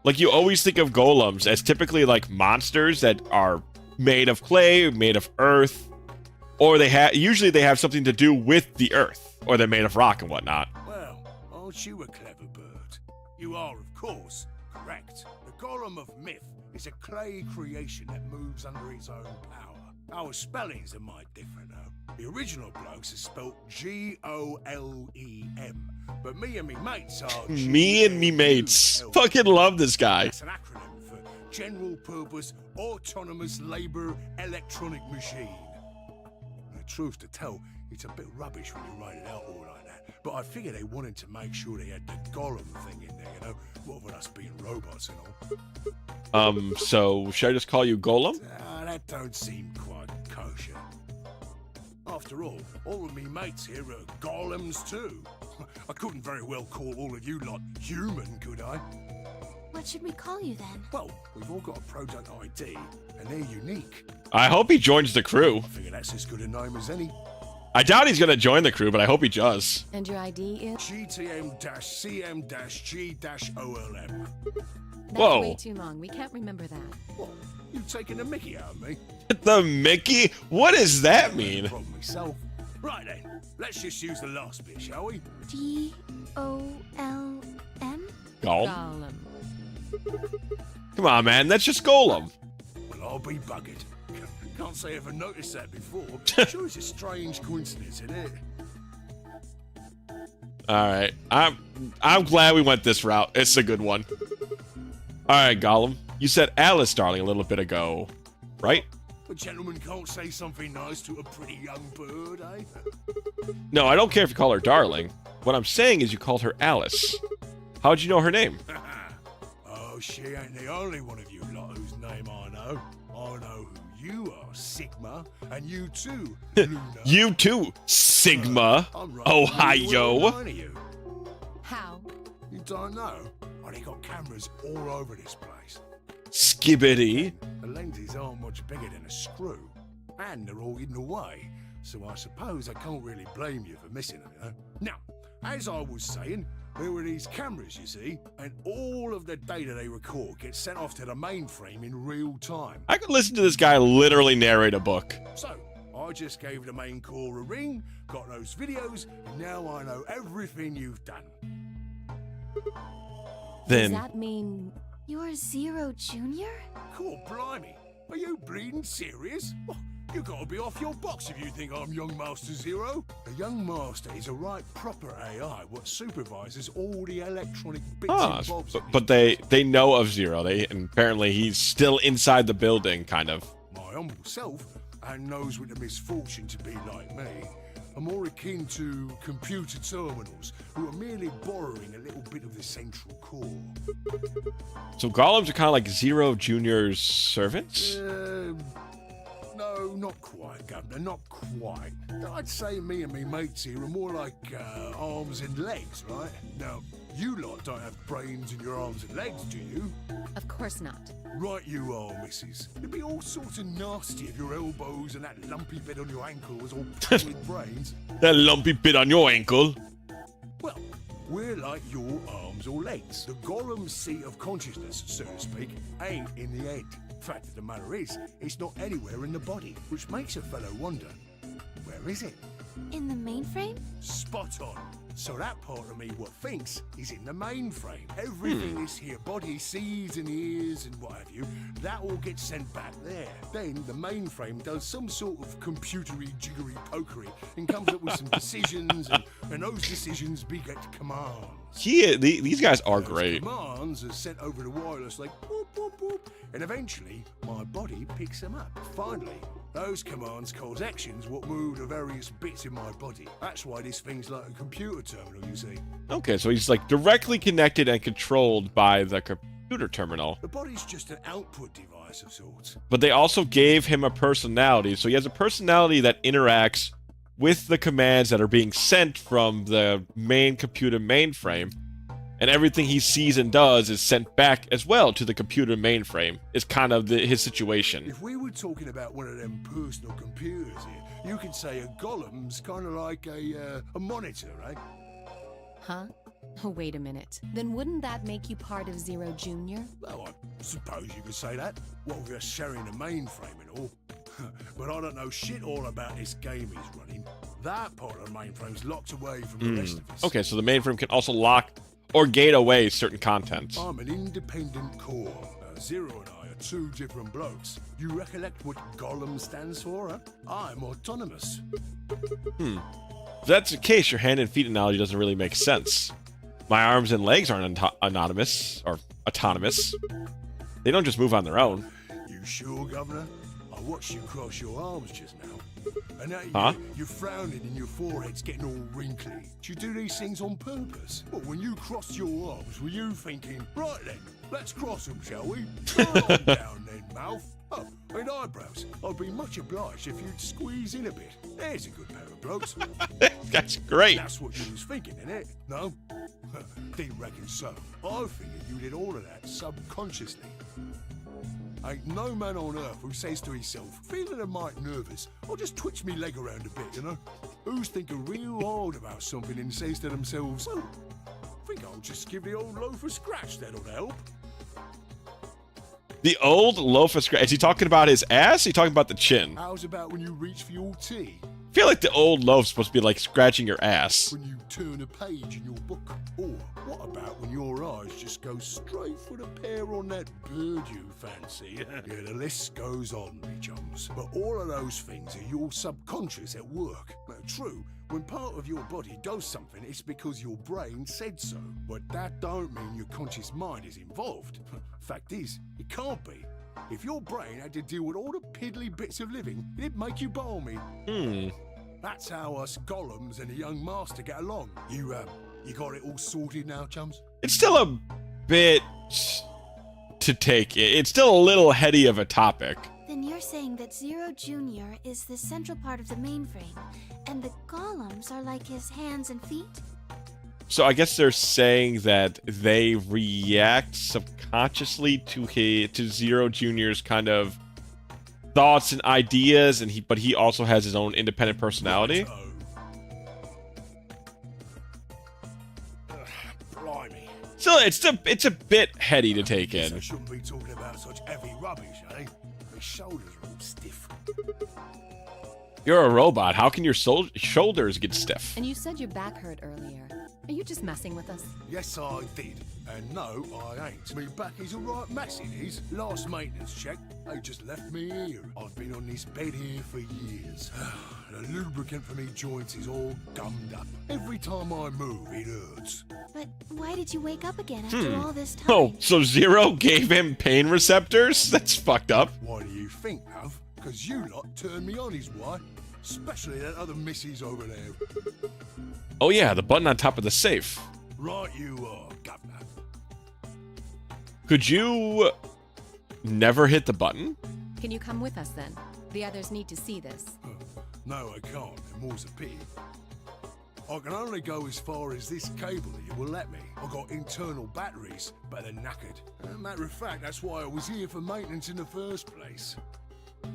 Like you always think of golems as typically like monsters that are made of clay, made of earth, or usually they have something to do with the earth, or they're made of rock and whatnot. Well, aren't you a clever bird? You are, of course, correct. The Golem of Myth is a clay creation that moves under its own power. Our spellings are might different, though. The original blokes are spelt Golem, but me and me mates are Me and me mates. Fucking love this guy. That's an acronym for General Purpose Autonomous Labour Electronic Machine. The truth to tell, it's a bit rubbish when you write it out all like that. But I figure they wanted to make sure they had the Golem thing in there, you know? What with us being robots and all. So should I just call you Golem? That don't seem quite kosher. After all of me mates here are golems too. I couldn't very well call all of you lot human, could I? What should we call you then? Well, we've all got a product ID, and they're unique. I hope he joins the crew. I figure that's as good a name as any. I doubt he's gonna join the crew, but I hope he does. And your ID is? GTM-CM-G-OLM. That's Whoa. way too long. We can't remember that. What? You taking the mickey out of me? The Mickey? What does that mean? Problem myself. Right then, let's just use the last bit, shall we? Golem? Golem? Come on, man. That's just Golem. Well, I'll be buggered. Can't say I ever noticed that before. Sure, it's a strange coincidence, isn't it? All right. I'm glad we went this route. It's a good one. All right, Gollum. You said Alice, darling, a little bit ago, right? A gentleman can't say something nice to a pretty young bird, eh? No, I don't care if you call her darling. What I'm saying is you called her Alice. How'd you know her name? Oh, she ain't the only one of you lot whose name I know. I know who you are, Sigma, and you too, Luna. You too, Sigma. I'm right Ohio. you. How? You don't know? Oh, they got cameras all over this place. Skibbity. The lenses aren't much bigger than a screw, and they're all hidden away, so I suppose I can't really blame you for missing them, you know? Now, as I was saying, there were these cameras, you see, and all of the data they record gets sent off to the mainframe in real time. I could listen to this guy literally narrate a book. So, I just gave the main core a ring, got those videos, and now I know everything you've done. Then Does that mean You're Zero Junior? Cool, blimey. Are you bleeding serious? Oh, you gotta be off your box if you think I'm Young Master Zero. The Young Master is a right proper AI what supervises all the electronic bits and bobs. but they know of Zero. And apparently he's still inside the building, kind of. My humble self, and those with the misfortune to be like me, are more akin to computer terminals who are merely borrowing a little bit of the central core. So golems are kind of like Zero Jr.'s servants? No, not quite, Governor, not quite. I'd say me and me mates here are more like arms and legs, right? Now, you lot don't have brains in your arms and legs, do you? Of course not. Right you are, missus. It'd be all sorts of nasty if your elbows and that lumpy bit on your ankle was all packed with brains. That lumpy bit on your ankle. Well, we're like your arms or legs. The Golem's seat of consciousness, so to speak, ain't in the head. Fact of the matter is, it's not anywhere in the body, which makes a fellow wonder, where is it? In the mainframe? Spot on. So that part of me what thinks is in the mainframe. Everything this here body sees and hears and what have you, that all gets sent back there. Then the mainframe does some sort of computery jiggery pokery and comes up with some decisions, and those decisions beget commands. These guys are great. Commands are sent over the wireless like whoop, whoop, whoop, and eventually my body picks them up. Finally, those commands cause actions what move the various bits in my body. That's why this thing's like a computer terminal, you see. Okay, so he's like directly connected and controlled by the computer terminal. The body's just an output device of sorts. But they also gave him a personality, so he has a personality that interacts with the commands that are being sent from the main computer mainframe. And everything he sees and does is sent back as well to the computer mainframe. Is kind of his situation. If we were talking about one of them personal computers here, you could say a golem's kind of like a monitor, right? Huh? Oh, wait a minute. Then wouldn't that make you part of Zero Junior? Well, I suppose you could say that. Well, we're sharing a mainframe and all. But I don't know shit all about this game he's running. That part of the mainframe's locked away from the rest of us. Okay, so the mainframe can also lock or gate away certain content. I'm an independent core. Zero and I are two different blokes. You recollect what Golem stands for, huh? I'm autonomous. If that's the case, your hand and feet analogy doesn't really make sense. My arms and legs aren't anonymous or autonomous. They don't just move on their own. You sure, Governor? I watched you cross your arms just now. And now you're frowning and your forehead's getting all wrinkly. Do you do these things on purpose? Well, when you crossed your arms, were you thinking, right then, let's cross them, shall we? Go on down then, mouth. Oh, and eyebrows. I'd be much obliged if you'd squeeze in a bit. There's a good pair of blokes. That's great. That's what you was thinking, innit? No? Didn't reckon so. I figured you did all of that subconsciously. Ain't no man on earth who says to himself, feeling a mite nervous, I'll just twitch me leg around a bit, you know? Who's thinking real hard about something and says to themselves, well, I think I'll just give the old loaf a scratch, that'll help. The old loaf of scratch. Is he talking about his ass? Or is he talking about the chin? How's about when you reach for your tea? I feel like the old loaf's supposed to be like scratching your ass. When you turn a page in your book? Or what about when your eyes just go straight for the pear on that bird you fancy? Yeah, the list goes on, me chums. But all of those things are your subconscious at work. Now, true, when part of your body does something, it's because your brain said so. But that don't mean your conscious mind is involved. Fact is, it can't be. If your brain had to deal with all the piddly bits of living, it'd make you balmy. That's how us golems and the young master get along. You got it all sorted now, chums? It's still a bit to take it. It's still a little heady of a topic. Then you're saying that Zero Junior is the central part of the mainframe, and the golems are like his hands and feet? So I guess they're saying that they react subconsciously to Zero Junior's kind of thoughts and ideas, and but he also has his own independent personality. Blimey. So it's a bit heady to take in. I shouldn't be talking about such heavy rubbish, eh? My shoulders are all stiff. You're a robot. How can your shoulders get stiff? And you said your back hurt earlier. Are you just messing with us? Yes, I did. And no, I ain't. Me back is a right mess, it is. Last maintenance check, they just left me here. I've been on this bed here for years. The lubricant for me joints is all gummed up. Every time I move, it hurts. But why did you wake up again after all this time? Oh, so Zero gave him pain receptors? That's fucked up. Why do you think, Huv? Because you lot turned me on is why. Especially that other missus over there. Oh yeah, the button on top of the safe. Right you are, Governor. Could you never hit the button? Can you come with us then? The others need to see this. No, I can't, and more's a pity. I can only go as far as this cable that you will let me. I've got internal batteries, but they're knackered. Matter of fact, that's why I was here for maintenance in the first place.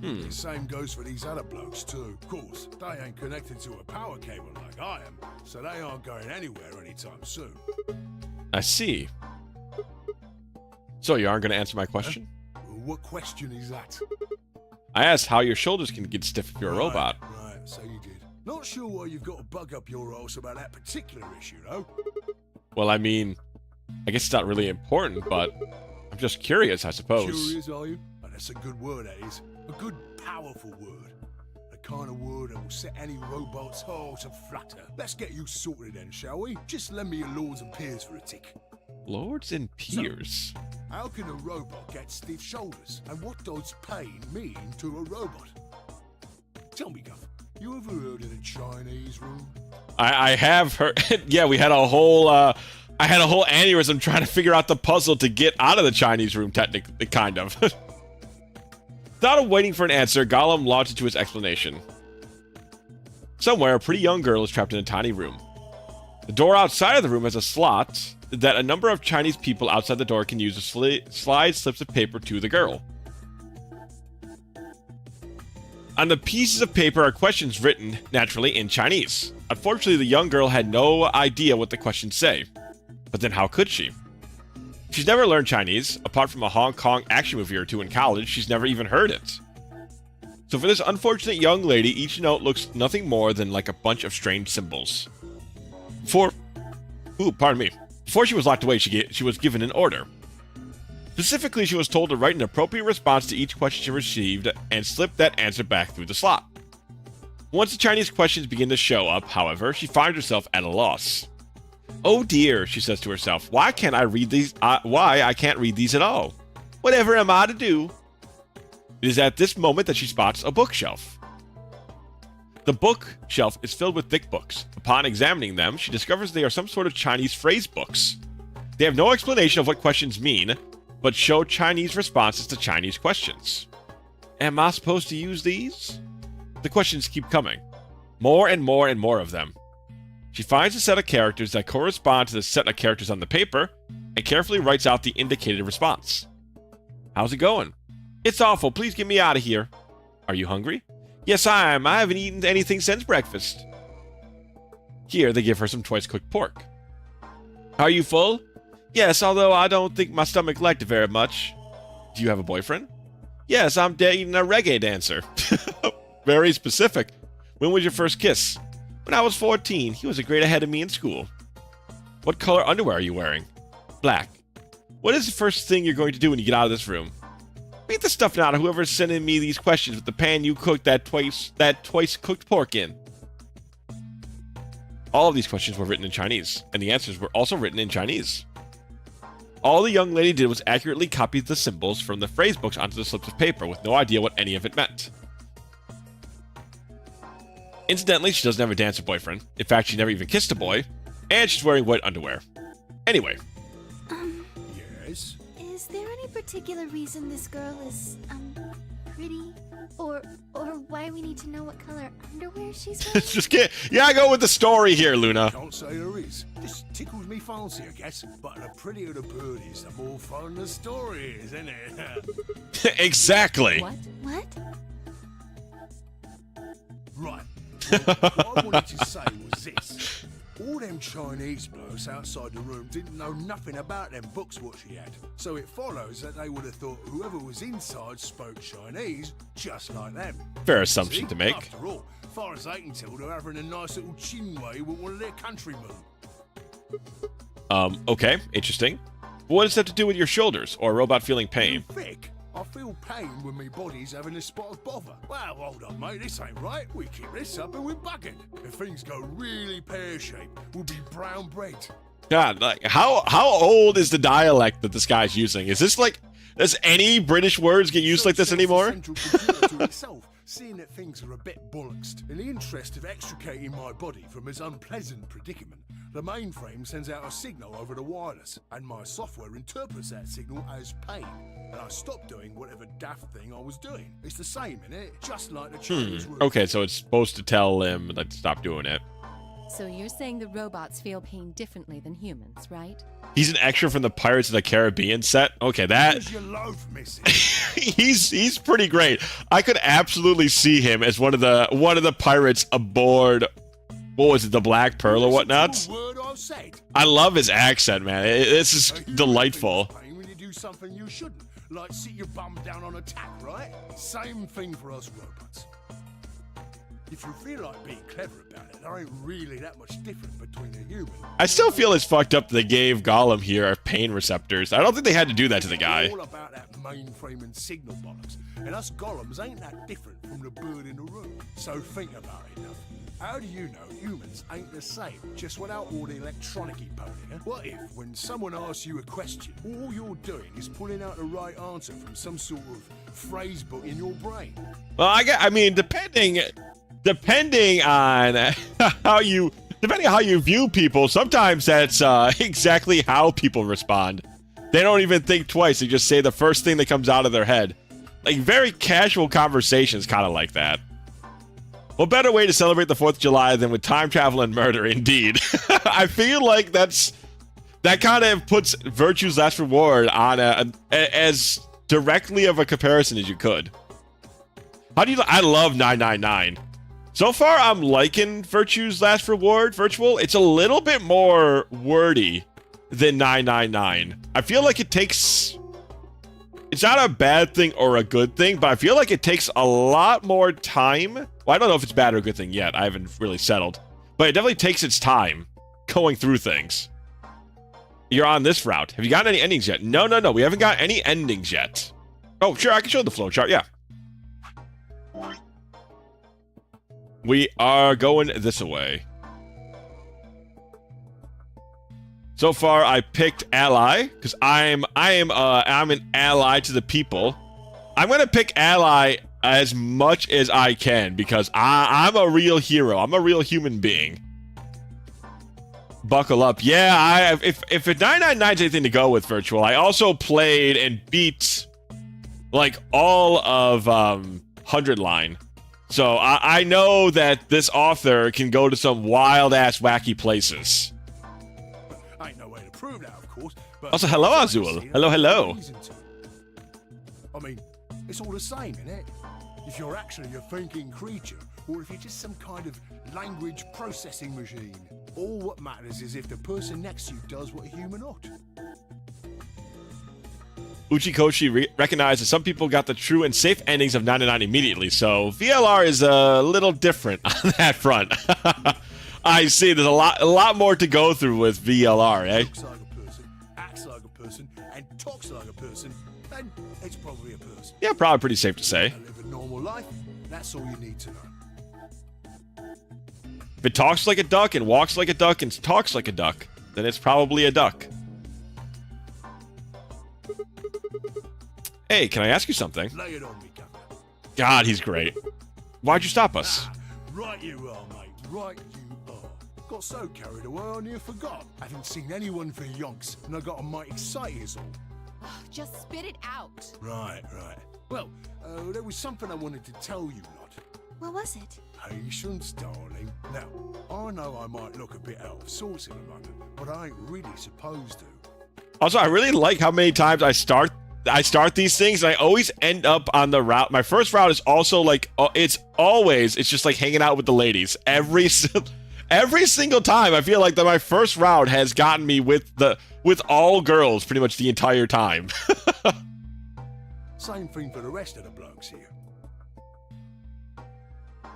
The same goes for these other blokes too. Of course, they ain't connected to a power cable like I am, so they aren't going anywhere anytime soon. I see. So you aren't going to answer my question? What question is that? I asked how your shoulders can get stiff if you're a robot. Right, so you did. Not sure why you've got to bug up your arse about that particular issue, though. Well, I mean, I guess it's not really important, but I'm just curious, I suppose. Curious, are you? Oh, that's a good word, that is. A good, powerful word. The kind of word that will set any robot's heart to flutter. Let's get you sorted then, shall we? Just lend me your lords and peers for a tick. Lords and peers? So, how can a robot get stiff shoulders? And what does pain mean to a robot? Tell me, Guff, you ever heard of the Chinese room? I have heard. Yeah, we had a whole. I had a whole aneurysm trying to figure out the puzzle to get out of the Chinese room. Technically, kind of. Without waiting for an answer, Gollum launched into his explanation. Somewhere, a pretty young girl is trapped in a tiny room. The door outside of the room has a slot that a number of Chinese people outside the door can use to slide slips of paper to the girl. On the pieces of paper are questions written, naturally, in Chinese. Unfortunately, the young girl had no idea what the questions say. But then how could she? She's never learned Chinese. Apart from a Hong Kong action movie or two in college, she's never even heard it. So for this unfortunate young lady, each note looks nothing more than like a bunch of strange symbols. Before she was locked away, she was given an order. Specifically, she was told to write an appropriate response to each question she received and slip that answer back through the slot. Once the Chinese questions begin to show up, however, she finds herself at a loss. Oh dear, she says to herself, why can't I read these? Why I can't read these at all? Whatever am I to do? It is at this moment that she spots a bookshelf. The bookshelf is filled with thick books. Upon examining them, she discovers they are some sort of Chinese phrase books. They have no explanation of what questions mean, but show Chinese responses to Chinese questions. Am I supposed to use these? The questions keep coming. More and more and more of them. She finds a set of characters that correspond to the set of characters on the paper and carefully writes out the indicated response. How's it going? It's awful. Please get me out of here. Are you hungry? Yes, I am. I haven't eaten anything since breakfast. Here, they give her some twice-cooked pork. Are you full? Yes, although I don't think my stomach liked it very much. Do you have a boyfriend? Yes, I'm dating a reggae dancer. Very specific. When was your first kiss? When I was 14. He was a grade ahead of me in school. What color underwear are you wearing? Black. What is the first thing you're going to do when you get out of this room? Beat the stuff out of whoever's sending me these questions with the pan you cooked that twice cooked pork in. All of these questions were written in Chinese, and the answers were also written in Chinese. All the young lady did was accurately copy the symbols from the phrase books onto the slips of paper with no idea what any of it meant. Incidentally, she doesn't have a dancer boyfriend. In fact, she never even kissed a boy, and she's wearing white underwear. Anyway. Yes? Is there any particular reason this girl is, pretty? Or why we need to know what color underwear she's wearing? Just get, yeah, go with the story here, Luna. Can't say there is. This tickles me fancy, I guess. But the prettier the bird is, the more fun the story is, isn't it? Exactly. What? Right. What I wanted to say was this. All them Chinese blokes outside the room didn't know nothing about them books what she had. So it follows that they would have thought whoever was inside spoke Chinese just like them. Fair assumption See? to make. After all, far as they can tell, they're having a nice little chinway with one of their countrymen. Okay, interesting. What does that have to do with your shoulders, or a robot feeling pain? Vic, I feel pain when my body's having a spot of bother. Well, hold on, mate, this ain't right. We keep this up and we're buggered. If things go really pear-shaped, we'll be brown bread. God, like, how old is the dialect that this guy's using? Is this like, does any British words get used like this anymore? To itself, seeing that things are a bit bollocksed. In the interest of extricating my body from this unpleasant predicament, the mainframe sends out a signal over the wireless, and my software interprets that signal as pain. And I stop doing whatever daft thing I was doing. It's the same, innit? Just like the Chinese room. Okay, so it's supposed to tell him to stop doing it. So you're saying the robots feel pain differently than humans, right? He's an extra from the Pirates of the Caribbean set. Okay, that Here's your loaf, missus. he's pretty great. I could absolutely see him as one of the pirates aboard. What was it, the Black Pearl or whatnot? Word I've said. I love his accent, man. This is delightful. Pain when you do something you shouldn't, like sit your bum down on a tack, right? Same thing for us robots. If you feel like being clever about it, there ain't really that much different between a human. I still feel it's fucked up that they gave Gollum here pain receptors. I don't think they had to do that to the guy. All about that mainframe and signal bollocks. And us golems ain't that different from the bird in the room. So think about it now. How do you know humans ain't the same, just without all the electronic-y pony, huh? What if, when someone asks you a question, all you're doing is pulling out the right answer from some sort of phrase book in your brain? Well, I mean, depending on how you view people, sometimes that's exactly how people respond. They don't even think twice. They just say the first thing that comes out of their head. Like, very casual conversations kind of like that. What better way to celebrate the 4th of July than with time travel and murder, indeed. I feel like that kind of puts Virtue's Last Reward on as directly of a comparison as you could. I love 999. So far, I'm liking Virtue's Last Reward, Virtual. It's a little bit more wordy than 999. I feel like it's not a bad thing or a good thing, but I feel like it takes a lot more time. Well, I don't know if it's bad or a good thing yet. I haven't really settled. But it definitely takes its time going through things. You're on this route. Have you gotten any endings yet? No. We haven't got any endings yet. Oh, sure. I can show the flowchart. Yeah. We are going this way. So far, I picked ally because I'm an ally to the people. I'm gonna pick ally as much as I can because I'm a real hero. I'm a real human being. Buckle up. Yeah, if 999's anything to go with, Virtual, I also played and beat like all of 100 Line. So I know that this author can go to some wild ass wacky places. Ain't no way to prove that, of course. But also, hello, Azul. Hello. I mean, it's all the same, innit? If you're actually a thinking creature, or if you're just some kind of language processing machine. All what matters is if the person next to you does what a human ought. Uchikoshi recognized that some people got the true and safe endings of 99 immediately, so VLR is a little different on that front. I see. There's a lot more to go through with VLR, eh? Looks like a person, acts like a person, and talks like a person, then it's probably a person. Yeah, probably pretty safe to say. Live a normal life, that's all you need to know. If it talks like a duck and walks like a duck and talks like a duck, then it's probably a duck. Hey, can I ask you something? Lay it on me, Governor. God, he's great. Why'd you stop us? Right you are, mate. Right you are. Got so carried away I near forgot. Haven't seen anyone for yonks, and I got a mite excited as all. Just spit it out. Right. Well, there was something I wanted to tell you, lot. What was it? Patience, darling. Now, I know I might look a bit out of sorts in a moment, but I ain't really supposed to. Also, I really like how many times I start these things and I always end up on the route. My first route is also like, it's just like hanging out with the ladies. Every single time I feel like that my first route has gotten me with all girls pretty much the entire time. Same thing for the rest of the blokes here.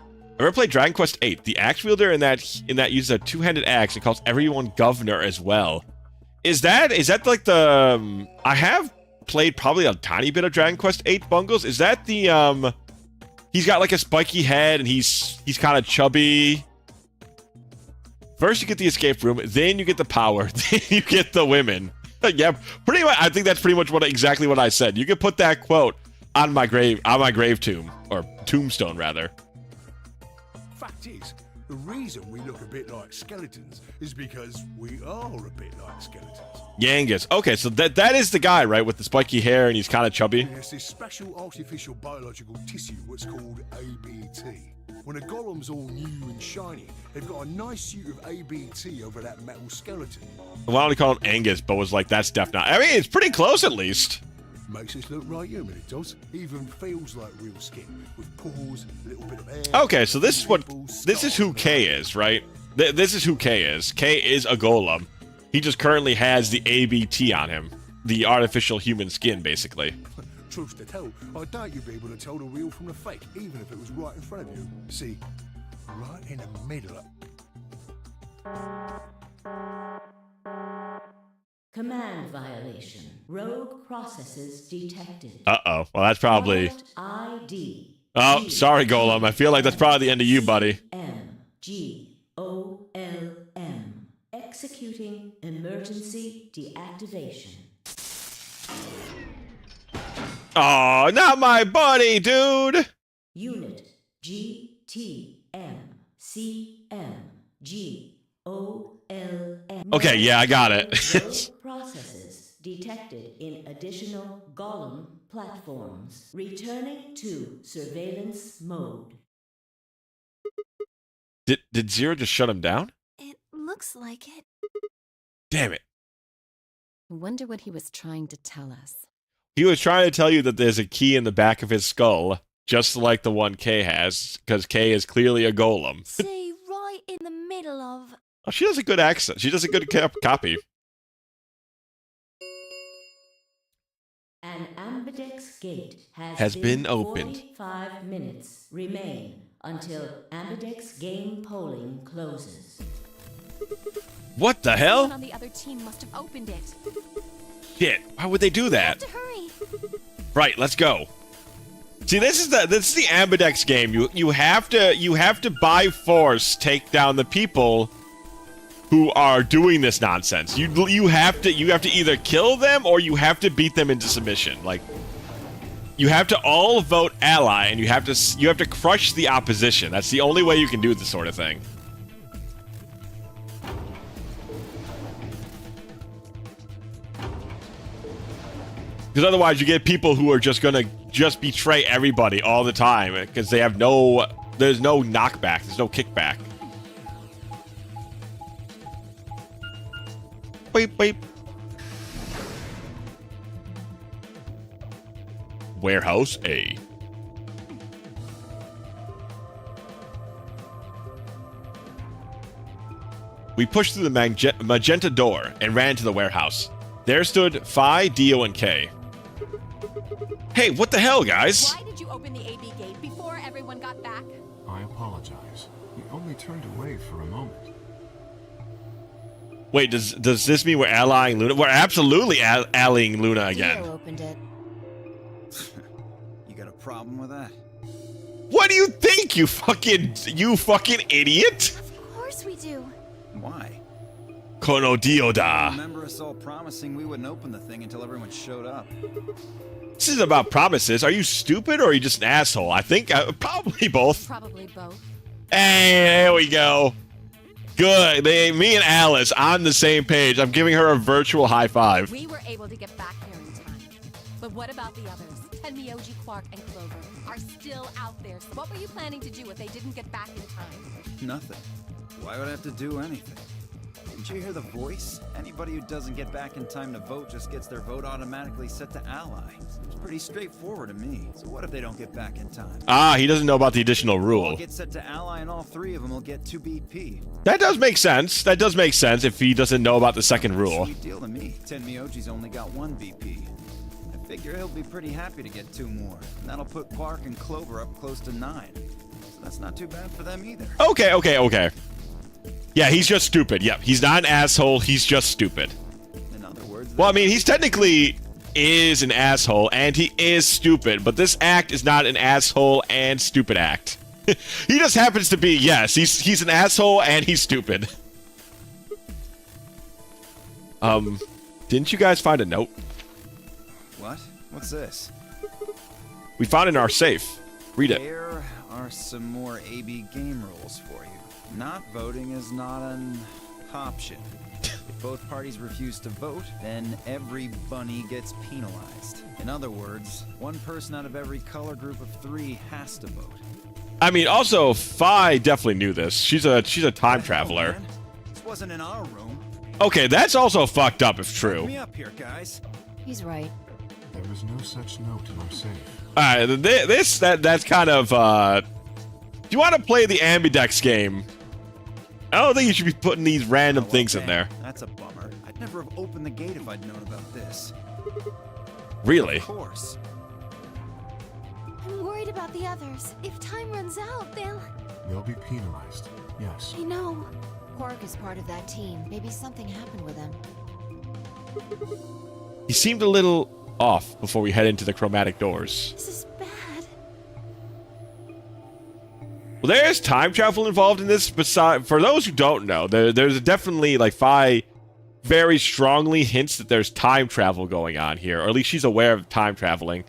I ever played Dragon Quest VIII. The axe wielder in that uses a two-handed axe and calls everyone governor as well. Is that like the I have played probably a tiny bit of Dragon Quest VIII, Bungles. Is that the he's got like a spiky head and he's kind of chubby. First you get the escape room, then you get the power, then you get the women. Yeah, pretty much. I think that's pretty much exactly what I said. You could put that quote on my grave tomb, or tombstone rather. Fact is, the reason we look a bit like skeletons is because we are a bit like skeletons. Yangus. Okay, so that is the guy, right, with the spiky hair and he's kind of chubby. It's this special artificial biological tissue what's called ABT. When a golem's all new and shiny, they've got a nice suit of ABT over that metal skeleton. Why don't we call him Angus, but was like, that's Def not. I mean, it's pretty close at least. Makes us look right human, it does. Even feels like real skin, with pores, a little bit of hair. Okay, so this is who K is, right? This is who K is. K is a golem. He just currently has the ABT on him. The artificial human skin, basically. Truth to tell, I doubt you'd be able to tell the real from the fake, even if it was right in front of you. See, right in the middle of... Command violation. Rogue processes detected. Uh-oh. Well, that's probably... Product ID. Oh, sorry, Golem. I feel like that's probably the end of you, buddy. MGOLM. Executing emergency deactivation. Oh, not my buddy, dude! Unit GTMCMGOLM. Okay, yeah, I got it. Rogue processes detected in additional Golem platforms. Returning to surveillance mode. Did Zero just shut him down? It looks like it. Damn it. I wonder what he was trying to tell us. He was trying to tell you that there's a key in the back of his skull, just like the one Kay has, because Kay is clearly a golem. See, right in the middle of... Oh, she does a good accent. She does a good copy. An Ambidex gate has been opened. 45 minutes remain until Ambidex game polling closes. What the Someone hell? on the other team must have opened it. Shit, why would they do that? To hurry. Right, let's go. See, this is the Ambidex game. You have to by force take down the people who are doing this nonsense. You have to either kill them or you have to beat them into submission. Like, you have to all vote ally and you have to crush the opposition. That's the only way you can do this sort of thing. Because otherwise you get people who are just gonna betray everybody all the time because they have there's no knockback, there's no kickback. Beep, beep. Warehouse A. We pushed through the magenta door and ran to the warehouse. There stood Phi, Dio, and Kay. Hey, what the hell, guys? Why did you open the AB gate before everyone got back? I apologize. We only turned away for a moment. Wait, does this mean we're allying Luna? We're absolutely allying Luna again. Dio opened it. You got a problem with that? What do you think, you fucking idiot? Of course we do. Why? Kono Dioda. Remember us all promising we wouldn't open the thing until everyone showed up. This isn't about promises. Are you stupid or are you just an asshole? I think probably both. Probably both. Hey, there we go. Good. Me and Alice on the same page. I'm giving her a virtual high five. We were able to get back here in time. But what about the others? Tenmyoji, Quark, and Clover are still out there. So what were you planning to do if they didn't get back in time? Nothing. Why would I have to do anything? Didn't you hear the voice? Anybody who doesn't get back in time to vote just gets their vote automatically set to ally. It's pretty straightforward to me. So what if they don't get back in time? Ah, he doesn't know about the additional rule. I'll get set to ally and all three of them will get 2 BP. That does make sense. That does make sense if he doesn't know about the second rule. Sweet deal to me. Tenmyoji's only got 1 BP. I figure he'll be pretty happy to get 2 more. And that'll put Quark and Clover up close to 9. So that's not too bad for them either. Okay. Yeah, he's just stupid. Yep, he's not an asshole. He's just stupid. In other words, well, I mean, he's technically is an asshole and he is stupid, but this act is not an asshole and stupid act. He just happens to be, yes, he's an asshole and he's stupid. Didn't you guys find a note? What? What's this? We found it in our safe. Read it. There are some more AB game rules for you. Not voting is not an option. If both parties refuse to vote, then every bunny gets penalized. In other words, 1 person out of every color group of 3 has to vote. I mean, also, Phi definitely knew this. She's a time traveler. Man, this wasn't in our room. Okay, that's also fucked up if true. Let me up here, guys. He's right. There is no such note in our safe. Alright, that's kind of, do you want to play the Ambidex game? I don't think you should be putting these random things in there. That's a bummer. I'd never have opened the gate if I'd known about this. Really? Of course. I'm worried about the others. If time runs out, they'll... They'll be penalized, yes. I know. Quark is part of that team. Maybe something happened with him. He seemed a little off before we head into the chromatic doors. This is bad. Well, there's time travel involved in this. Besides, for those who don't know, there's definitely, like, Fi very strongly hints that there's time travel going on here, or at least she's aware of time traveling.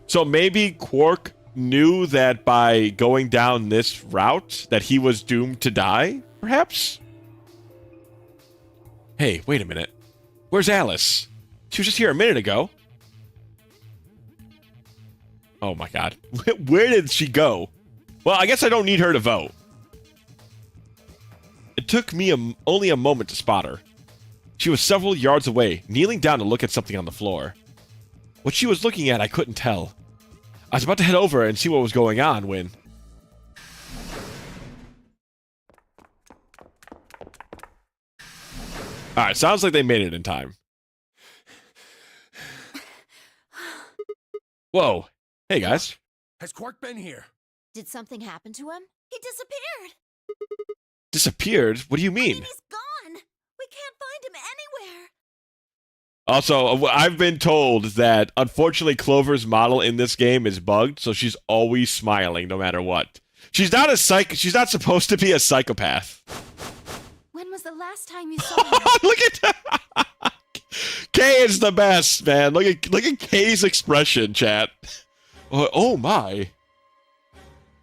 So maybe Quark knew that by going down this route that he was doomed to die, perhaps? Hey, wait a minute. Where's Alice? She was just here a minute ago. Oh my god. Where did she go? Well, I guess I don't need her to vote. It took me only a moment to spot her. She was several yards away, kneeling down to look at something on the floor. What she was looking at, I couldn't tell. I was about to head over and see what was going on when... Alright, sounds like they made it in time. Whoa. Hey, guys. Has Quark been here? Did something happen to him? He disappeared. Disappeared? What do you mean? He's gone. We can't find him anywhere. Also, I've been told that, unfortunately, Clover's model in this game is bugged, so she's always smiling no matter what. She's not she's not supposed to be a psychopath. When was the last time you saw him? Look at Kay is the best, man. Look at Kay's expression, chat. Oh my.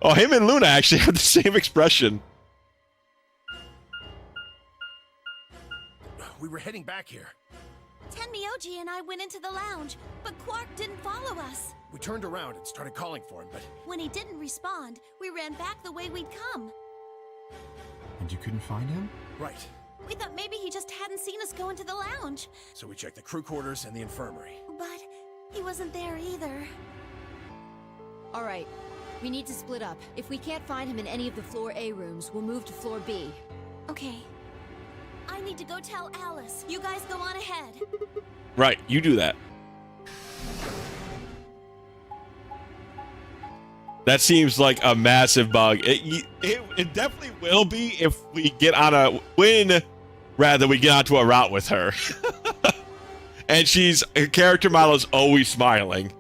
Oh, him and Luna actually have the same expression. We were heading back here. Tenmyoji and I went into the lounge, but Quark didn't follow us. We turned around and started calling for him, but... When he didn't respond, we ran back the way we'd come. And you couldn't find him? Right. We thought maybe he just hadn't seen us go into the lounge. So we checked the crew quarters and the infirmary. But he wasn't there either. All right. We need to split up. If we can't find him in any of the floor A rooms, we'll move to floor B. Okay. I need to go tell Alice. You guys go on ahead. Right, you do that. That seems like a massive bug. It definitely will be if we get on a win, rather we get onto a route with her. And her character model is always smiling.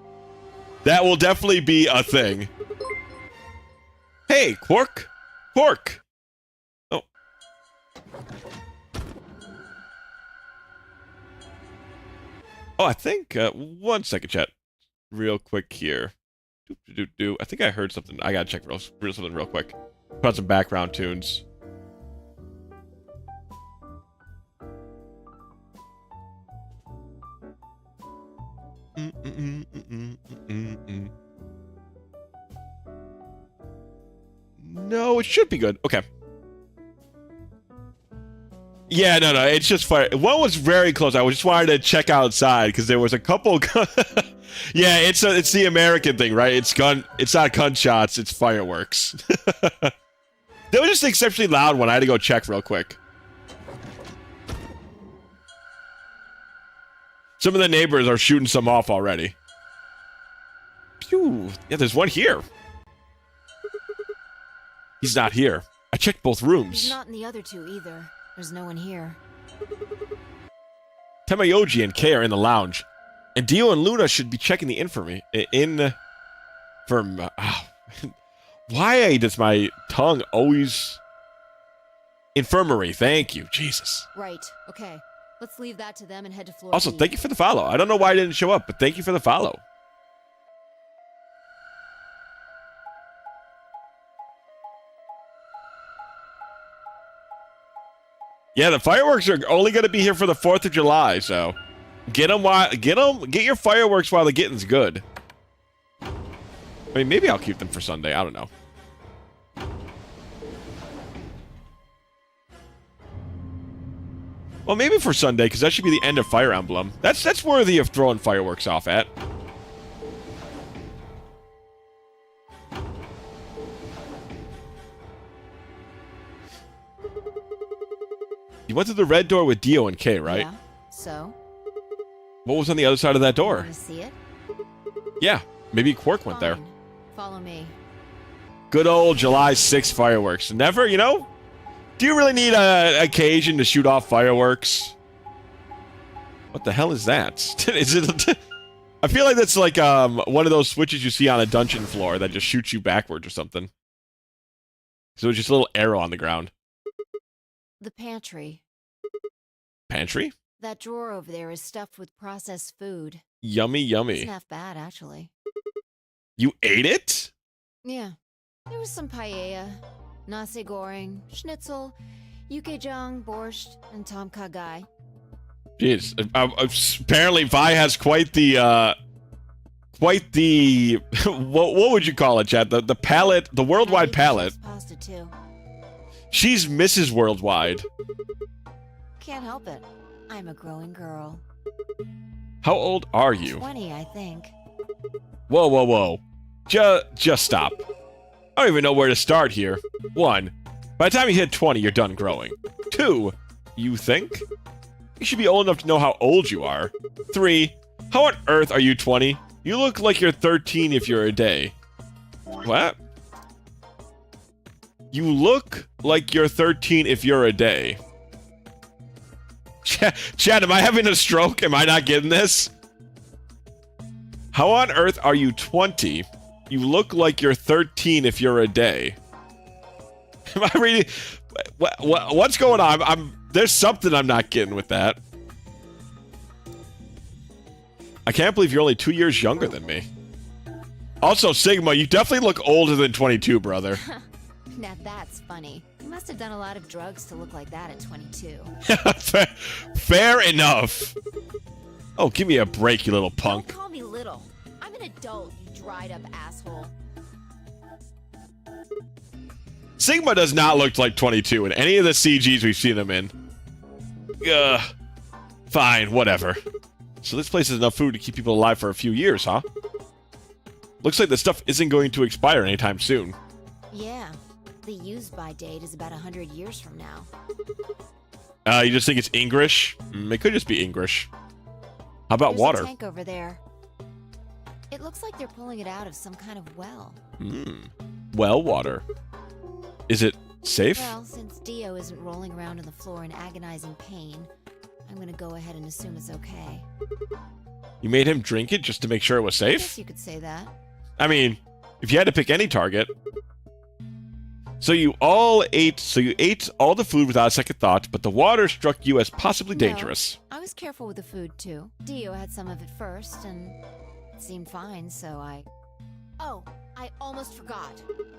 That will definitely be a thing. Hey, Quark! Quark! Oh. Oh, I think, one second, chat. Real quick here. I think I heard something. I gotta check something real quick. Put on some background tunes. No, it should be good. Okay. Yeah, no, it's just fire. One was very close. I just wanted to check outside because there was a couple. Yeah, it's the American thing, right? It's not gunshots, it's fireworks. They were just an exceptionally loud one. I had to go check real quick. Some of the neighbors are shooting some off already. Phew. Yeah, there's one here. He's not here. I checked both rooms. He's not in the other two either. There's no one here. Tenmyoji and Kay are in the lounge. And Dio and Luna should be checking the infirmary. Why does my tongue always... Infirmary, thank you. Jesus. Right, okay. Let's leave that to them and head to floor Also, B. thank you for the follow. I don't know why I didn't show up, but thank you for the follow. Yeah, the fireworks are only going to be here for the 4th of July, so get your fireworks while the getting's good. I mean, maybe I'll keep them for Sunday. I don't know. Well, maybe for Sunday, because that should be the end of Fire Emblem. That's worthy of throwing fireworks off at. You went to the red door with Dio and Kay, right? Yeah, so? What was on the other side of that door? Want to see it? Yeah, maybe Quark went there. Fine. Follow me. Good old July 6th fireworks. Never, you know? Do you really need a occasion to shoot off fireworks? What the hell is that? Is it? I feel like that's like one of those switches you see on a dungeon floor that just shoots you backwards or something. So it's just a little arrow on the ground. The pantry. Pantry? That drawer over there is stuffed with processed food. Yummy, yummy. It's half bad, actually. You ate it? Yeah. There was some paella, nasi goreng, schnitzel, yukejang, borscht, and tom kha gai. Jeez. Apparently Vi has quite the what would you call it, Chad? The palette, the worldwide palette. Pasta too. She's Mrs. Worldwide. Can't help it. I'm a growing girl. How old are you? 20, I think. Whoa, whoa, whoa. Just stop. I don't even know where to start here. 1. By the time you hit 20, you're done growing. 2. You think? You should be old enough to know how old you are. 3. How on earth are you 20? You look like you're 13 if you're a day. What? You look like you're 13 if you're a day. Chad, am I having a stroke? Am I not getting this? How on earth are you 20? You look like you're 13 if you're a day. Am I reading? What's going on? There's something I'm not getting with that. I can't believe you're only 2 years younger than me. Also, Sigma, you definitely look older than 22, brother. Now that's funny. You must have done a lot of drugs to look like that at 22. Fair enough. Oh, give me a break, you little punk. Don't call me little. I'm an adult, you dried up asshole. Sigma does not look like 22 in any of the CGs we've seen him in. Fine, whatever. So this place has enough food to keep people alive for a few years, huh? Looks like the stuff isn't going to expire anytime soon. Yeah. The use-by date is about 100 years from now. You just think it's English? It could just be English. How about There's water? A tank over there. It looks like they're pulling it out of some kind of well. Well water. Is it safe? Well, since Dio isn't rolling around on the floor in agonizing pain, I'm gonna go ahead and assume it's okay. You made him drink it just to make sure it was I safe? guess you could say that. I mean, if you had to pick any target. So you ate all the food without a second thought, but the water struck you as possibly dangerous. No, I was careful with the food too. Dio had some of it first, and it seemed fine, so I... Oh, I almost forgot.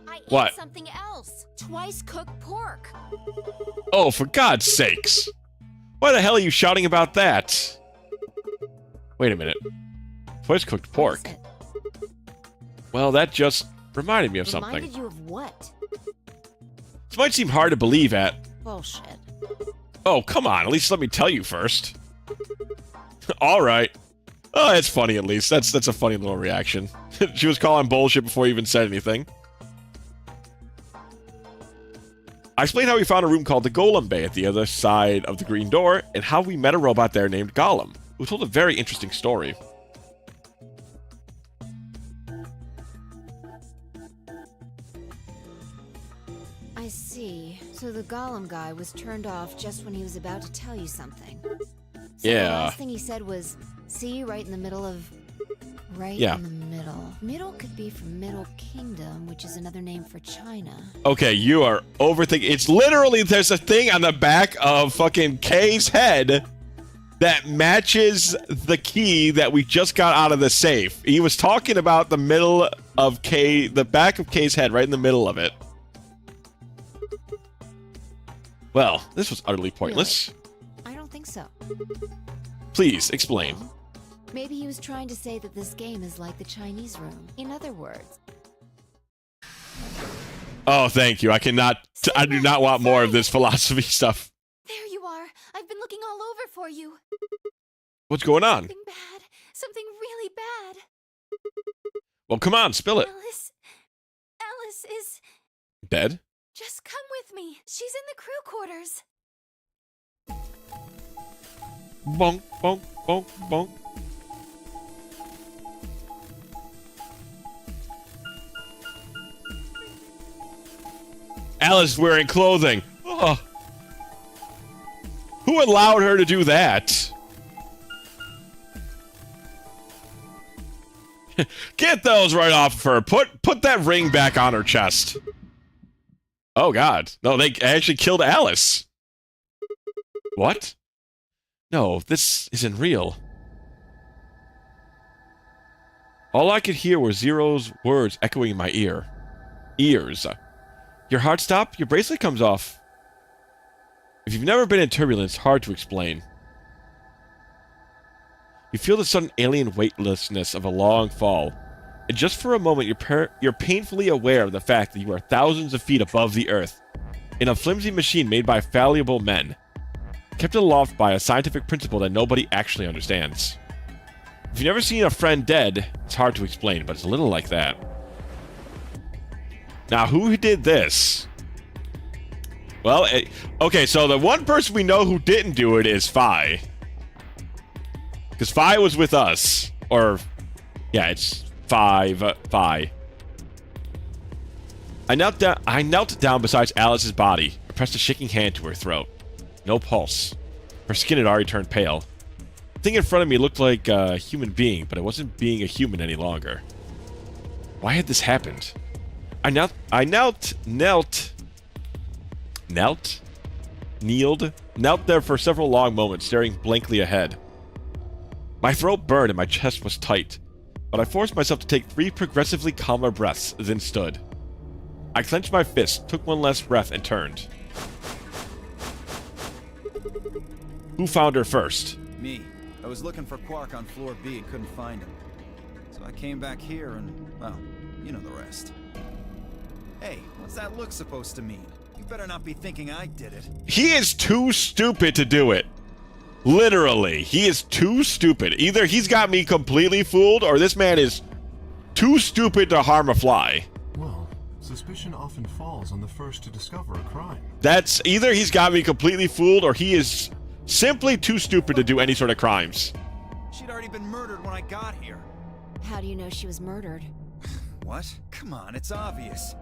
I What? ate something else. Twice cooked pork. Oh, for God's sakes. Why the hell are you shouting about that? Wait a minute. Twice cooked pork. Well, that just reminded me of something. Reminded you of what? This might seem hard to believe at... Bullshit. Oh, come on. At least let me tell you first. Alright. Oh, it's funny at least. That's a funny little reaction. She was calling bullshit before you even said anything. I explained how we found a room called the Golem Bay at the other side of the green door, and how we met a robot there named Golem, who told a very interesting story. I see. So the Golem guy was turned off just when he was about to tell you something. So Yeah. the last thing he said was, see you right in the middle of... Right Yeah. in the middle. Middle could be from Middle Kingdom, which is another name for China. Okay, you are overthinking. It's literally, there's a thing on the back of fucking Kay's head that matches the key that we just got out of the safe. He was talking about the middle of Kay, the back of Kay's head, right in the middle of it. Well, this was utterly pointless. I don't think so. Please, explain. Maybe he was trying to say that this game is like the Chinese room. In other words... Oh, thank you. I do not want more of this philosophy stuff. There you are. I've been looking all over for you. What's going on? Something bad. Something really bad. Well, come on, spill it. Alice is... Dead? Just come with me. She's in the crew quarters. Bonk, bonk, bonk, bonk. Alice wearing clothing. Oh. Who allowed her to do that? Get those right off of her. Put that ring back on her chest. Oh god. No, they actually killed Alice. What? No, this isn't real. All I could hear were Zero's words echoing in my ears. Your heart stopped? Your bracelet comes off. If you've never been in turbulence, hard to explain. You feel the sudden alien weightlessness of a long fall, and just for a moment you're painfully aware of the fact that you are thousands of feet above the earth, in a flimsy machine made by fallible men, kept aloft by a scientific principle that nobody actually understands. If you've never seen a friend dead, it's hard to explain, but it's a little like that. Now, who did this? Well, okay, so the one person we know who didn't do it is Phi. Because Phi was with us. Or, yeah, it's Phi. I knelt down beside Alice's body, and pressed a shaking hand to her throat. No pulse. Her skin had already turned pale. The thing in front of me looked like a human being, but it wasn't being a human any longer. Why had this happened? I knelt there for several long moments, staring blankly ahead. My throat burned and my chest was tight, but I forced myself to take 3 progressively calmer breaths, then stood. I clenched my fist, took one last breath, and turned. Who found her first? Me. I was looking for Quark on floor B and couldn't find him. So I came back here and, well, you know the rest. Hey, what's that look supposed to mean? You better not be thinking I did it. He is too stupid to do it. Literally, he is too stupid. Either he's got me completely fooled, or this man is too stupid to harm a fly. Well, suspicion often falls on the first to discover a crime. That's either he's got me completely fooled, or he is simply too stupid to do any sort of crimes. She'd already been murdered when I got here. How do you know she was murdered? What? Come on, it's obvious.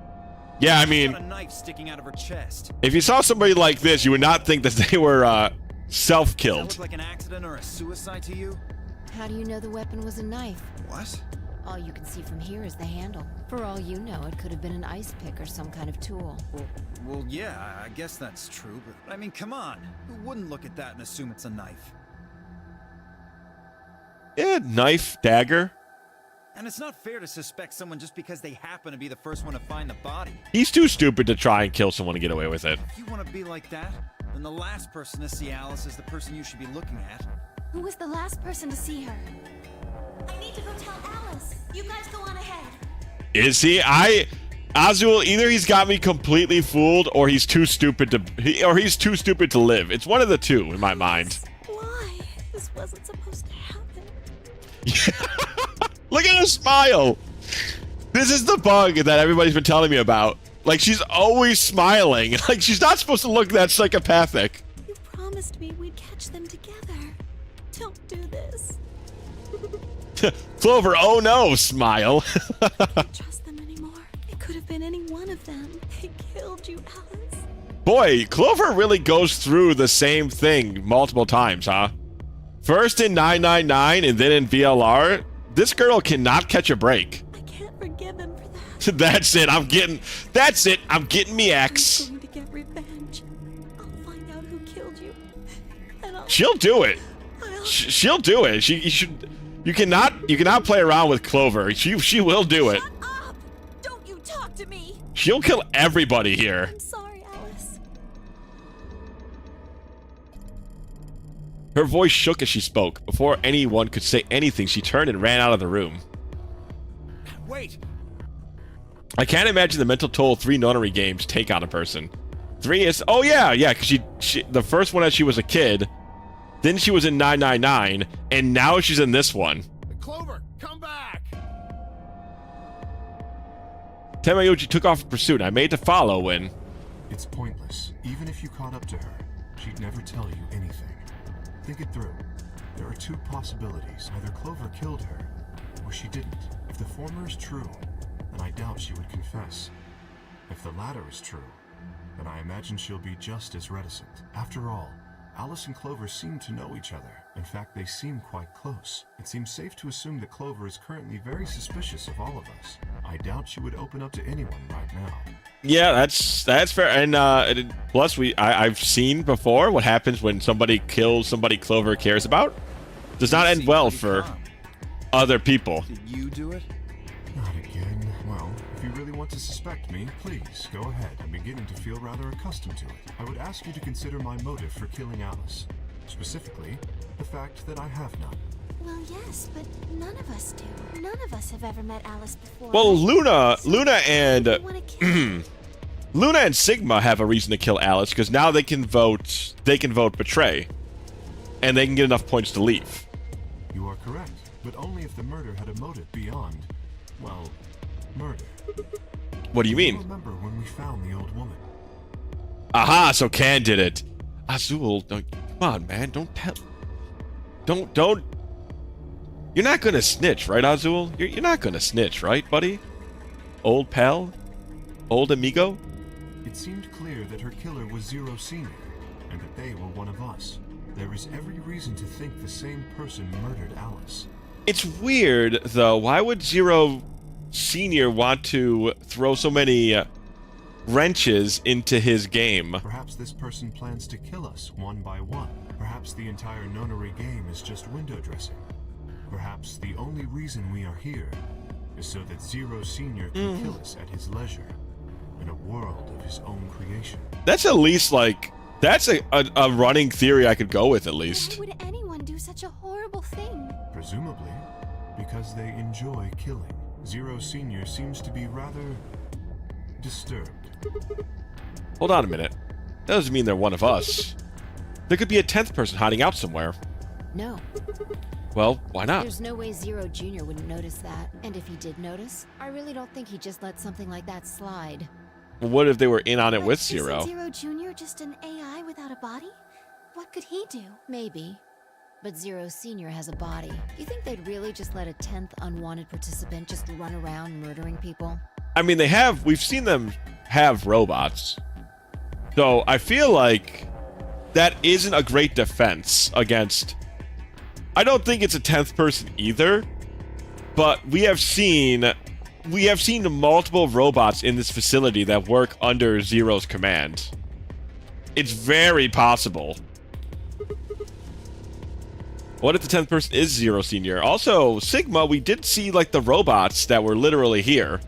Yeah, I She's mean, got a knife sticking out of her chest. if you saw somebody like this, you would not think that they were Does self-killed. that look like an accident or a suicide to you? How do you know the weapon was a knife? What? All you can see from here is the handle. For all you know, it could have been an ice pick or some kind of tool. Well, yeah, I guess that's true, but I mean, come on. Who wouldn't look at that and assume it's a knife? Yeah, knife, dagger. And it's not fair to suspect someone just because they happen to be the first one to find the body. He's too stupid to try and kill someone and get away with it. If you want to be like that, then the last person to see Alice is the person you should be looking at. Who was the last person to see her? I need to go tell Alice. You guys go on ahead. Is he? Azul, either he's got me completely fooled, or he's too stupid to live. It's one of the two in my mind. Why? This wasn't supposed to happen. Look at her smile. This is the bug that everybody's been telling me about. Like, she's always smiling. Like, she's not supposed to look that psychopathic. You promised me we'd catch them together. Don't do this. Clover, oh no, smile. I can't trust them anymore. It could have been any one of them. They killed you, Alice. Boy, Clover really goes through the same thing multiple times, huh? First in 999 and then in VLR. This girl cannot catch a break. I can't forgive him for that. That's it. I'm getting me X. I'm going to get revenge. I'll find out who killed you. And She'll do it. She'll do it. You cannot play around with Clover. She will do it. Shut up! Don't you talk to me! She'll kill everybody here. I'm sorry, Alice. Her voice shook as she spoke. Before anyone could say anything, she turned and ran out of the room. Wait! I can't imagine the mental toll 3 nunnery games take on a person. 3 is... Oh, yeah, because she the first one as she was a kid, then she was in 999, and now she's in this one. Clover, come back! Tamayoshi took off in pursuit, and I made to follow when... It's pointless. Even if you caught up to her, she'd never tell you anything. Think it through. There are 2 possibilities. Either Clover killed her, or she didn't. If the former is true, then I doubt she would confess. If the latter is true, then I imagine she'll be just as reticent. After all, Alice and Clover seem to know each other. In fact, they seem quite close. It seems safe to assume that Clover is currently very suspicious of all of us. I doubt she would open up to anyone right now. Yeah, that's fair. And plus, I've seen before what happens when somebody kills somebody Clover cares about. Does not end well for other people. Did you do it? Not again. Well, if you really want to suspect me, please, go ahead. I'm beginning to feel rather accustomed to it. I would ask you to consider my motive for killing Alice. Specifically, the fact that I have none. Well, yes, but none of us do. None of us have ever met Alice before. Well, Luna and wanna kill Luna and Sigma have a reason to kill Alice because now they can vote betray, and they can get enough points to leave. You are correct, but only if the murder had a motive beyond, well, murder. What do you mean? Remember when we found the old woman? Aha! So Can did it. Azul, come on, man! Don't. You're not gonna snitch, right, Azul? You're not gonna snitch, right, buddy? Old pal? Old amigo? It seemed clear that her killer was Zero Senior, and that they were one of us. There is every reason to think the same person murdered Alice. It's weird, though. Why would Zero Senior want to throw so many wrenches into his game? Perhaps this person plans to kill us one by one. Perhaps the entire nonary game is just window dressing. Perhaps the only reason we are here is so that Zero Senior can kill us at his leisure, in a world of his own creation. That's at least, like, that's a running theory I could go with, at least. Why would anyone do such a horrible thing? Presumably, because they enjoy killing. Zero Senior seems to be rather disturbed. Hold on a minute. That doesn't mean they're one of us. There could be a 10th person hiding out somewhere. No. Well, why not? There's no way Zero Jr. wouldn't notice that. And if he did notice, I really don't think he'd just let something like that slide. Well, what if they were in on it But with isn't Zero? Zero Jr. just an AI without a body? What could he do? Maybe. But Zero Senior has a body. You think they'd really just let a 10th unwanted participant just run around murdering people? I mean, we've seen them have robots. So I feel like that isn't a great defense against... I don't think it's a 10th person either, but we have seen multiple robots in this facility that work under Zero's command. It's very possible. What if the 10th person is Zero Senior? Also, Sigma, we did see, like, the robots that were literally here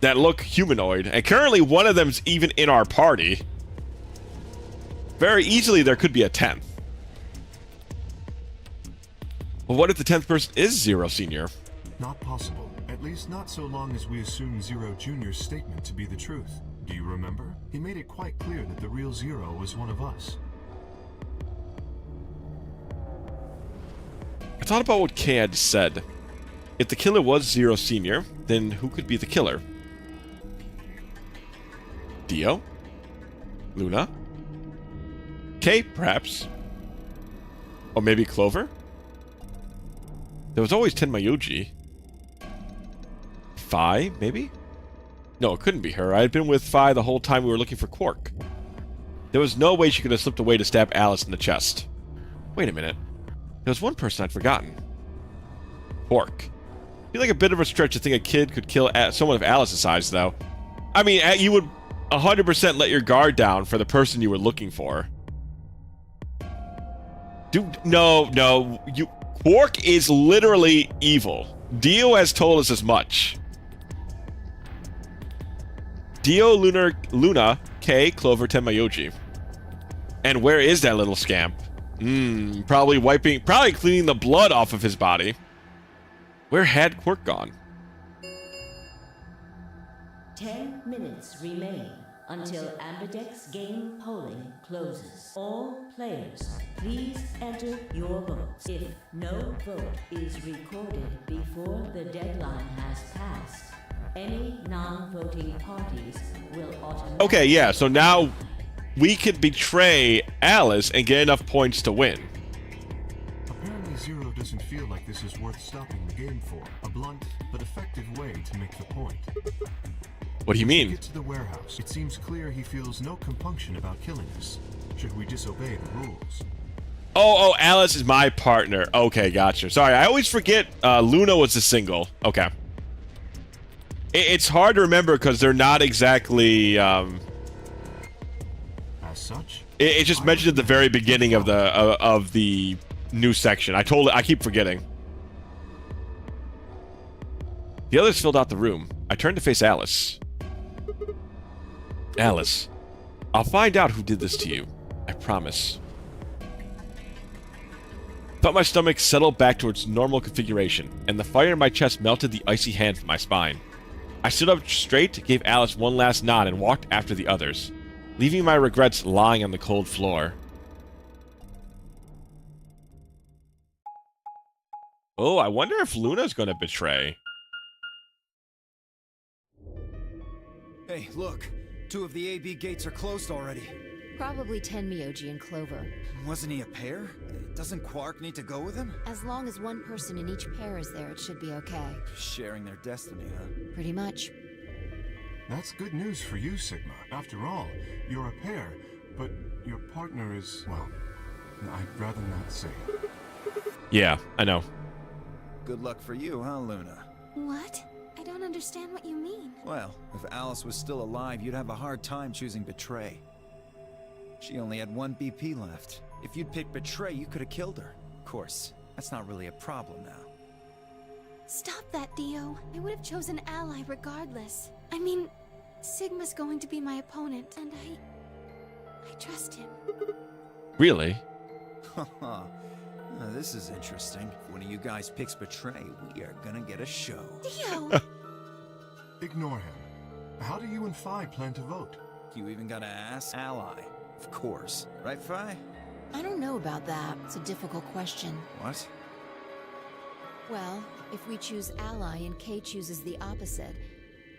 that look humanoid, and currently one of them's even in our party. Very easily there could be a 10th. Well, what if the 10th person is Zero Senior? Not possible. At least not so long as we assume Zero Jr.'s statement to be the truth. Do you remember? He made it quite clear that the real Zero was one of us. I thought about what Kay had said. If the killer was Zero Senior, then who could be the killer? Dio? Luna? Kay, perhaps? Or maybe Clover? There was always Tenmayuji. Fi, maybe? No, it couldn't be her. I had been with Fi the whole time we were looking for Quark. There was no way she could have slipped away to stab Alice in the chest. Wait a minute. There was one person I'd forgotten. Quark. I feel like a bit of a stretch to think a kid could kill someone of Alice's size, though. I mean, you would 100% let your guard down for the person you were looking for. Dude, no. Quark is literally evil. Dio has told us as much. Dio, Luna, Kay, Clover, Tenmayuji. And where is that little scamp? Probably cleaning the blood off of his body. Where had Quark gone? 10 minutes remain until Ambidex game polling closes. All players, please enter your votes. If no vote is recorded before the deadline has passed, any non-voting parties will automatically... Okay, yeah, so now we could betray Alice and get enough points to win. Apparently Zero doesn't feel like this is worth stopping the game for. A blunt but effective way to make the point. What do you mean? Get to the warehouse. It seems clear he feels no compunction about killing us. Should we disobey the rules? Oh, Alice is my partner. Okay, gotcha. Sorry, I always forget Luna was a single. Okay. It's hard to remember because they're not exactly... As such? It just mentioned at the very beginning of the new section. I keep forgetting. The others filled out the room. I turned to face Alice. Alice, I'll find out who did this to you. I promise. Felt my stomach settle back to its normal configuration, and the fire in my chest melted the icy hand from my spine. I stood up straight, gave Alice one last nod, and walked after the others, leaving my regrets lying on the cold floor. Oh, I wonder if Luna's gonna betray. Hey, look. 2 of the AB gates are closed already. Probably Tenmyoji and Clover. Wasn't he a pair? Doesn't Quark need to go with him? As long as one person in each pair is there, it should be okay. Sharing their destiny, huh? Pretty much. That's good news for you, Sigma. After all, you're a pair, but your partner is, well, I'd rather not say. Yeah, I know. Good luck for you, huh, Luna? What? I don't understand what you mean. Well, if Alice was still alive, you'd have a hard time choosing Betray. She only had 1 BP left. If you'd picked Betray, you could have killed her. Of course, that's not really a problem now. Stop that, Dio. I would have chosen Ally regardless. I mean, Sigma's going to be my opponent, and I trust him. Really? Haha. This is interesting. If one of you guys picks Betray, we are gonna get a show. Dio! Ignore him. How do you and Phi plan to vote? You even gotta ask Ally. Of course. Right, Phi? I don't know about that. It's a difficult question. What? Well, if we choose Ally and Kay chooses the opposite,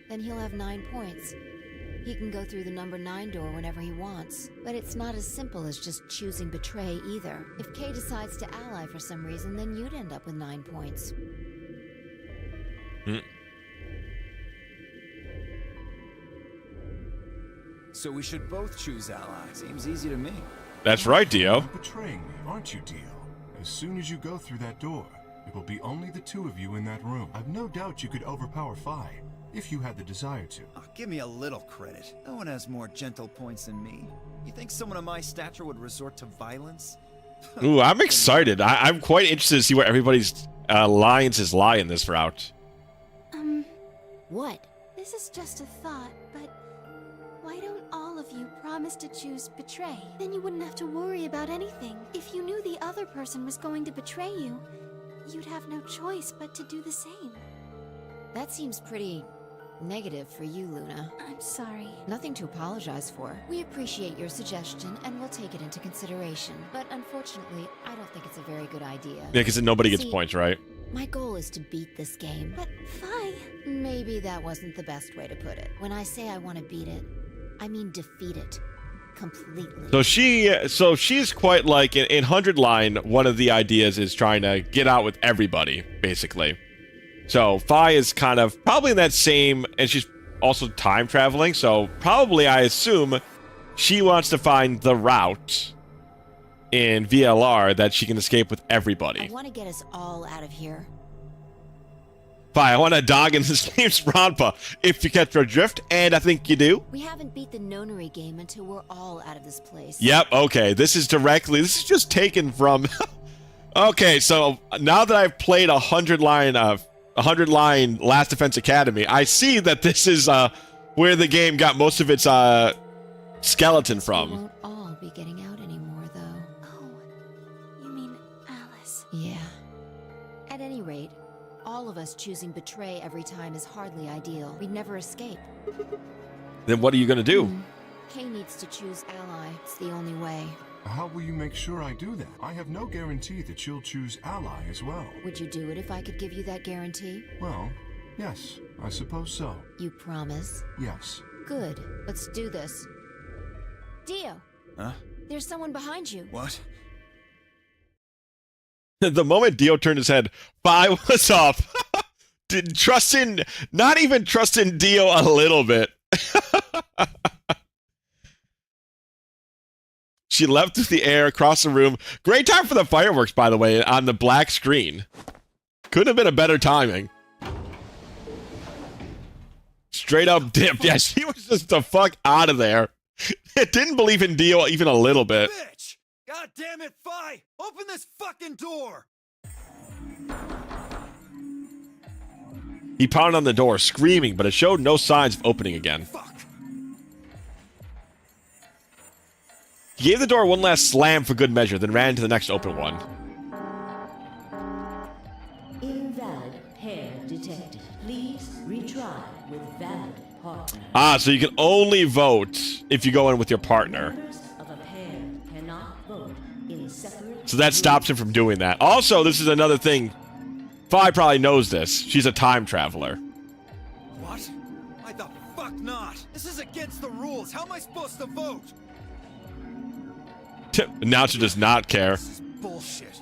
then he'll have 9 points. He can go through the number 9 door whenever he wants. But it's not as simple as just choosing Betray either. If Kay decides to ally for some reason, then you'd end up with 9 points. So we should both choose Ally. Seems easy to me. That's right, Dio. You're betraying me, aren't you, Dio? As soon as you go through that door, it will be only the 2 of you in that room. I've no doubt you could overpower Phi, if you had the desire to. Oh, give me a little credit. No one has more gentle points than me. You think someone of my stature would resort to violence? Ooh, I'm excited. I'm quite interested to see where everybody's alliances lie in this route. What? This is just a thought, but why don't all of you promise to choose Betray? Then you wouldn't have to worry about anything. If you knew the other person was going to betray you, you'd have no choice but to do the same. That seems pretty negative for you, Luna. I'm sorry. Nothing to apologize for. We appreciate your suggestion and we'll take it into consideration. But unfortunately, I don't think it's a very good idea. Yeah, because nobody gets points, right? My goal is to beat this game. But Phi... Maybe that wasn't the best way to put it. When I say I want to beat it, I mean defeat it. Completely. So she's quite like, in 100 Line, one of the ideas is trying to get out with everybody, basically. So Phi is kind of probably in that same, and she's also time traveling, so probably, I assume, she wants to find the route in VLR that she can escape with everybody. I want to get us all out of here. Phi, I want a dog in this name's Ronpa, if you catch our drift, and I think you do. We haven't beat the Nonary game until we're all out of this place. Yep, okay, this is just taken from... Okay, so now that I've played 100 Line Last Defense Academy, I see that this is where the game got most of its skeleton from. We won't all be getting out anymore, though. Oh, you mean Alice? Yeah. At any rate, all of us choosing Betray every time is hardly ideal. We'd never escape. Then what are you gonna do? Kay needs to choose Ally. It's the only way. How will you make sure I do that? I have no guarantee that you'll choose Ally as well. Would you do it if I could give you that guarantee? Well, yes, I suppose so. You promise? Yes. Good. Let's do this. Dio! Huh? There's someone behind you. What? The moment Dio turned his head, Phi was off. Not even trusting Dio a little bit. She leapt through the air across the room. Great time for the fireworks, by the way, on the black screen. Couldn't have been a better timing. Straight up dipped. Yeah, she was just the fuck out of there. It didn't believe in Dio even a little bit. Bitch! God damn it, Fi! Open this fucking door! He pounded on the door, screaming, but it showed no signs of opening again. Fuck! He gave the door one last slam for good measure, then ran to the next open one. Invalid pair detected. Please retry with valid partner. Ah, so you can only vote if you go in with your partner. Members of a pair cannot vote in separate. So that stops him from doing that. Also, this is another thing. Fi probably knows this. She's a time traveler. What? Why the fuck not? This is against the rules. How am I supposed to vote? Now she does not care. This is bullshit.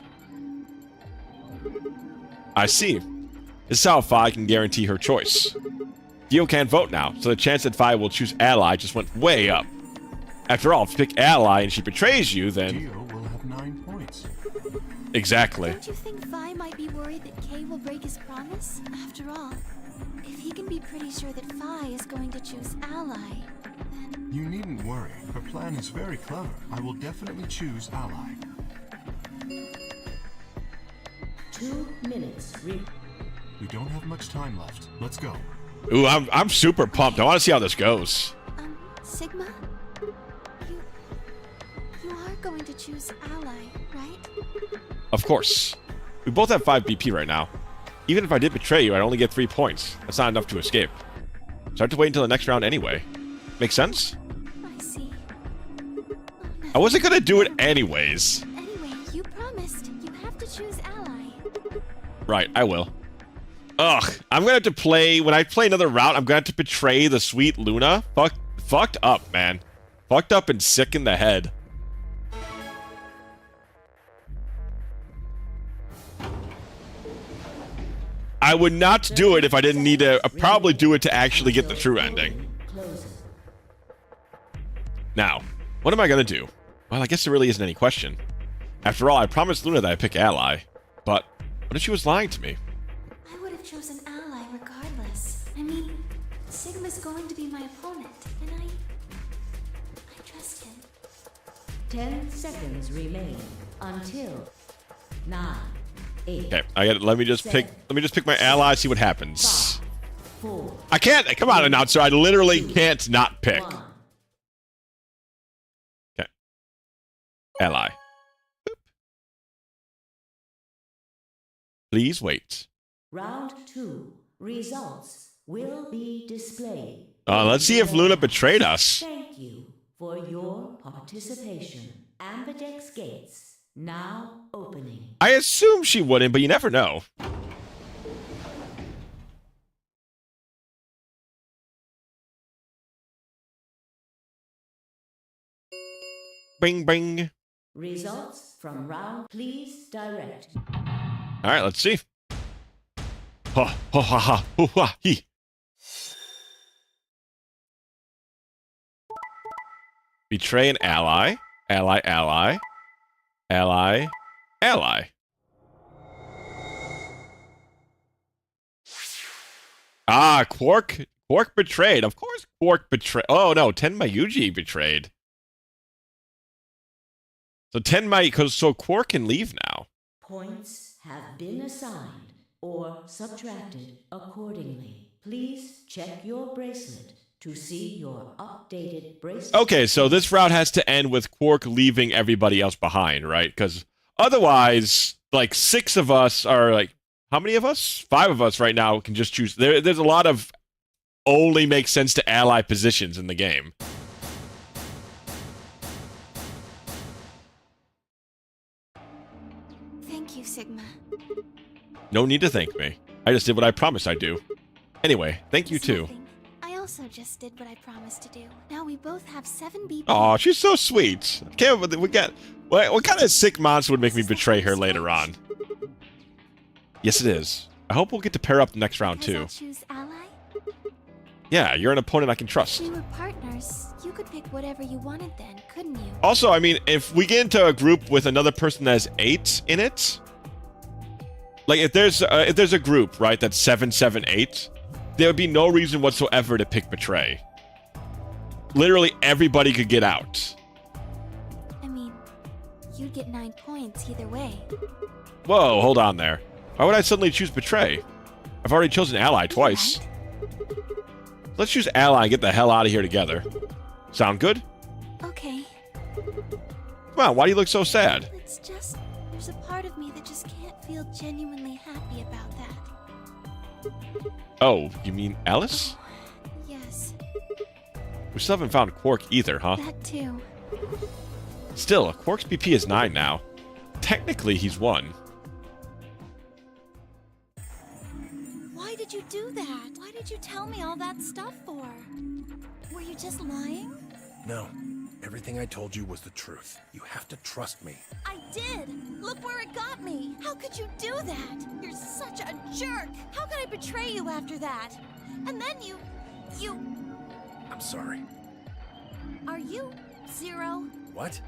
I see. This is how Fi can guarantee her choice. Dio can't vote now, so the chance that Fi will choose Ally just went way up. After all, if you pick Ally and she betrays you, then... Dio will have 9 points. Exactly. Don't you think Vi might be worried that Kay will break his promise? After all, if he can be pretty sure that Vi is going to choose Ally, then... You needn't worry. Her plan is very clever. I will definitely choose Ally. 2 minutes. We don't have much time left. Let's go. Ooh, I'm super pumped. I want to see how this goes. Sigma? You are going to choose Ally, right? Of course. We both have 5 BP right now. Even if I did betray you, I'd only get 3 points. That's not enough to escape. So I have to wait until the next round anyway. Make sense? I see. I wasn't gonna do it anyways. Anyway, you promised. You have to choose Ally. Right, I will. Ugh, I'm gonna have to play... When I play another route, I'm gonna have to betray the sweet Luna. Fucked up, man. Fucked up and sick in the head. I would not do it if I didn't need to... I'd probably do it to actually get the true ending. Now, what am I gonna do? Well, I guess there really isn't any question. After all, I promised Luna that I'd pick Ally. But what if she was lying to me? I would have chosen Ally regardless. I mean, Sigma's going to be my opponent, and I trust him. 10 seconds remain until 9, 8. Okay, let me just pick my ally, see what happens. 4. I can't. Come on, announcer. I literally can't not pick. Okay. Ally. Boop. Please wait. Round 2 results will be displayed. Let's see if Luna betrayed us. Thank you for your participation. Ambidex gates now opening. I assume she wouldn't, but you never know. Bing, bing. Results from round, please direct. All right, let's see. Ha ha ha ha hoo, ha he. Betray an ally. Ally, ally. Ally, ally. Ah, Quark betrayed. Of course Quark betrayed. Oh no, Tenmayuji betrayed. So so Quark can leave now. Points have been assigned or subtracted accordingly. Please check your bracelet to see your updated bracelet. Okay, so this route has to end with Quark leaving everybody else behind, right? Because otherwise, like 6 of us are like, how many of us? 5 of us right now can just choose. There's a lot of only make sense to ally positions in the game. Thank you, Sigma. No need to thank me. I just did what I promised I'd do. Anyway, thank you too. I also just did what I promised to do. Now we both have 7 BP. Aw, she's so sweet. What kind of sick monster would make me betray her later on? Yes, it is. I hope we'll get to pair up the next round too. Choose Ally? Yeah, you're an opponent I can trust. We were partners. You could pick whatever you wanted then, couldn't you? Also, I mean, if we get into a group with another person that has 8 in it, like if there's a group, right, that's 7, 7, 8, there would be no reason whatsoever to pick Betray. Literally everybody could get out. I mean, you'd get 9 points either way. Whoa, hold on there. Why would I suddenly choose Betray? I've already chosen Ally twice. Let's choose Ally and get the hell out of here together. Sound good? Okay. Come on, why do you look so sad? It's just, there's a part of me that just can't feel genuinely happy about that. Oh, you mean Alice? Yes, We still haven't found Quark either, huh? that too. Still, Quark's BP is 9 now. Technically, he's 1. Why did you do that? Why did you tell me all that stuff for? Were you just lying? No. Everything I told you was the truth. You have to trust me. I did! Look where it got me! How could you do that? You're such a jerk! How could I betray you after that? And then you... I'm sorry. Are you Zero? What?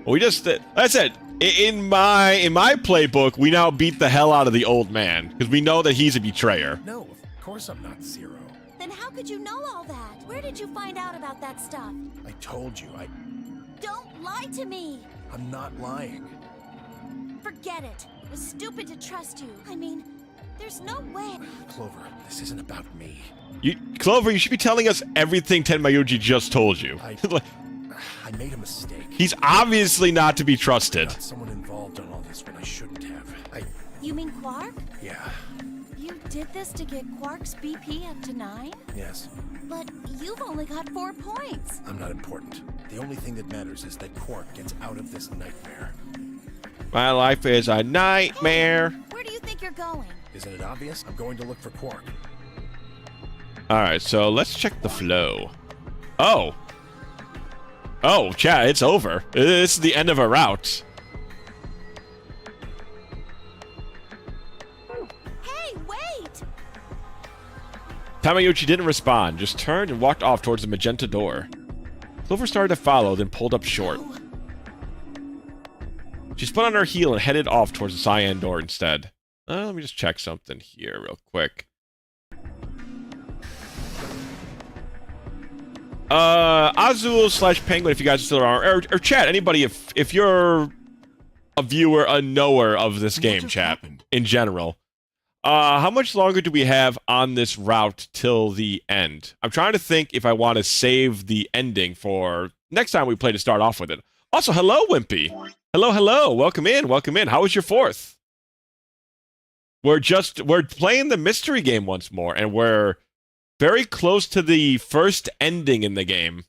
Well, we just... That's it. In my playbook, we now beat the hell out of the old man. Because we know that he's a betrayer. No, of course I'm not Zero. Then how could you know all that? Where did you find out about that stuff? I told you, Don't lie to me! I'm not lying. Forget it. It was stupid to trust you. I mean, there's no way. Clover, this isn't about me. Clover, you should be telling us everything Tenmayuji just told you. I made a mistake. He's obviously not to be trusted. Got someone involved in all this when I shouldn't have. You mean Quark? Yeah. You did this to get Quark's BP up to 9? Yes. But you've only got 4 points. I'm not important. The only thing that matters is that Quark gets out of this nightmare. My life is a nightmare. Where do you think you're going? Isn't it obvious? I'm going to look for Quark. Alright, so let's check the flow. Oh. Oh, chat, it's over. This is the end of a route. Hey, wait! Tamayuchi didn't respond, just turned and walked off towards the magenta door. Clover started to follow, then pulled up short. She spun on her heel and headed off towards the cyan door instead. Let me just check something here real quick. Azul/Penguin, if you guys are still around, or chat, anybody, if you're a viewer, a knower of this game, chat, in general. How much longer do we have on this route till the end? I'm trying to think if I want to save the ending for next time we play to start off with it. Also, hello, Wimpy. Hello. Welcome in. How was your 4th? We're playing the mystery game once more, and we're very close to the first ending in the game.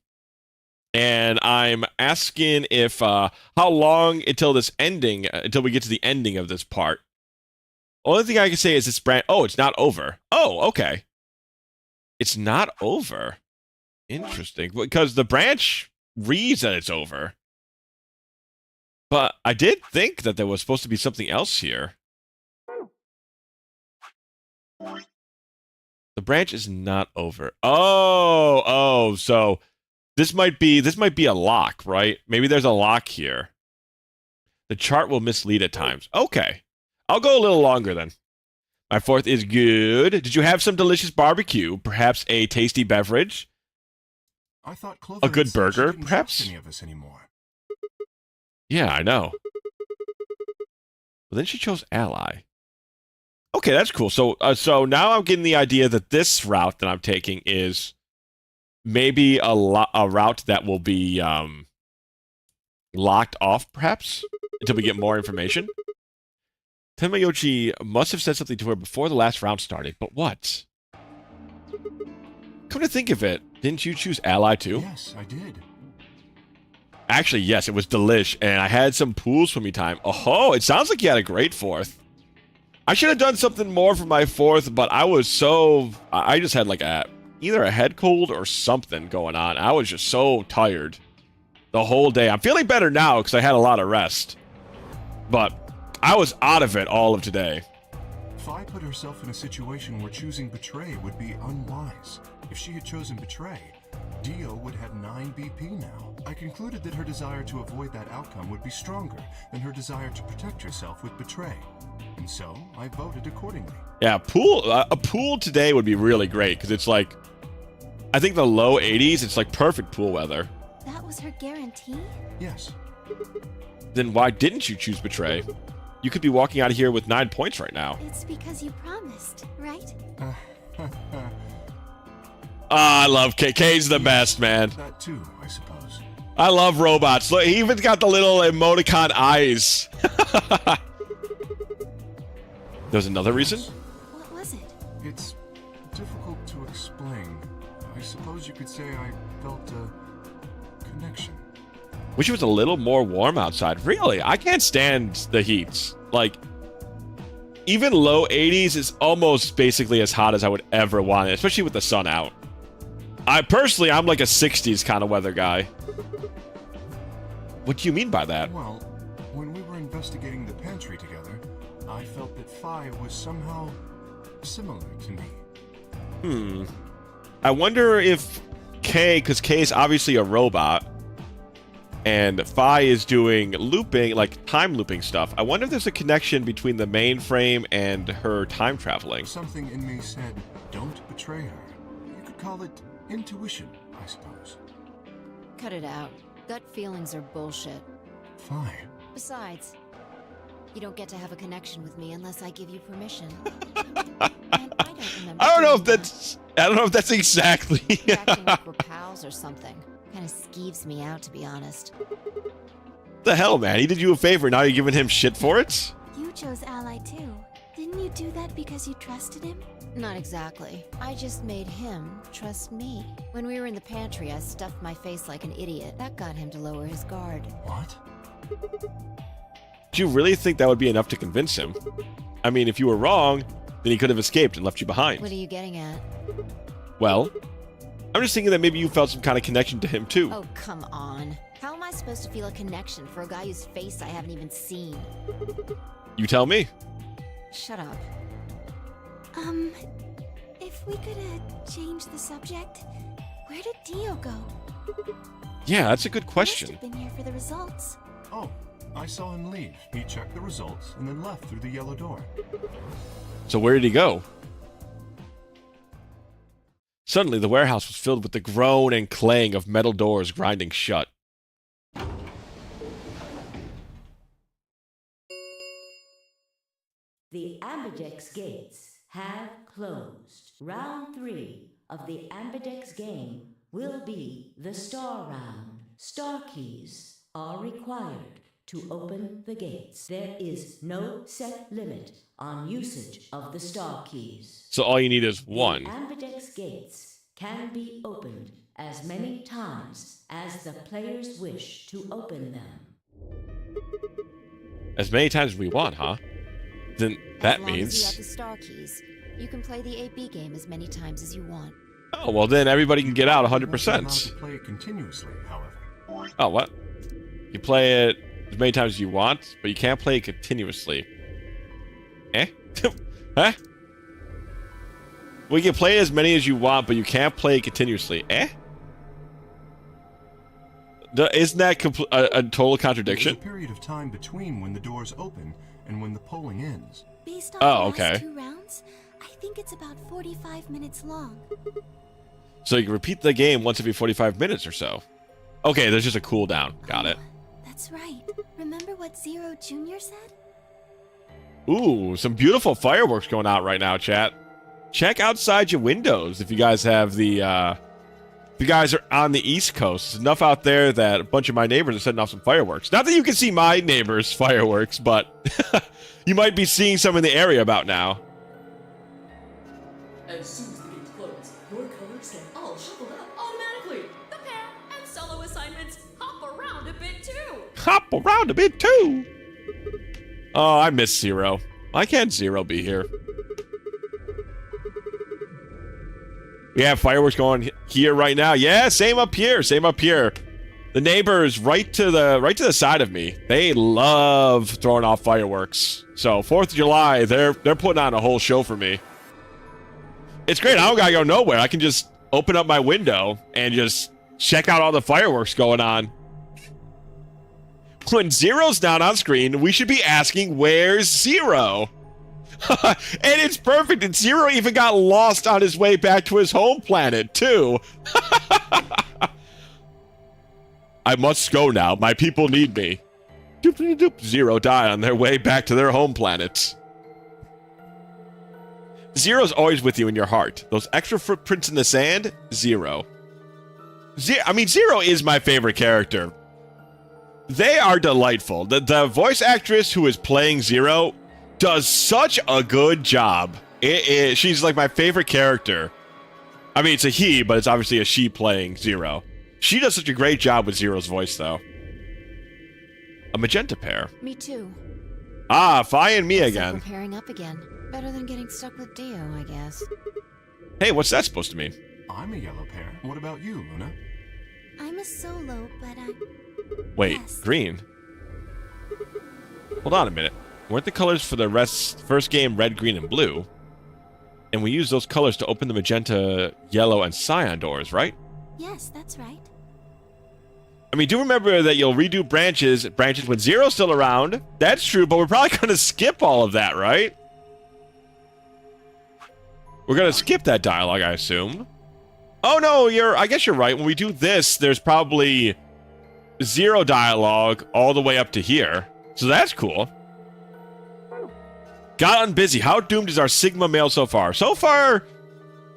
And I'm asking if, how long until this ending, until we get to the ending of this part. Only thing I can say is this branch. Oh, it's not over. Oh, okay. It's not over. Interesting. Because the branch reads that it's over. But I did think that there was supposed to be something else here. The branch is not over. Oh, so this might be a lock, right? Maybe there's a lock here. The chart will mislead at times. Okay. I'll go a little longer then. My 4th is good. Did you have some delicious barbecue? Perhaps a tasty beverage? I thought Clover a good had said burger, she didn't perhaps? trust any of us anymore. Yeah, I know. Well, then she chose Ally. Okay, that's cool. So now I'm getting the idea that this route that I'm taking is maybe a route that will be locked off, perhaps, until we get more information. Tenmayuchi must have said something to her before the last round started, but what? Come to think of it, didn't you choose Ally too? Yes, I did. Actually, yes, it was delish, and I had some pool swimming time. Oh, it sounds like you had a great 4th. I should have done something more for my 4th, but I just had like either a head cold or something going on. I was just so tired the whole day. I'm feeling better now because I had a lot of rest. But I was out of it all of today. Fi put herself in a situation where choosing Betray would be unwise. If she had chosen Betray, Dio would have 9 BP now. I concluded that her desire to avoid that outcome would be stronger than her desire to protect herself with Betray. And so, I voted accordingly. Yeah, a pool today would be really great, because it's like, I think the low 80s, it's like perfect pool weather. That was her guarantee? Yes. Then why didn't you choose Betray? You could be walking out of here with 9 points right now. It's because you promised, right? I love K. K's the best, man. That too, I suppose. I love robots. Look, he even got the little emoticon eyes. There's another reason? What was it? It's difficult to explain. I suppose you could say I felt a connection. Wish it was a little more warm outside. Really, I can't stand the heat. Like, even low 80s is almost basically as hot as I would ever want it, especially with the sun out. I'm like a 60s kind of weather guy. What do you mean by that? Well, when we were investigating the pantry together, I felt that Fi was somehow similar to me. I wonder if K, because K is obviously a robot, and Fi is doing looping, like time looping stuff. I wonder if there's a connection between the mainframe and her time traveling. Something in me said, don't betray her. You could call it intuition, I suppose. Cut it out. Gut feelings are bullshit. Fine. Besides, you don't get to have a connection with me unless I give you permission. And I don't remember. I don't know if that's exactly. You're acting like we're pals or something. Kind of skeeves me out, to be honest. The hell, man? He did you a favor. Now you're giving him shit for it? You chose Ally too. Didn't you do that because you trusted him? Not exactly. I just made him trust me. When we were in the pantry, I stuffed my face like an idiot. That got him to lower his guard. What? Do you really think that would be enough to convince him? I mean, if you were wrong, then he could have escaped and left you behind. What are you getting at? Well, I'm just thinking that maybe you felt some kind of connection to him too. Oh, come on. How am I supposed to feel a connection for a guy whose face I haven't even seen? You tell me. Shut up. If we could change the subject, where did Dio go? Yeah, that's a good Must question. have been here for the results. Oh, I saw him leave. He checked the results and then left through the yellow door. So where did he go? Suddenly, the warehouse was filled with the groan and clang of metal doors grinding shut. The Ambidex gates have closed. Round 3 of the Ambidex game will be the Star Round. Star keys are required to open the gates. There is no set limit on usage of the Star keys. So all you need is one. The Ambidex gates can be opened as many times as the players wish to open them. As many times as we want, huh? Then that As long as you have means... the Star keys, you can play the AB game as many times as you want. Oh, well then everybody can get out You're not allowed 100%. to play it continuously, however. Oh, what? You play it as many times as you want, but you can't play it continuously. Eh? Huh? Well, you can play as many as you want, but you can't play it continuously. Eh? Isn't that a total contradiction? There's a period of time between when the doors open and when the polling ends. Based on Oh, the last okay. 2 rounds, I think it's about 45 minutes long. So you can repeat the game once every 45 minutes or so. Okay, there's just a cooldown. Got it. That's right. Remember what Zero Jr. said? Ooh, some beautiful fireworks going out right now, chat. Check outside your windows if you guys have the, if you guys are on the East Coast. There's enough out there that a bunch of my neighbors are setting off some fireworks. Not that you can see my neighbors' fireworks, but you might be seeing some in the area about now. As soon as the gates close, your colors get all shuffled up automatically. The pair and solo assignments hop around a bit too. Hop around a bit, too. Oh, I miss Zero. Why can't Zero be here? We have fireworks going here right now. Yeah, same up here. Same up here. The neighbors right to the side of me, they love throwing off fireworks. So 4th of July, they're putting on a whole show for me. It's great. I don't gotta go nowhere. I can just open up my window and just check out all the fireworks going on. When Zero's not on screen, we should be asking, where's Zero? And it's perfect. And Zero even got lost on his way back to his home planet, too. I must go now. My people need me. Doop, doop, doop. Zero died on their way back to their home planet. Zero's always with you in your heart. Those extra footprints in the sand, Zero. Zero is my favorite character. They are delightful. The voice actress who is playing Zero does such a good job. She's like my favorite character. I mean, it's a he, but it's obviously a she playing Zero. She does such a great job with Zero's voice, though. A magenta pair. Me too. Ah, Fi and me Looks again. Like we're pairing up again. Better than getting stuck with Dio, I guess. Hey, what's that supposed to mean? I'm a yellow pair. What about you, Luna? I'm a solo, but Wait, yes. green? Hold on a minute. Weren't the colors for the first game red, green, and blue? And we used those colors to open the magenta, yellow, and cyan doors, right? Yes, that's right. I mean, do remember that you'll redo branches when Zero's still around. That's true, but we're probably going to skip all of that, right? We're going to skip that dialogue, I assume. Oh, no, I guess you're right. When we do this, there's probably Zero dialogue all the way up to here. So that's cool. Gotten busy. How doomed is our Sigma male so far? So far,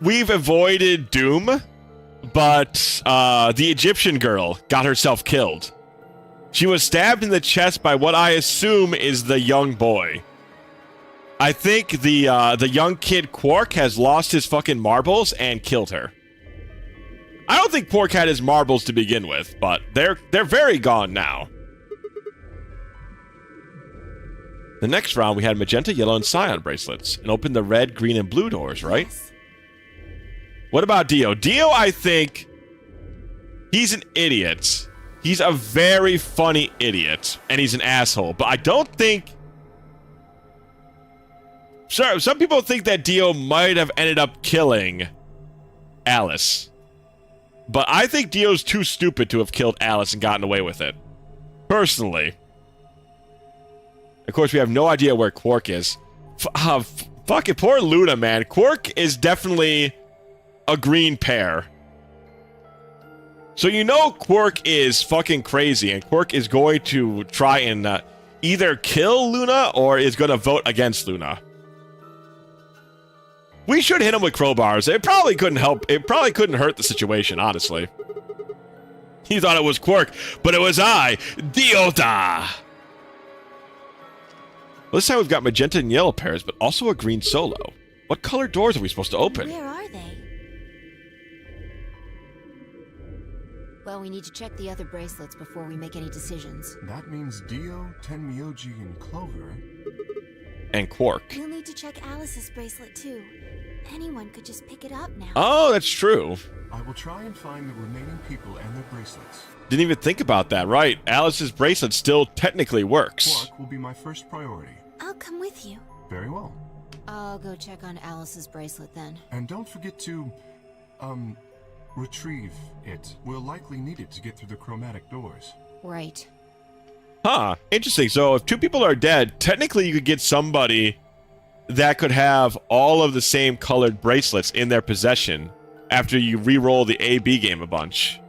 we've avoided doom, but the Egyptian girl got herself killed. She was stabbed in the chest by what I assume is the young boy. I think the young kid Quark has lost his fucking marbles and killed her. I don't think Quark had his marbles to begin with, but they're very gone now. The next round, we had magenta, yellow, and cyan bracelets, and opened the red, green, and blue doors, right? Yes. What about Dio? Dio, I think, he's an idiot. He's a very funny idiot, and he's an asshole. But I don't think... Sure, some people think that Dio might have ended up killing Alice. But I think Dio's too stupid to have killed Alice and gotten away with it. Personally. Of course, we have no idea where Quark is. Fuck it, poor Luna, man. Quark is definitely a green pair. So you know Quark is fucking crazy, and Quark is going to try and either kill Luna or is going to vote against Luna. We should hit him with crowbars. It probably couldn't help. It probably couldn't hurt the situation, honestly. He thought it was Quark, but it was I, Diota. Well, this time we've got magenta and yellow pairs, but also a green solo. What color doors are we supposed to open? Where are they? Well, we need to check the other bracelets before we make any decisions. That means Dio, Tenmyoji, and Clover. And Quark. We'll need to check Alice's bracelet too. Anyone could just pick it up now. Oh, that's true. I will try and find the remaining people and their bracelets. Didn't even think about that, right? Alice's bracelet still technically works. Quark will be my first priority. I'll come with you. Very well. I'll go check on Alice's bracelet then. And don't forget to, retrieve it. We'll likely need it to get through the chromatic doors. Right. Huh, interesting. So if two people are dead, technically you could get somebody that could have all of the same colored bracelets in their possession after you re-roll the A-B game a bunch.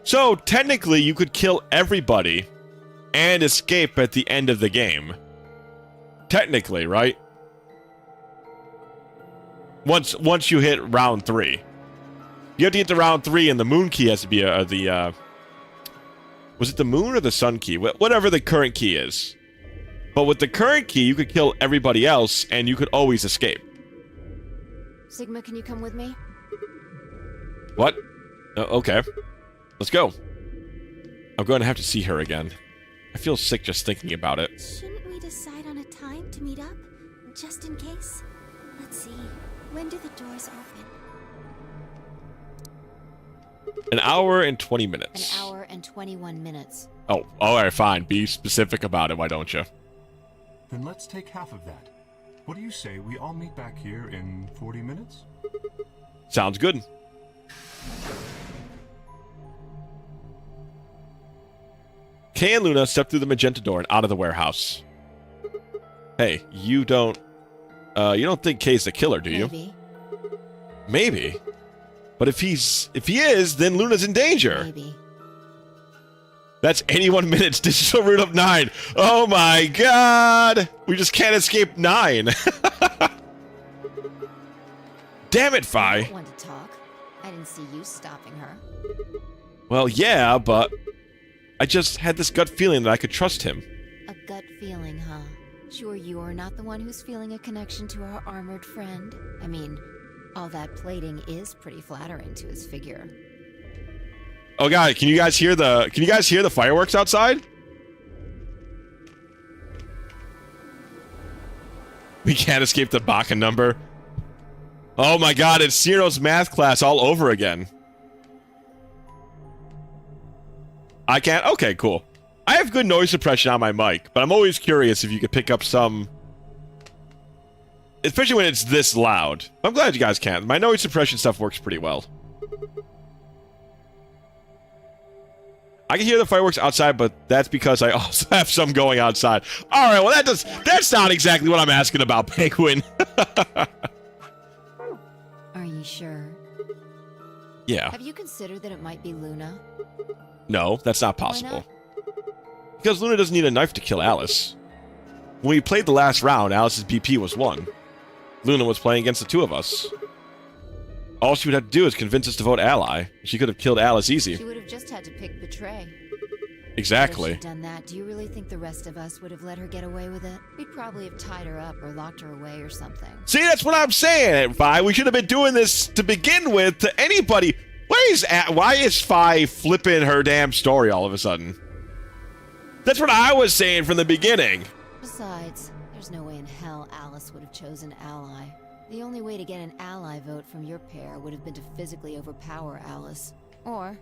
So technically you could kill everybody and escape at the end of the game. Technically, right? Once you hit round 3. You have to get to round 3 and the moon key has to be was it the moon or the sun key? Whatever the current key is. But with the current key, you could kill everybody else, and you could always escape. Sigma, can you come with me? What? Okay. Let's go. I'm going to have to see her again. I feel sick just thinking about it. Shouldn't we decide on a time to meet up? Just in case? Let's see. When do the doors open? An hour and 20 minutes. An hour and 21 minutes. Oh, alright, fine. Be specific about it, why don't you? Then let's take half of that. What do you say we all meet back here in 40 minutes? Sounds good. Kay and Luna step through the magenta door and out of the warehouse. Hey, you don't think Kay's the killer, do you? Maybe. Maybe. But if he is, then Luna's in danger. Maybe. That's 81 minutes, digital root of 9. Oh my god! We just can't escape 9. Damn it, Fi. I want to talk. I didn't see you stopping her. Well, yeah, but I just had this gut feeling that I could trust him. A gut feeling, huh? Sure you're not the one who's feeling a connection to our armored friend? I mean, all that plating is pretty flattering to his figure. Oh god, can you guys hear the fireworks outside? We can't escape the Baka number. Oh my god, it's Ciro's math class all over again. I can't? Okay, cool. I have good noise suppression on my mic, but I'm always curious if you could pick up some... Especially when it's this loud. I'm glad you guys can. My noise suppression stuff works pretty well. I can hear the fireworks outside, but that's because I also have some going outside. Alright, well that's not exactly what I'm asking about, Penguin. Are you sure? Yeah. Have you considered that it might be Luna? No, that's not possible. Why not? Because Luna doesn't need a knife to kill Alice. When we played the last round, Alice's BP was 1. Luna was playing against the two of us. All she would have to do is convince us to vote Ally. She could have killed Alice easy. She would have just had to pick Betray. Exactly. If she'd done that, do you really think the rest of us would have let her get away with it? We'd probably have tied her up or locked her away or something. See, that's what I'm saying, Fi. We should have been doing this to begin with to anybody. Why is Fi flipping her damn story all of a sudden? That's what I was saying from the beginning. Besides, there's no way in hell Alice would have chosen Ally. The only way to get an ally vote from your pair would have been to physically overpower Alice. Or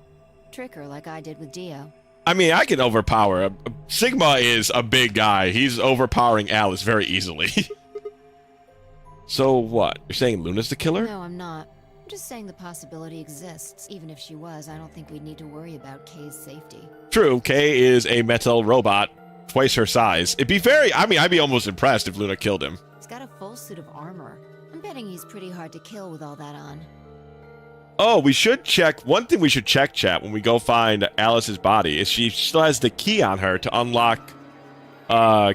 trick her like I did with Dio. I mean, I can overpower. Sigma is a big guy. He's overpowering Alice very easily. So what? You're saying Luna's the killer? No, I'm not. I'm just saying the possibility exists. Even if she was, I don't think we'd need to worry about Kay's safety. True, Kay is a metal robot, twice her size. I'd be almost impressed if Luna killed him. He's got a full suit of armor. I'm betting he's pretty hard to kill with all that on. Oh, we should check. One thing we should check, chat, when we go find Alice's body is she still has the key on her to unlock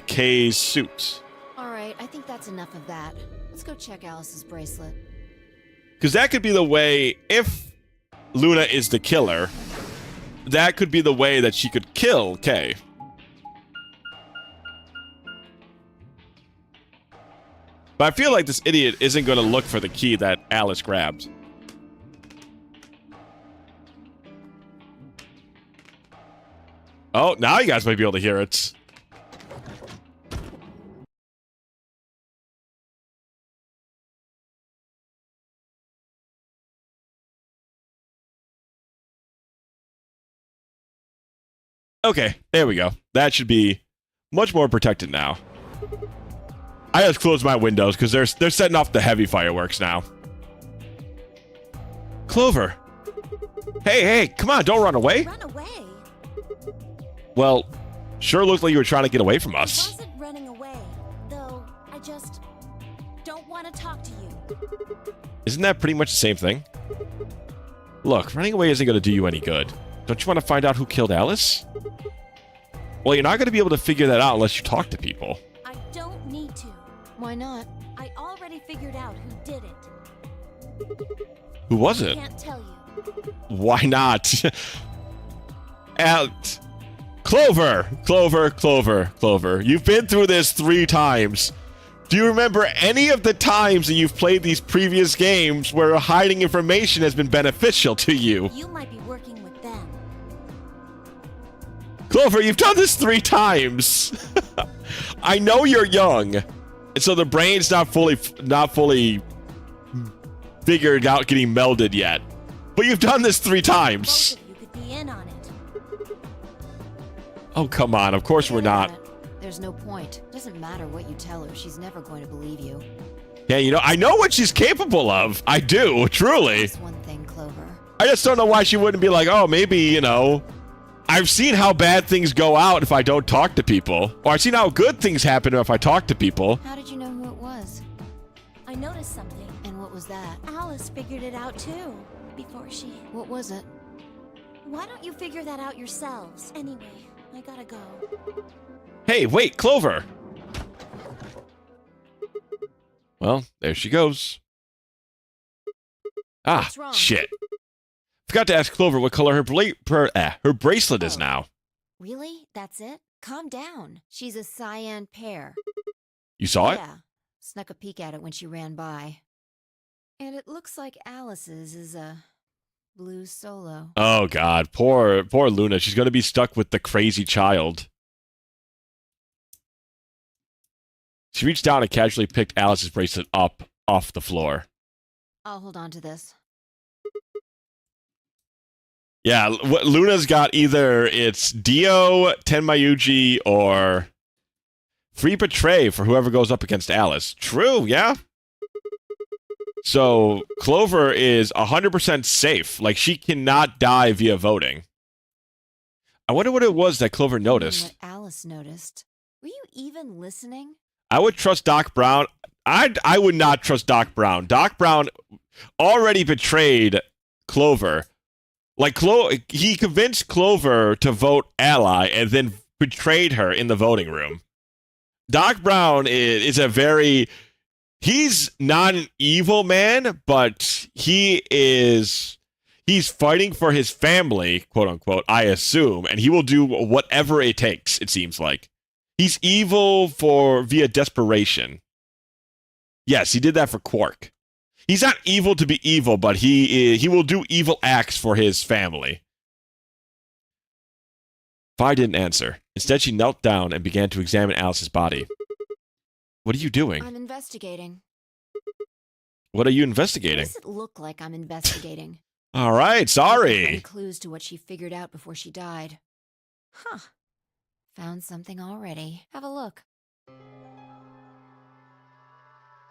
Kay's suit. Alright, I think that's enough of that. Let's go check Alice's bracelet. Because that could be the way, if Luna is the killer, that could be the way that she could kill Kay. But I feel like this idiot isn't going to look for the key that Alice grabbed. Oh, now you guys might be able to hear it. Okay, there we go. That should be much more protected now. I just closed my windows because they're setting off the heavy fireworks now. Clover. Hey, come on, don't run away. Run away? Well, sure looked like you were trying to get away from us. I wasn't running away, though I just don't want to talk to you. Isn't that pretty much the same thing? Look, running away isn't going to do you any good. Don't you want to find out who killed Alice? Well, you're not going to be able to figure that out unless you talk to people. I don't need to. Why not? I already figured out who did it. Who was I it? can't tell you. Why not? Clover. You've been through this 3 times. Do you remember any of the times that you've played these previous games where hiding information has been beneficial to you? You might be working with them. Clover, you've done this 3 times. I know you're young, and so the brain's not fully figured out getting melded yet. But you've done this 3 times. Both of you could be in on it. Oh, come on. Of course we're not. There's no point. Doesn't matter what you tell her, she's never going to believe you. Yeah, you know, I know what she's capable of. I do, truly. That's one thing, Clover. I just don't know why she wouldn't be like, oh, maybe, you know, I've seen how bad things go out if I don't talk to people. Or I've seen how good things happen if I talk to people. How did you know who it was? I noticed something. And what was that? Alice figured it out too. Before she... What was it? Why don't you figure that out yourselves? Anyway, I gotta go. Hey, wait, Clover. Well, there she goes. Ah, What's wrong? shit. Forgot to ask Clover what color her bracelet is now. Really? That's it? Calm down. She's a cyan pear. You saw it? Yeah. Snuck a peek at it when she ran by. And it looks like Alice's is a blue solo. Oh, God. Poor Luna. She's going to be stuck with the crazy child. She reached down and casually picked Alice's bracelet up off the floor. I'll hold on to this. Yeah, Luna's got either it's Dio, Tenmayuji, or free betray for whoever goes up against Alice. True, yeah. So Clover is 100% safe. Like, she cannot die via voting. I wonder what it was that Clover noticed. What Alice noticed. Were you even listening? I would trust Doc Brown. I would not trust Doc Brown. Doc Brown already betrayed Clover. Like, he convinced Clover to vote Ally and then betrayed her in the voting room. Doc Brown is a very... He's not an evil man, but he's fighting for his family, quote unquote, I assume, and he will do whatever it takes, it seems like. He's evil via desperation. Yes, he did that for Quark. He's not evil to be evil, but he will do evil acts for his family. Vi didn't answer. Instead, she knelt down and began to examine Alice's body. What are you doing? I'm investigating. What are you Why investigating? does it look like I'm investigating? All right, Any sorry. clues to what she figured out before she died. Huh. Found something already. Have a look.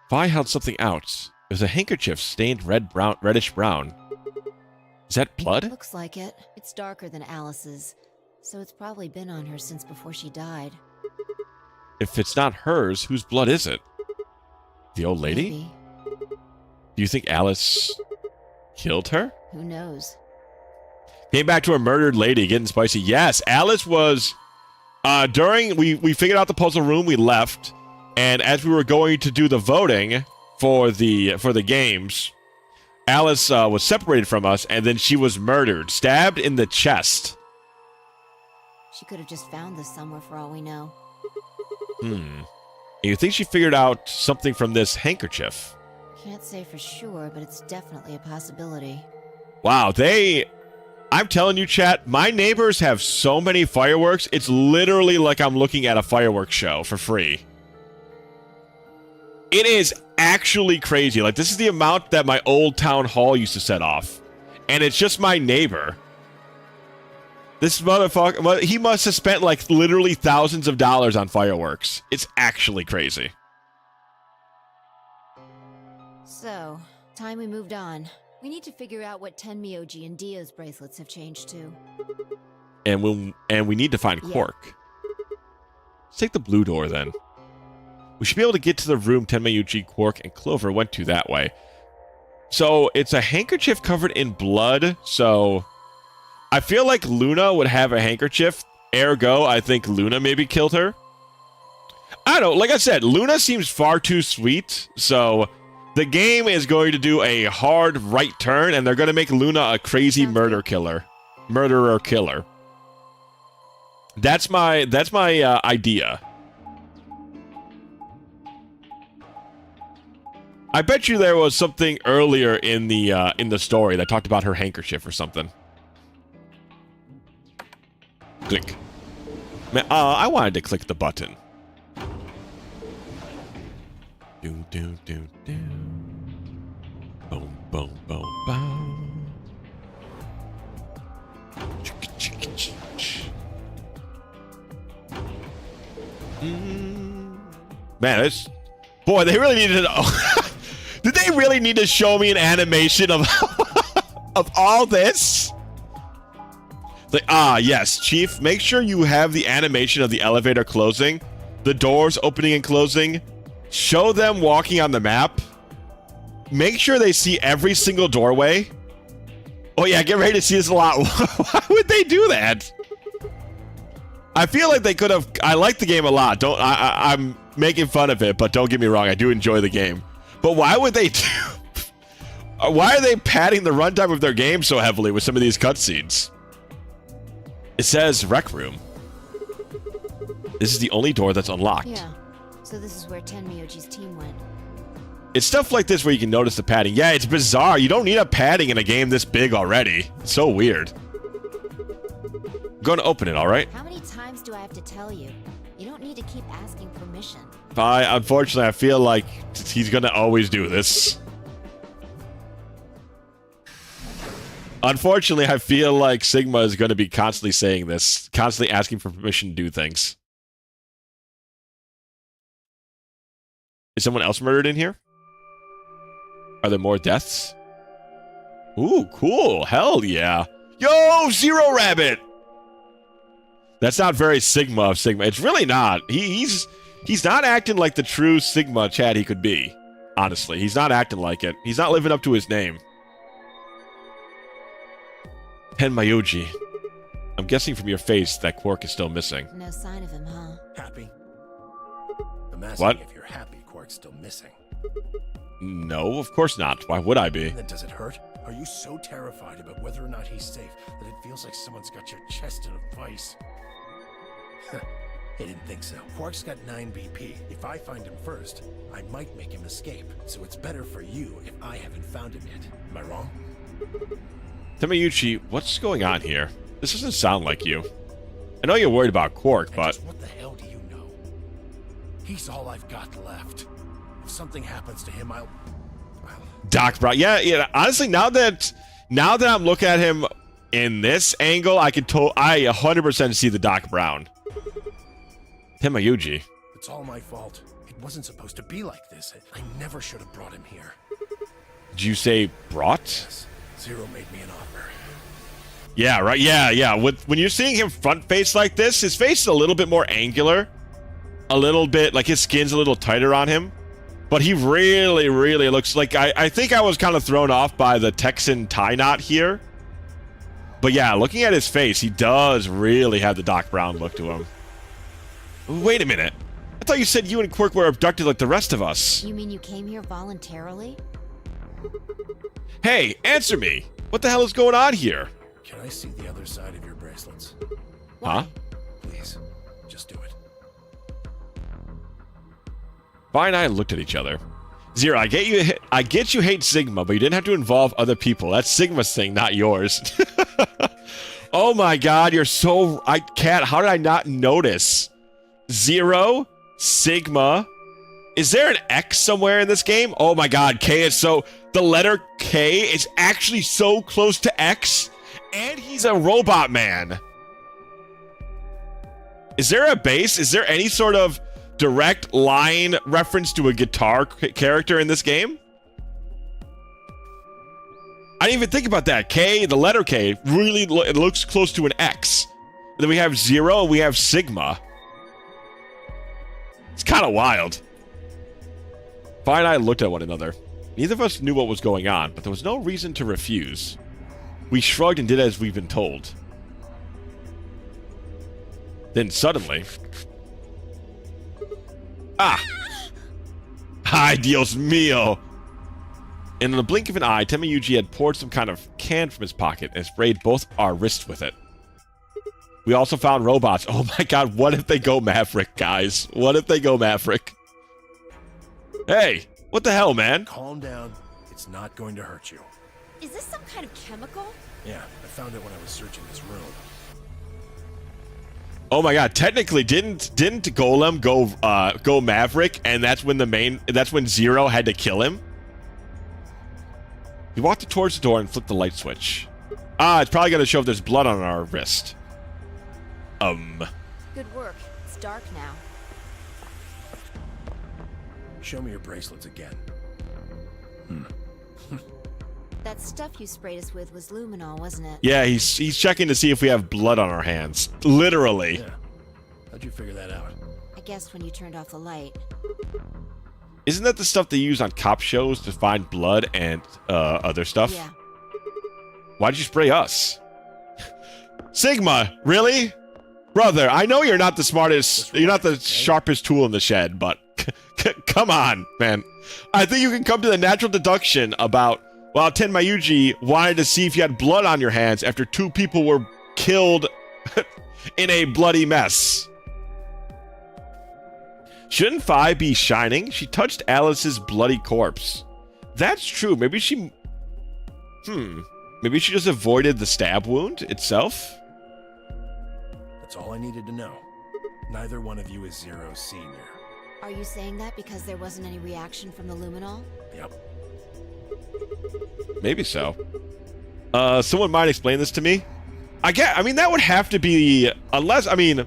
Vi held something out. It was a handkerchief stained reddish brown. Is that blood? Looks like it. It's darker than Alice's, so it's probably been on her since before she died. If it's not hers, whose blood is it? The old lady? Maybe. Do you think Alice killed her? Who knows? Came back to a murdered lady, getting spicy. Yes, Alice was... we figured out the puzzle room, we left, and as we were going to do the voting for the games, Alice was separated from us, and then she was murdered, stabbed in the chest. She could have just found this somewhere for all we know. And you think she figured out something from this handkerchief? Can't say for sure, but it's definitely a possibility. Wow, I'm telling you, chat, my neighbors have so many fireworks, it's literally like I'm looking at a fireworks show for free. It is actually crazy. Like, this is the amount that my old town hall used to set off. And it's just my neighbor. This motherfucker, he must have spent, like, literally thousands of dollars on fireworks. It's actually crazy. So, time we moved on. We need to figure out what Tenmyoji and Dio's bracelets have changed to. And we need to find Quark. Let's take the blue door, then. We should be able to get to the room Tenmayuji, Quark, and Clover went to that way. So, it's a handkerchief covered in blood, so... I feel like Luna would have a handkerchief, ergo, I think Luna maybe killed her. I don't know, like I said, Luna seems far too sweet, so... The game is going to do a hard right turn, and they're going to make Luna a crazy murderer killer. That's my idea. I bet you there was something earlier in the story that talked about her handkerchief or something. Click. Man, I wanted to click the button. Do do do do. Boom boom boom boom. Man, it's... Boy, they really needed to... Did they really need to show me an animation of... of all this? Like, yes, Chief, make sure you have the animation of the elevator closing, the doors opening and closing. Show them walking on the map. Make sure they see every single doorway. Oh yeah, get ready to see this a lot. Why would they do that? I feel like they could have... I like the game a lot. I'm making fun of it, but don't get me wrong, I do enjoy the game. But why would they do... Why are they padding the runtime of their game so heavily with some of these cutscenes? It says Rec Room. This is the only door that's unlocked. Yeah, so this is where Tenmyoji's team went. It's stuff like this where you can notice the padding. Yeah, it's bizarre. You don't need a padding in a game this big already. It's so weird. I'm going to open it, all right? How many times do I have to tell you? You don't need to keep asking permission. Unfortunately, I feel like he's going to always do this. Unfortunately, I feel like Sigma is going to be constantly saying this, constantly asking for permission to do things. Is someone else murdered in here? Are there more deaths? Ooh, cool. Hell yeah. Yo, Zero Rabbit! That's not very Sigma of Sigma. It's really not. He's not acting like the true Sigma Chad he could be. Honestly, he's not acting like it. He's not living up to his name. Tenmyoji. I'm guessing from your face that Quark is still missing. No sign of him, huh? Happy? I'm asking What? if you're happy Quark's still missing. No, of course not. Why would I be? Then does it hurt? Are you so terrified about whether or not he's safe that it feels like someone's got your chest in a vice? I didn't think so. Quark's got 9 BP. If I find him first, I might make him escape. So it's better for you if I haven't found him yet. Am I wrong? Tenmyoji, what's going on here? This doesn't sound like you. I know you're worried about Quark, but... What the hell do you know? He's all I've got left. If something happens to him, I'll... Doc Brown. Yeah, honestly, now that I'm looking at him in this angle, I 100% see the Doc Brown. Tenmyoji. It's all my fault. It wasn't supposed to be like this. I never should have brought him here. Did you say brought? Yes. Zero made me an offer. Yeah, right. Yeah. When you're seeing him front face like this, his face is a little bit more angular. A little bit, like his skin's a little tighter on him. But he really, really looks like... I think I was kind of thrown off by the Texan tie knot here. But yeah, looking at his face, he does really have the Doc Brown look to him. Wait a minute. I thought you said you and Quark were abducted like the rest of us. You mean you came here voluntarily? Hey, answer me. What the hell is going on here? Can I see the other side of your bracelets? Huh? Please, just do it. Vi and I looked at each other. Zero, I get you hate Sigma, but you didn't have to involve other people. That's Sigma's thing, not yours. Oh my god, you're so... Cat, how did I not notice? Zero, Sigma. Is there an X somewhere in this game? Oh my god, K is so... The letter K is actually so close to X, and he's a robot man. Is there a base? Is there any sort of direct line reference to a guitar character in this game? I didn't even think about that. K, the letter K, really it looks close to an X. And then we have Zero, and we have Sigma. It's kind of wild. Vi and I looked at one another. Neither of us knew what was going on, but there was no reason to refuse. We shrugged and did as we've been told. Then suddenly... Ah! Ay, Dios mío! In the blink of an eye, Tenmyoji had poured some kind of can from his pocket and sprayed both our wrists with it. We also found robots. Oh my god, what if they go Maverick, guys? What if they go Maverick? Hey! What the hell, man? Calm down. It's not going to hurt you. Is this some kind of chemical? Yeah, I found it when I was searching this room. Oh my god, technically didn't Golem go Maverick, and that's when Zero had to kill him? He walked towards the door and flipped the light switch. It's probably gonna show if there's blood on our wrist. Good work. It's dark now. Show me your bracelets again. That stuff you sprayed us with was luminol, wasn't it? Yeah, he's checking to see if we have blood on our hands. Literally. Yeah. How'd you figure that out? I guessed when you turned off the light. Isn't that the stuff they use on cop shows to find blood and other stuff? Yeah. Why'd you spray us? Sigma, really? Brother, I know you're not the smartest, you're not the sharpest tool in the shed, but come on, man. I think you can come to the natural deduction about, well, Tenmayuji wanted to see if you had blood on your hands after 2 people were killed in a bloody mess. Shouldn't Fi be shining? She touched Alice's bloody corpse. That's true. Maybe she... Maybe she just avoided the stab wound itself? That's all I needed to know. Neither one of you is Zero Senior. Are you saying that because there wasn't any reaction from the luminol? Yep. Maybe so. Someone might explain this to me? I mean, that would have to be... Unless, I mean...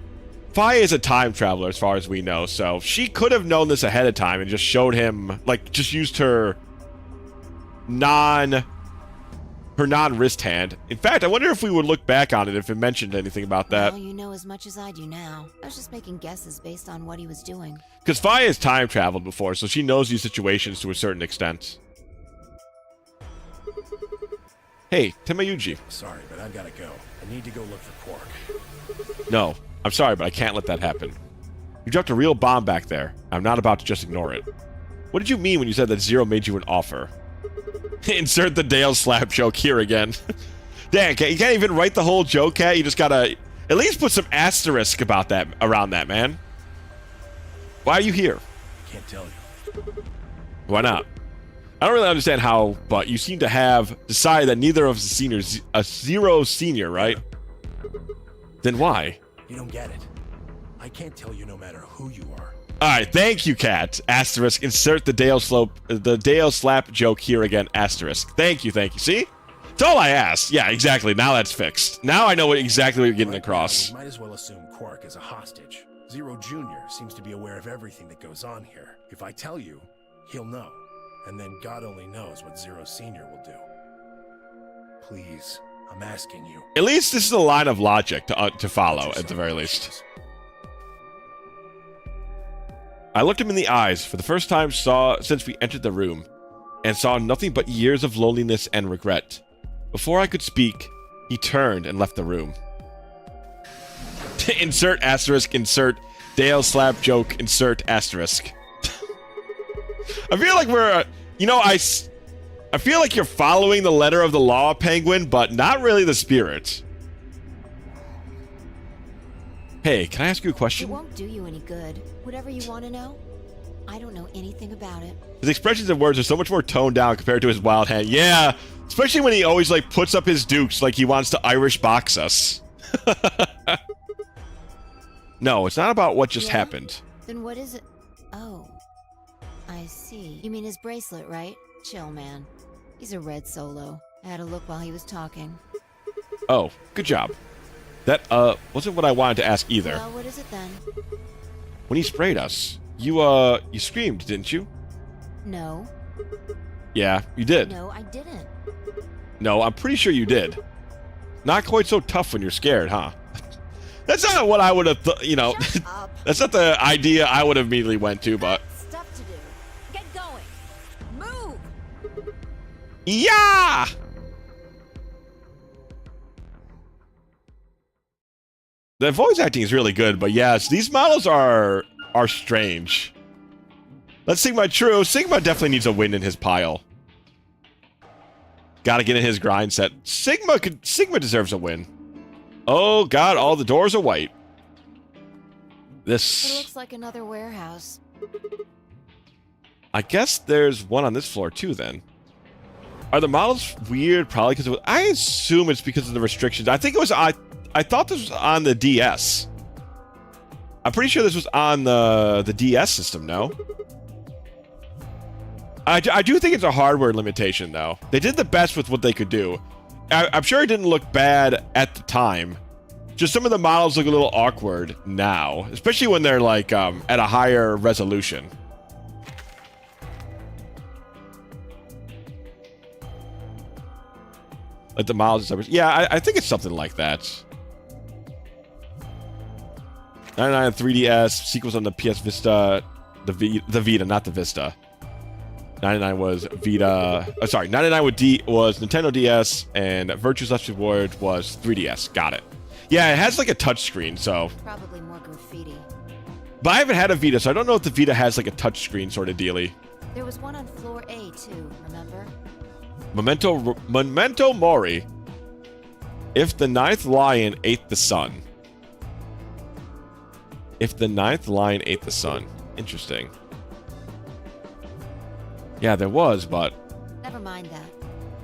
Fi is a time traveler as far as we know, so she could have known this ahead of time and just showed him, like, just used her non-wrist hand. In fact, I wonder if we would look back on it if it mentioned anything about that. Well, you know as much as I do now. I was just making guesses based on what he was doing. Because Fi has time traveled before, so she knows these situations to a certain extent. Hey, Tenmayuji. Sorry, but I've got to go. I need to go look for Quark. No, I'm sorry, but I can't let that happen. You dropped a real bomb back there. I'm not about to just ignore it. What did you mean when you said that Zero made you an offer? Insert the Dale slap joke here again. Dang, you can't even write the whole joke, Cat. You just gotta at least put some asterisk about that, around that, man. Why are you here? Can't tell you. Why not? I don't really understand how, but you seem to have decided that neither of us is seniors, a Zero Senior, right? Then why? You don't get it. I can't tell you no matter who you are. Alright, thank you, Cat. Asterisk. Insert the Dale slap joke here again. Asterisk. Thank you. See? That's all I asked. Yeah, exactly. Now that's fixed. Now I know exactly what you're getting across. We might as well assume Quark is a hostage. Zero Jr. seems to be aware of everything that goes on here. If I tell you, he'll know. And then God only knows what Zero Senior will do. Please, I'm asking you. At least this is a line of logic to follow, at the very least. I looked him in the eyes for the first time since we entered the room, and saw nothing but years of loneliness and regret. Before I could speak, he turned and left the room. Insert asterisk, insert Dale slap joke, insert asterisk. I feel like we're, I feel like you're following the letter of the law, Penguin, but not really the spirit. Hey, can I ask you a It question? won't do you any good. Whatever you want to know, I don't know anything about it. His expressions and words are so much more toned down compared to his wild hand. Yeah, especially when he always, like, puts up his dukes like he wants to Irish box us. No, it's not about what just happened. Then what is it? Oh, I see. You mean his bracelet, right? Chill, man. He's a red Solo. I had a look while he was talking. Oh, good job. That, wasn't what I wanted to ask either. Well, what is it then? When he sprayed us, you screamed, didn't you? No. Yeah, you did. No, I didn't. No, I'm pretty sure you did. Not quite so tough when you're scared, huh? That's not what I would have, that's not the idea I would have immediately went to, but... Stuff to do. Get going. Move! Yeah! The voice acting is really good, but yes, these models are strange. Let's Sigma true. Sigma definitely needs a win in his pile. Gotta get in his grind set. Sigma deserves a win. Oh god, all the doors are white. It This... looks like another warehouse. I guess there's one on this floor too, then. Are the models weird? Probably because I assume it's because of the restrictions. I think it was... I thought this was on the DS. I'm pretty sure this was on the DS system, no? I do think it's a hardware limitation, though. They did the best with what they could do. I'm sure it didn't look bad at the time. Just some of the models look a little awkward now. Especially when they're, like, at a higher resolution. Like the miles and cyber. Yeah, I think it's something like that. 99 3DS, sequels on the PS Vista, the Vita, not the Vista. 99 was Vita. Sorry, 99 was Nintendo DS, and Virtue's Last Reward was 3DS. Got it. Yeah, it has like a touchscreen, so. Probably more graffiti. But I haven't had a Vita, so I don't know if the Vita has like a touchscreen sort of dealy. There was one on floor A too, remember? Memento Mori. If the ninth lion ate the sun. If the ninth lion ate the sun. Interesting. Yeah, there was, but... Never mind that.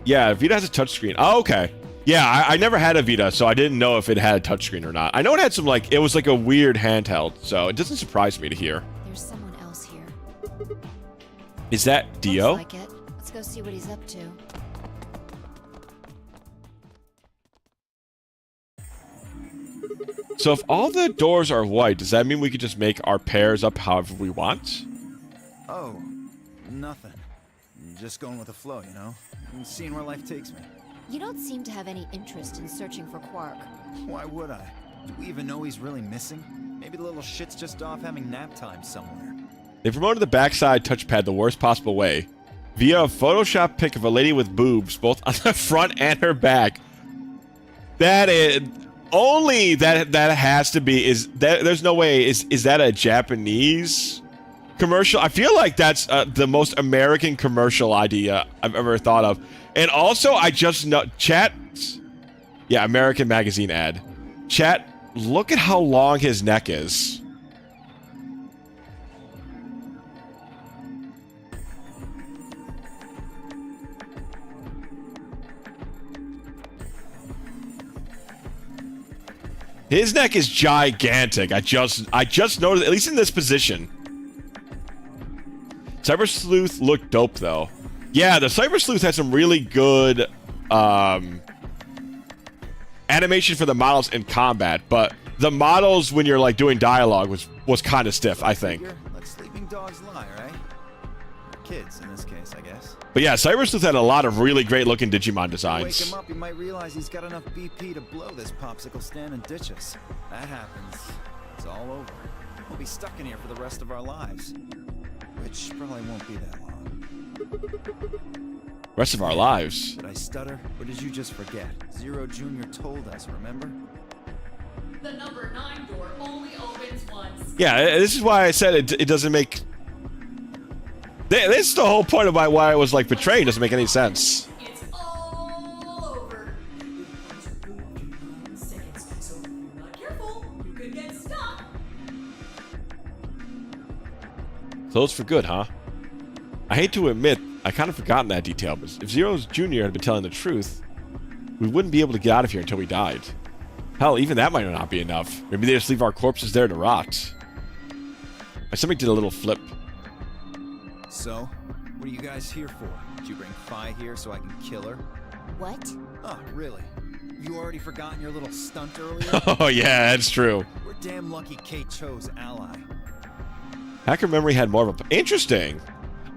Yeah, Vita has a touchscreen. Oh, okay. Yeah, I never had a Vita, so I didn't know if it had a touchscreen or not. I know it had some, like, it was like a weird handheld, so it doesn't surprise me to hear. There's someone else here. Is that Dio? Looks like it. Let's go see what he's up to. So if all the doors are white, does that mean we could just make our pairs up however we want? Oh, nothing. Just going with the flow, you know? And seeing where life takes me. You don't seem to have any interest in searching for Quark. Why would I? Do we even know he's really missing? Maybe the little shit's just off having nap time somewhere. They promoted the backside touchpad the worst possible way, via a Photoshop pic of a lady with boobs, both on the front and her back. That is... Only that has to be... There's no way... Is that a Japanese commercial? I feel like that's the most American commercial idea I've ever thought of. And also, I just know... Chat... Yeah, American Magazine ad. Chat, look at how long his neck is. His neck is gigantic. I just noticed, at least in this position. Cyber Sleuth looked dope, though. Yeah, the Cyber Sleuth had some really good animation for the models in combat, but the models when you're like doing dialogue was kind of stiff, I think. Let sleeping dogs lie, right? Kids, in this case, I guess. But yeah, Cyber Sleuth had a lot of really great looking Digimon designs. Wake him up, you might realize he's got enough BP to blow this popsicle stand and ditch us. That happens. It's all over. We'll be stuck in here for the rest of our lives. Which probably won't be that long. Rest of our lives? Did I stutter? Or did you just forget? Zero Jr. told us, remember? The number 9 door only opens once. Yeah, this is why I said it doesn't make... This is the whole point of why I was like betrayed. Doesn't make any sense. It's all over. Seconds, so if you're not careful, you could get stuck. Closed for good, huh? I hate to admit, I kind of forgotten that detail, but if Zero's Jr. had been telling the truth, we wouldn't be able to get out of here until we died. Hell, even that might not be enough. Maybe they just leave our corpses there to rot. My stomach did a little flip. So, what are you guys here for? Did you bring Phi here so I can kill her? What? Oh, really? You already forgotten your little stunt earlier? Oh yeah, that's true. We're damn lucky Kate chose Ally. Hacker Memory had more of a... Interesting.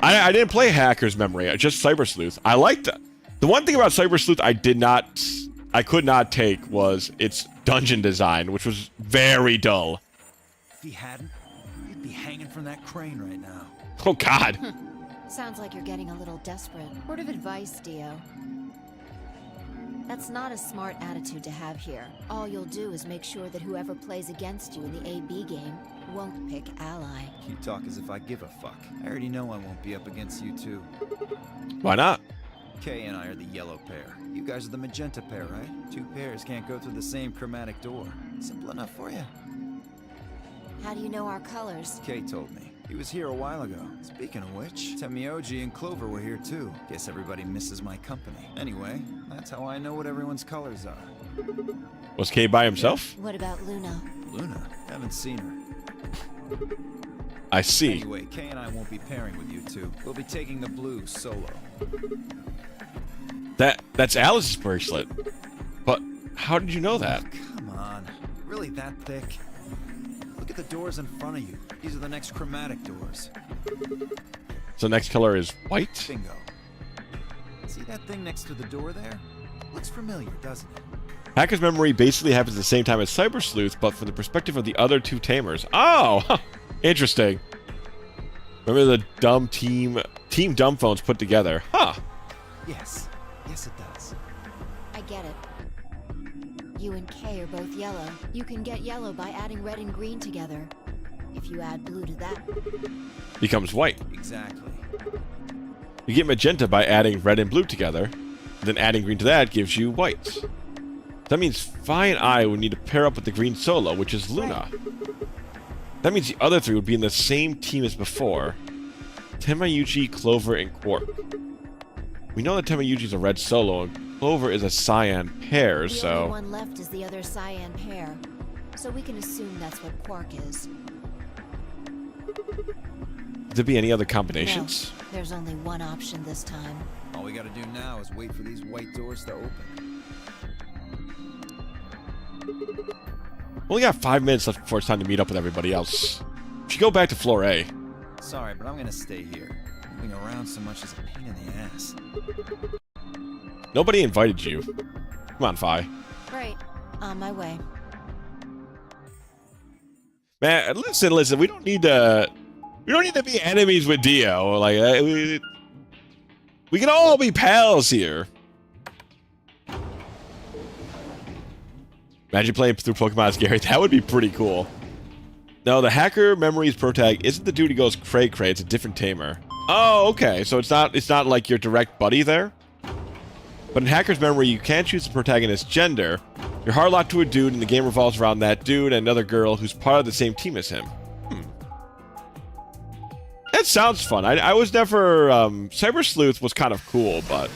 I didn't play Hacker's Memory, just Cyber Sleuth. I liked it. The one thing about Cyber Sleuth I could not take was its dungeon design, which was very dull. If he hadn't, you'd be hanging from that crane right now. Oh, God. Sounds like you're getting a little desperate. Word of advice, Dio. That's not a smart attitude to have here. All you'll do is make sure that whoever plays against you in the AB game won't pick Ally. You talk as if I give a fuck. I already know I won't be up against you two. Why not? Kay and I are the yellow pair. You guys are the magenta pair, right? Two pairs can't go through the same chromatic door. Simple enough for you. How do you know our colors? Kay told me. He was here a while ago. Speaking of which, Temioji and Clover were here too. Guess everybody misses my company. Anyway, that's how I know what everyone's colors are. Was Kay by himself? What about Luna? Luna? Haven't seen her. I see. Anyway, Kay and I won't be pairing with you two. We'll be taking the blue solo. That's Alice's bracelet. But how did you know that? Come on. Really that thick? Look at the doors in front of you. These are the next chromatic doors. So next color is white? Bingo. See that thing next to the door there? Looks familiar, doesn't it? Hacker's memory basically happens at the same time as Cyber Sleuth, but from the perspective of the other two tamers. Oh! Huh, interesting. Remember the dumb Team Dumb Phones put together. Huh. Yes. Yes, it does. I get it. You and Kay are both yellow. You can get yellow by adding red and green together. If you add blue to that, Becomes white. Exactly. You get magenta by adding red and blue together. Then adding green to that gives you white. That means Fi and I would need to pair up with the green solo, which is Luna. That means the other three would be in the same team as before. Temayuchi, Clover, and Quark. We know that Temayuchi is a red solo, and Clover is a cyan pair, the so... only one left is the other cyan pair. So we can assume that's what Quark is. Could there be any other combinations? No, there's only one option this time. All we gotta do now is wait for these white doors to open. We only got 5 minutes left before it's time to meet up with everybody else. We should go back to floor A. Sorry, but I'm gonna stay here. Moving around so much is a pain in the ass. Nobody invited you. Come on, Fi. Right. On my way. Man, listen. We don't need to be enemies with Dio. Like, we can all be pals here. Imagine playing through Pokemon as Gary. That would be pretty cool. No, the Hacker Memories protag isn't the dude who goes cray cray. It's a different tamer. Oh, okay. So it's not like your direct buddy there. But in Hacker's Memory, you can choose the protagonist's gender. You're hard locked to a dude, and the game revolves around that dude and another girl who's part of the same team as him. That sounds fun. I was never... Cyber Sleuth was kind of cool, but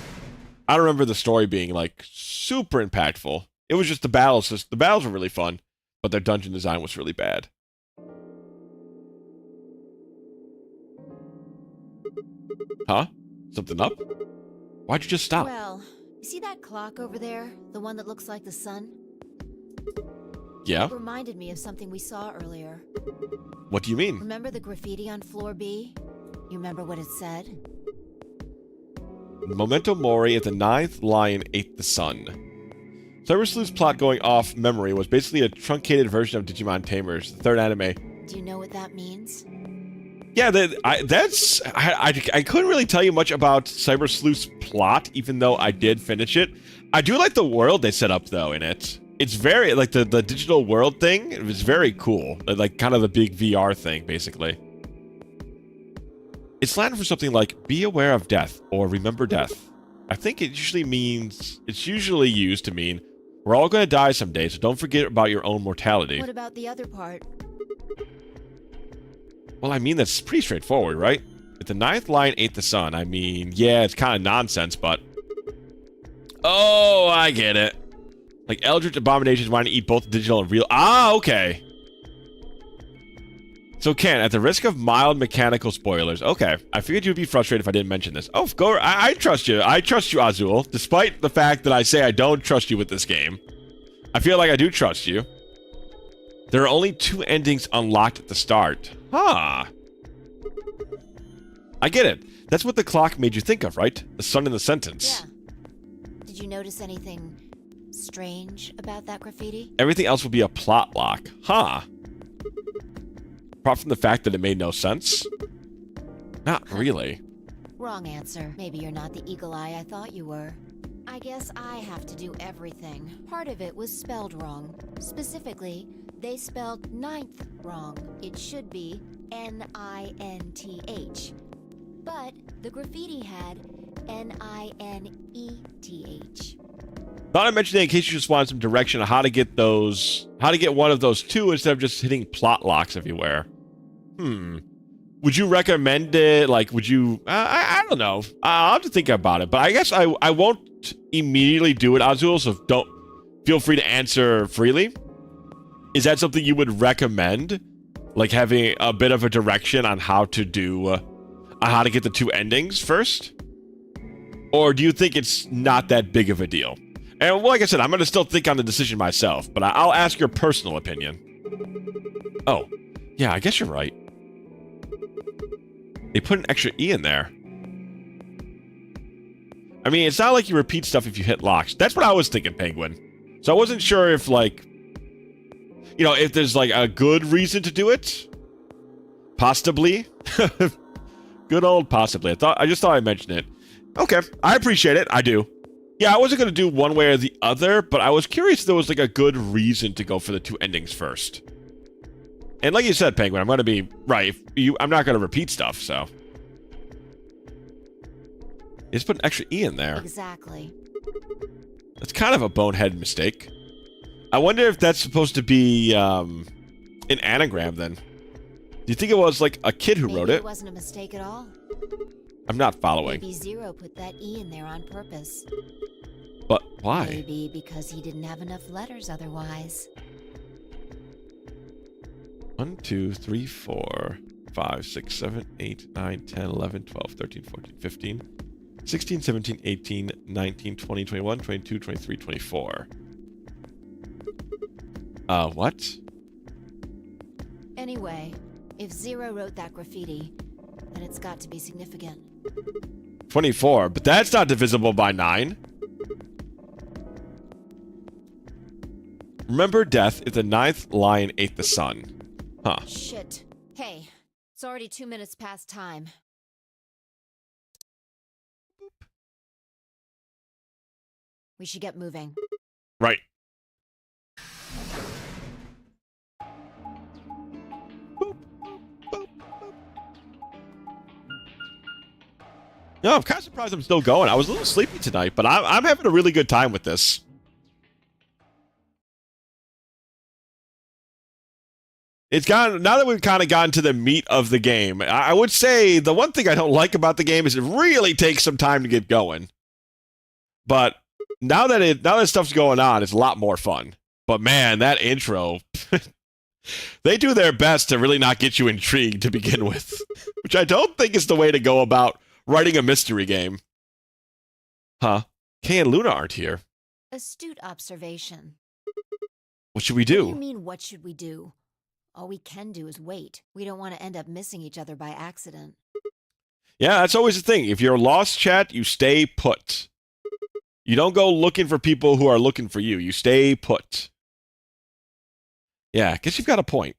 I don't remember the story being, like, super impactful. It was just the battles. The battles were really fun, but their dungeon design was really bad. Huh? Something up? Why'd you just stop? Well, you see that clock over there? The one that looks like the sun? Yeah? It reminded me of something we saw earlier. What do you mean? Remember the graffiti on floor B? You remember what it said? Memento Mori at the 9th lion ate the sun. Cyber Sleuth's plot going off memory was basically a truncated version of Digimon Tamers, the third anime. Do you know what that means? Yeah, I couldn't really tell you much about Cyber Sleuth's plot, even though I did finish it. I do like the world they set up, though, in it. It's very, like, the digital world thing, it was very cool. Like, kind of the big VR thing, basically. It's Latin for something like, be aware of death, or remember death. I think it's usually used to mean, we're all going to die someday, so don't forget about your own mortality. What about the other part? Well, I mean, that's pretty straightforward, right? If the 9th lion ate the sun, I mean, yeah, it's kind of nonsense, but... Oh, I get it. Like, Eldritch Abominations wanting to eat both digital and real... Ah, okay. So, Ken, at the risk of mild mechanical spoilers... Okay, I figured you'd be frustrated if I didn't mention this. Oh, go... I trust you. I trust you, Azul. Despite the fact that I say I don't trust you with this game. I feel like I do trust you. There are only 2 endings unlocked at the start. Huh. I get it. That's what the clock made you think of, right? The sun in the sentence. Yeah. Did you notice anything strange about that graffiti? Everything else would be a plot lock. Huh. Apart from the fact that it made no sense? Not really. Wrong answer. Maybe you're not the eagle eye I thought you were. I guess I have to do everything. Part of it was spelled wrong. Specifically, they spelled ninth wrong. It should be N-I-N-T-H. But the graffiti had N-I-N-E-T-H. Thought I'd mention it in case you just wanted some direction on how to get one of those 2 instead of just hitting plot locks everywhere. Would you recommend it? Like, would you... I don't know. I'll have to think about it. But I guess I won't immediately do it, Azul, so don't... Feel free to answer freely. Is that something you would recommend? Like, having a bit of a direction on how to do... on how to get the 2 endings first? Or do you think it's not that big of a deal? And, well, like I said, I'm going to still think on the decision myself, but I'll ask your personal opinion. Oh, yeah, I guess you're right. They put an extra E in there. I mean, it's not like you repeat stuff if you hit locks. That's what I was thinking, Penguin. So I wasn't sure if, like, you know, if there's, like, a good reason to do it. Possibly. Good old possibly. I just thought I'd mention it. Okay, I appreciate it. I do. Yeah, I wasn't going to do one way or the other, but I was curious if there was, like, a good reason to go for the two endings first. And like you said, Penguin, I'm going to be right. I'm not going to repeat stuff, so. Just put an extra E in there. Exactly. That's kind of a bonehead mistake. I wonder if that's supposed to be an anagram, then. Do you think it was, like, a kid who wrote it? It wasn't a mistake at all. I'm not following. Maybe Zero put that E in there on purpose. But why? Maybe because he didn't have enough letters otherwise. 1, 2, 3, 4, 5, 6, 7, 8, 9, 10, 11, 12, 13, 14, 15, 16, 17, 18, 19, 20, 21, 22, 23, 24. What? Anyway, if Zero wrote that graffiti, then it's got to be significant. 24, but that's not divisible by 9. Remember death is the 9th lion ate the sun. Huh. Shit. Hey, it's already 2 minutes past time. We should get moving. Right. No, I'm kind of surprised I'm still going. I was a little sleepy tonight, but I'm having a really good time with this. It's gotten, now that we've kind of gotten to the meat of the game, I would say the one thing I don't like about the game is it really takes some time to get going. But now that stuff's going on, it's a lot more fun. But man, that intro, they do their best to really not get you intrigued to begin with, which I don't think is the way to go about writing a mystery game. Huh? Kay and Luna aren't here. Astute observation. What should we What do do? you mean, what should we do? All we can do is wait. We don't want to end up missing each other by accident. Yeah, that's always the thing. If you're lost, chat, you stay put. You don't go looking for people who are looking for you. You stay put. Yeah, I guess you've got a point.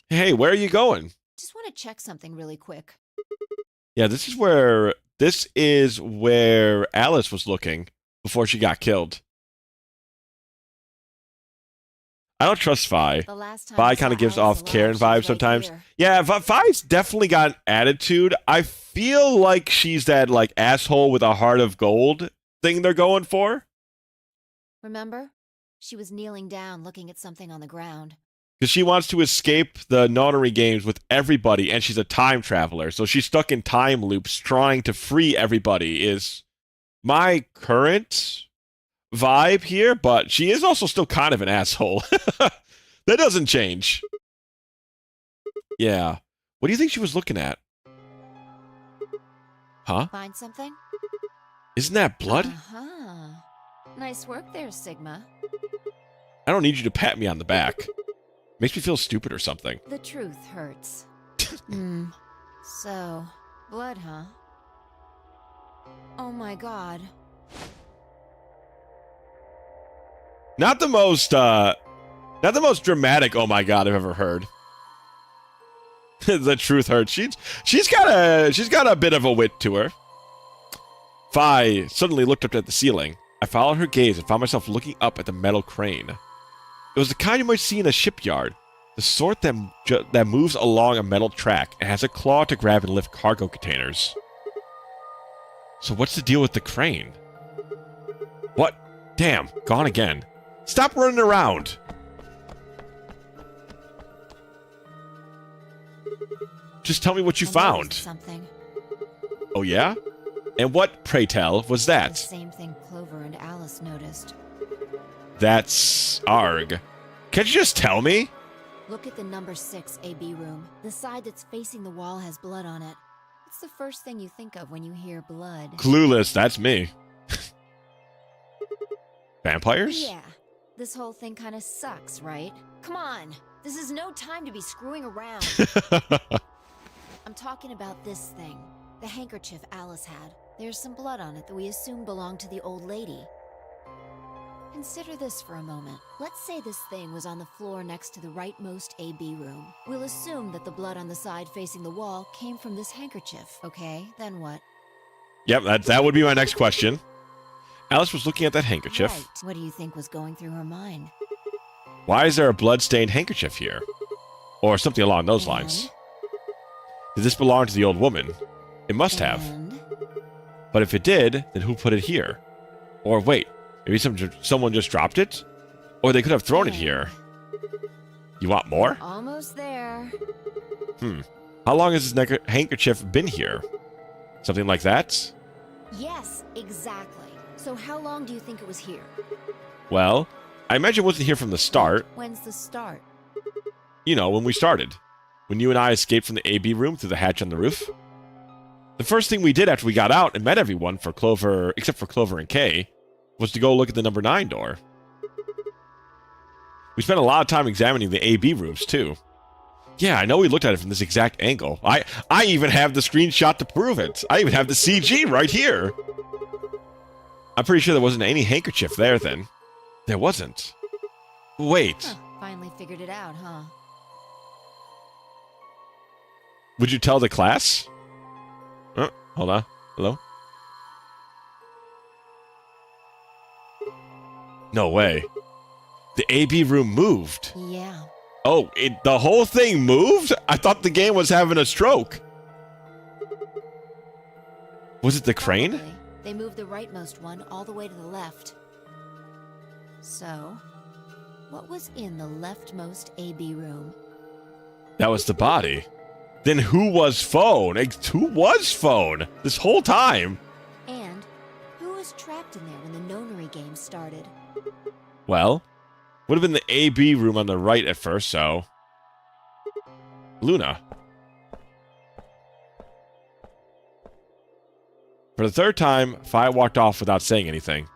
Hey, where are you going? Just want to check something really quick. Yeah, this is where Alice was looking before she got killed. I don't trust Vi. The last time Vi kind of gives off Karen vibes sometimes. Yeah, Vi's definitely got an attitude. I feel like she's that like asshole with a heart of gold thing they're going for. Remember? She was kneeling down looking at something on the ground. Because she wants to escape the nonary games with everybody, and she's a time traveler. So she's stuck in time loops trying to free everybody is my current vibe here, but she is also still kind of an asshole. That doesn't change. Yeah. What do you think she was looking at? Huh? Find something? Isn't that blood? Uh-huh. Nice work there, Sigma. I don't need you to pat me on the back. Makes me feel stupid or something. The truth hurts. So, blood, huh? Oh my god. Not the most dramatic oh my god I've ever heard. The truth hurts. She's got a bit of a wit to her. Vi suddenly looked up at the ceiling. I followed her gaze and found myself looking up at the metal crane. It was the kind you might see in a shipyard, the sort that moves along a metal track and has a claw to grab and lift cargo containers. So what's the deal with the crane? What? Damn, gone again. Stop running around! Just tell me what you found. Something. Oh yeah? And what, pray tell, was The that? same thing Clover and Alice noticed. That's Arg. Can't you just tell me? Look at the number 6 AB room. The side that's facing the wall has blood on it. It's the first thing you think of when you hear blood. Clueless, that's me. Vampires? Yeah. This whole thing kind of sucks, right? Come on! This is no time to be screwing around. I'm talking about this thing. The handkerchief Alice had. There's some blood on it that we assume belonged to the old lady. Consider this for a moment. Let's say this thing was on the floor next to the rightmost AB room. We'll assume that the blood on the side facing the wall came from this handkerchief, okay? Then what? Yep, that would be my next question. Alice was looking at that handkerchief. Right. What do you think was going through her mind? Why is there a blood-stained handkerchief here? Or something along those lines. Did this belong to the old woman? It must have. But if it did, then who put it here? Or wait, maybe someone just dropped it? Or they could have thrown it here. You want more? Almost there. How long has this handkerchief been here? Something like that? Yes, exactly. So how long do you think it was here? Well, I imagine it wasn't here from the start. When's the start? You know, when we started. When you and I escaped from the AB room through the hatch on the roof. The first thing we did after we got out and met everyone for Clover, except for Clover and Kay, was to go look at the number 9 door. We spent a lot of time examining the AB rooms, too. Yeah, I know we looked at it from this exact angle. I even have the screenshot to prove it. I even have the CG right here. I'm pretty sure there wasn't any handkerchief there then. There wasn't. Wait. Huh, finally figured it out, huh? Would you tell the class? Hold on. Hello? No way. The AB room moved. Yeah. Oh, the whole thing moved? I thought the game was having a stroke. Was it the crane? Probably. They moved the rightmost one all the way to the left. So, what was in the leftmost AB room? That was the body. Then who was Phone? Who was Phone this whole time? And who was trapped in there when the Nonary game started? Well, would have been the AB room on the right at first, so... Luna. For the third time, Fi walked off without saying anything.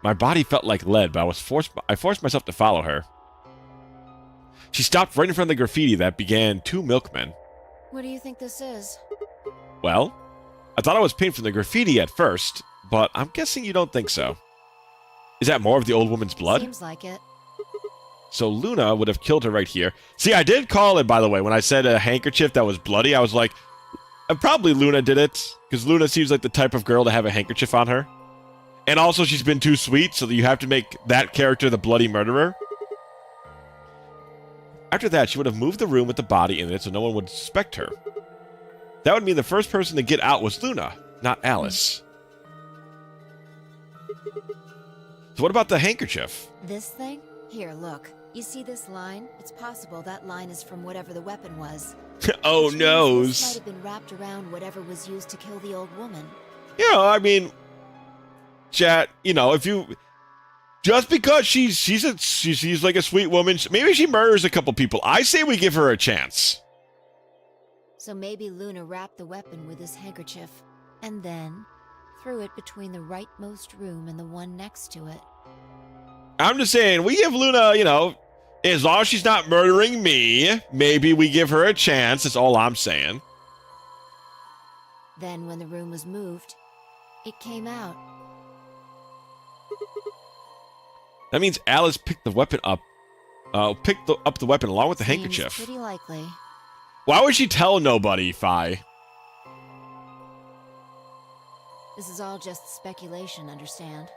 My body felt like lead, but I forced myself to follow her. She stopped right in front of the graffiti that began 2 milkmen. What do you think this is? Well, I thought it was paint from the graffiti at first, but I'm guessing you don't think so. Is that more of the old woman's blood? Seems like it. So Luna would have killed her right here. See, I did call it, by the way, when I said a handkerchief that was bloody. I was like, probably Luna did it, because Luna seems like the type of girl to have a handkerchief on her. And also, she's been too sweet, so that you have to make that character the bloody murderer. After that, she would have moved the room with the body in it so no one would suspect her. That would mean the first person to get out was Luna, not Alice. So what about the handkerchief? This thing? Here, look. You see this line? It's possible that line is from whatever the weapon was. Oh, Which means noes. This might have been wrapped around whatever was used to kill the old woman. You know, I mean, chat, you know, if you... Just because she's like a sweet woman, maybe she murders a couple people. I say we give her a chance. So maybe Luna wrapped the weapon with this handkerchief, and then threw it between the rightmost room and the one next to it. I'm just saying, we give Luna, you know, as long as she's not murdering me, maybe we give her a chance. That's all I'm saying. Then when the room was moved, it came out. That means Alice picked the weapon up. Picked up the weapon along with the Seems handkerchief. pretty likely. Why would she tell nobody, Fi? This is all just speculation, understand?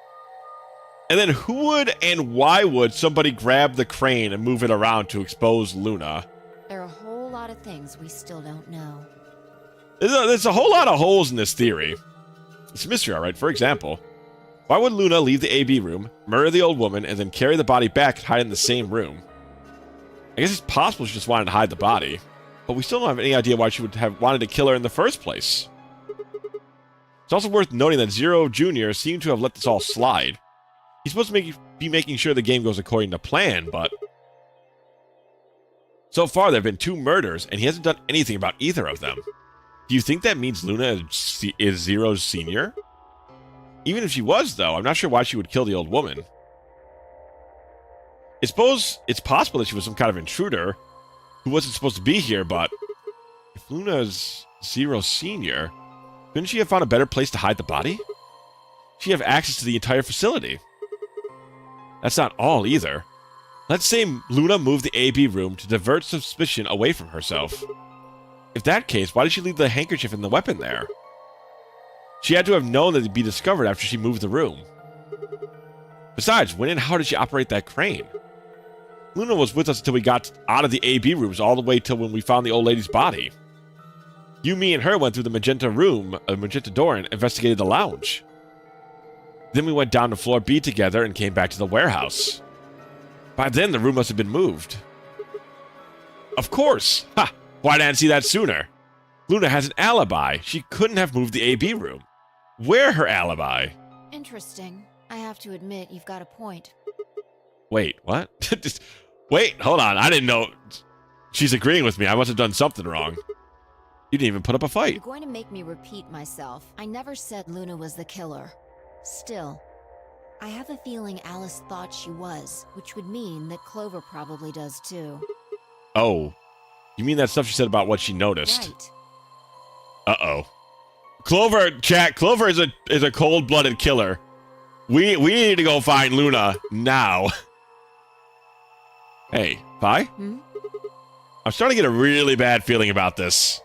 And then who would and why would somebody grab the crane and move it around to expose Luna? There are a whole lot of things we still don't know. There's a whole lot of holes in this theory. It's a mystery, alright. For example, why would Luna leave the AB room, murder the old woman, and then carry the body back and hide in the same room? I guess it's possible she just wanted to hide the body, but we still don't have any idea why she would have wanted to kill her in the first place. It's also worth noting that Zero Jr. seemed to have let this all slide. He's supposed to be making sure the game goes according to plan, but... So far, there have been 2 murders, and he hasn't done anything about either of them. Do you think that means Luna is Zero's senior? Even if she was, though, I'm not sure why she would kill the old woman. I suppose it's possible that she was some kind of intruder who wasn't supposed to be here, but if Luna's Zero Senior, Couldn't she have found a better place to hide the body? She'd have access to the entire facility. That's not all, either. Let's say Luna moved the AB room to divert suspicion away from herself. If that case, why did she leave the handkerchief and the weapon there? She had to have known that it'd be discovered after she moved the room. Besides, when and how did she operate that crane? Luna was with us until we got out of the AB rooms all the way till when we found the old lady's body. You, me, and her went through the magenta door and investigated the lounge. Then we went down to floor B together and came back to the warehouse. By then, the room must have been moved. Of course! Ha! Why didn't I see that sooner? Luna has an alibi. She couldn't have moved the AB room. Where her alibi? Interesting. I have to admit, you've got a point. Wait, what? Wait, hold on. I didn't know. She's agreeing with me. I must have done something wrong. You didn't even put up a fight. You're going to make me repeat myself. I never said Luna was the killer. Still, I have a feeling Alice thought she was, which would mean that Clover probably does too. Oh. You mean that stuff she said about what she noticed? Right. Uh-oh. Clover, chat, Clover is a cold-blooded killer. We need to go find Luna now. Hey, Vi? Hmm? I'm starting to get a really bad feeling about this.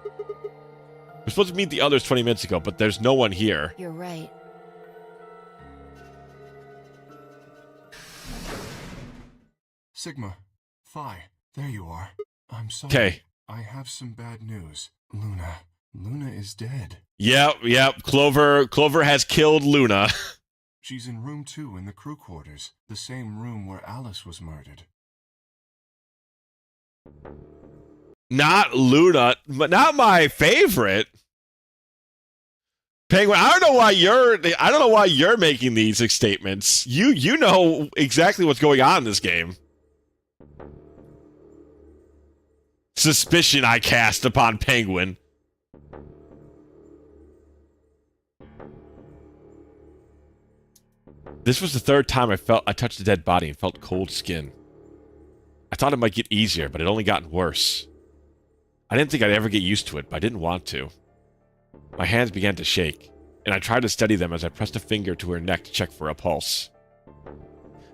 We're supposed to meet the others 20 minutes ago, but there's no one here. You're right. Sigma, Phi, there you are. I'm sorry. Okay. I have some bad news. Luna is dead. Yep. Clover has killed Luna. She's in room 2 in the crew quarters, the same room where Alice was murdered. Not Luna, but not my favorite. Penguin, I don't know why you're making these statements. You know exactly what's going on in this game. Suspicion I cast upon Penguin. This was the third time I touched a dead body and felt cold skin. I thought it might get easier, but it only gotten worse. I didn't think I'd ever get used to it, but I didn't want to. My hands began to shake, and I tried to steady them as I pressed a finger to her neck to check for a pulse.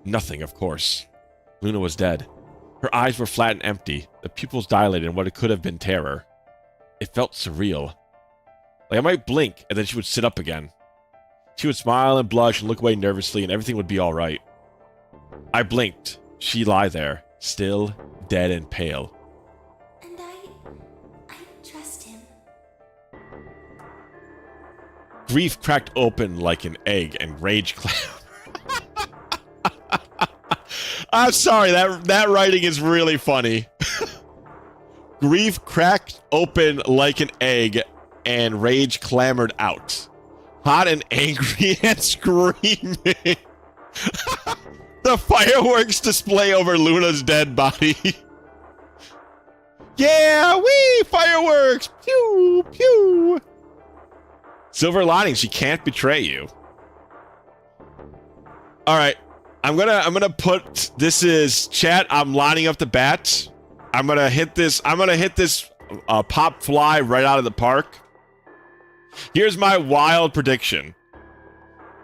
Nothing, of course. Luna was dead. Her eyes were flat and empty, the pupils dilated in what it could have been terror. It felt surreal. Like I might blink, and then she would sit up again. She would smile and blush and look away nervously, and everything would be all right. I blinked. She'd lie there, still, dead and pale. And I trust him. Grief cracked open like an egg, and rage clambered. I'm sorry, that writing is really funny. Grief cracked open like an egg, and rage clambered out. Hot and angry and screaming. The fireworks display over Luna's dead body. Yeah, wee! Fireworks! Pew! Pew! Silver lining, she can't betray you. Alright. I'm gonna put, this is chat, I'm lining up the bats. I'm gonna hit this pop fly right out of the park. Here's my wild prediction.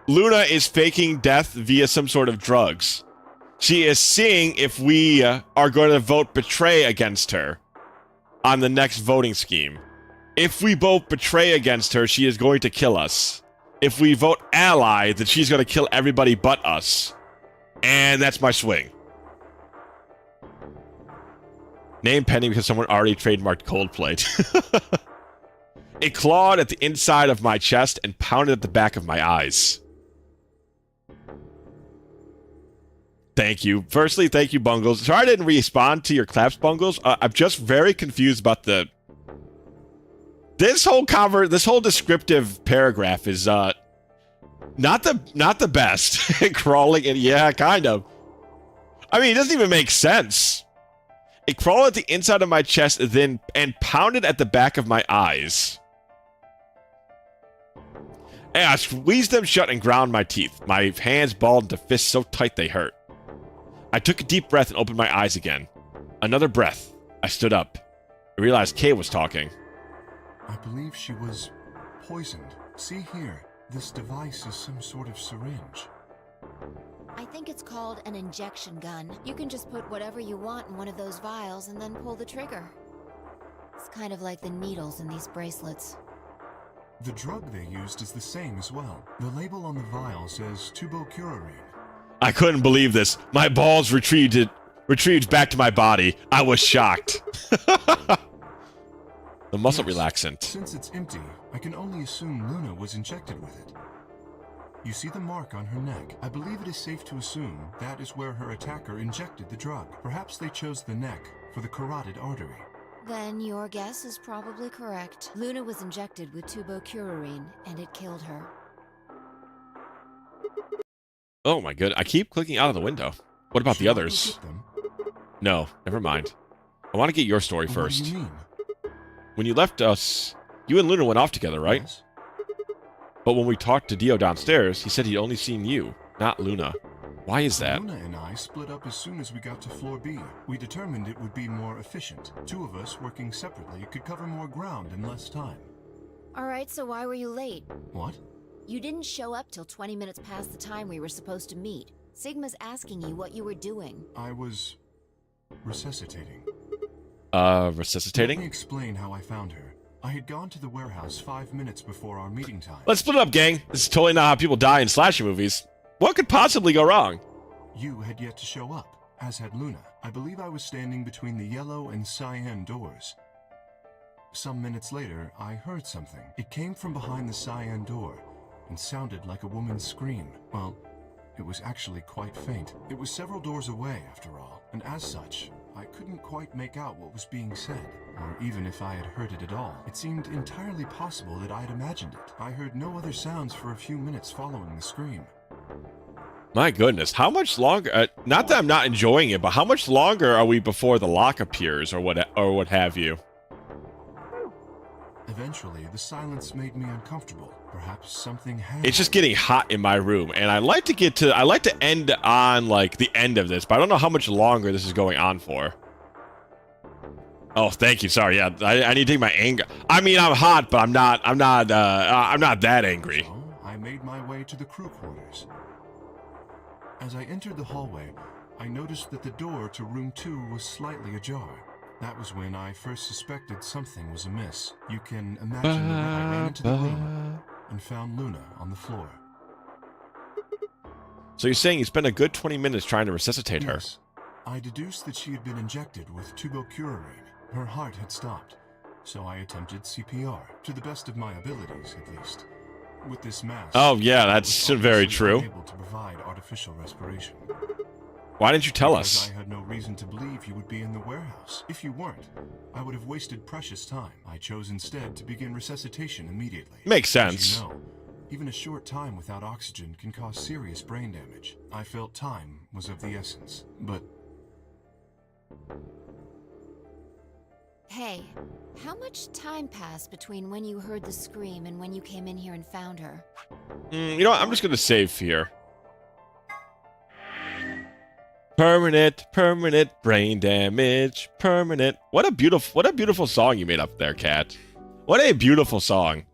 Luna is faking death via some sort of drugs. She is seeing if we are going to vote betray against her on the next voting scheme. If we vote betray against her, she is going to kill us. If we vote ally, then she's going to kill everybody but us. And that's my swing. Name pending because someone already trademarked Coldplay. It clawed at the inside of my chest and pounded at the back of my eyes. Thank you. Firstly, thank you, Bungles. Sorry I didn't respond to your claps, Bungles. I'm just very confused about the... This whole descriptive paragraph is, not the best. Crawling and yeah, kind of. I mean, it doesn't even make sense. It crawled at the inside of my chest and pounded at the back of my eyes. And I squeezed them shut and ground my teeth. My hands balled into fists so tight they hurt. I took a deep breath and opened my eyes again. Another breath. I stood up. I realized Kay was talking. I believe she was poisoned. See here, this device is some sort of syringe. I think it's called an injection gun. You can just put whatever you want in one of those vials and then pull the trigger. It's kind of like the needles in these bracelets. The drug they used is the same as well. The label on the vial says tubocurarine. I couldn't believe this. My balls retrieved back to my body. I was shocked. The muscle relaxant. Since it's empty, I can only assume Luna was injected with it. You see the mark on her neck. I believe it is safe to assume that is where her attacker injected the drug. Perhaps they chose the neck for the carotid artery. Then your guess is probably correct. Luna was injected with tubocurarine, and it killed her. Oh my good. I keep clicking out of the window. What about the others? No, never mind. I want to get your story first. What do you mean? When you left us, you and Luna went off together, right? Yes. But when we talked to Dio downstairs, he said he'd only seen you, not Luna. Why is that? Luna and I split up as soon as we got to floor B. We determined it would be more efficient. Two of us working separately could cover more ground in less time. Alright, so why were you late? What? You didn't show up till 20 minutes past the time we were supposed to meet. Sigma's asking you what you were doing. I was resuscitating. Resuscitating? Let me explain how I found her. I had gone to the warehouse 5 minutes before our meeting time. Let's split it up, gang. This is totally not how people die in slasher movies. What could possibly go wrong? You had yet to show up, as had Luna. I believe I was standing between the yellow and cyan doors. Some minutes later, I heard something. It came from behind the cyan door and sounded like a woman's scream. Well, it was actually quite faint. It was several doors away, after all, and as such, I couldn't quite make out what was being said, or even if I had heard it at all. It seemed entirely possible that I'd imagined it. I heard no other sounds for a few minutes following the scream. My goodness, how much longer? Not that I'm not enjoying it, but how much longer are we before the lock appears, or what have you? Eventually, the silence made me uncomfortable. Perhaps something had... It's just getting hot in my room, and I like to end on like the end of this, but I don't know how much longer this is going on for. Oh, thank you. Sorry, yeah, I need to take my anger. I mean, I'm hot, but I'm not that angry. So, I made my way to the crew quarters. As I entered the hallway, I noticed that the door to room 2 was slightly ajar. That was when I first suspected something was amiss. You can imagine that I ran into the room and found Luna on the floor. So you're saying you spent a good 20 minutes trying to resuscitate her? Yes. I deduced that she had been injected with tubocurarine. Her heart had stopped, so I attempted CPR, to the best of my abilities, at least. With this mask... Oh yeah, that's very true. Able to provide artificial respiration. Why didn't you tell Because us? I had no reason to believe you would be in the warehouse. If you weren't, I would have wasted precious time. I chose instead to begin resuscitation immediately. Makes As sense. you know, even a short time without oxygen can cause serious brain damage. I felt time was of the essence, but... Hey, how much time passed between when you heard the scream and when you came in here and found her? You know what? I'm just gonna save here. Permanent brain damage. Permanent. What a beautiful song you made up there, Kat. What a beautiful song.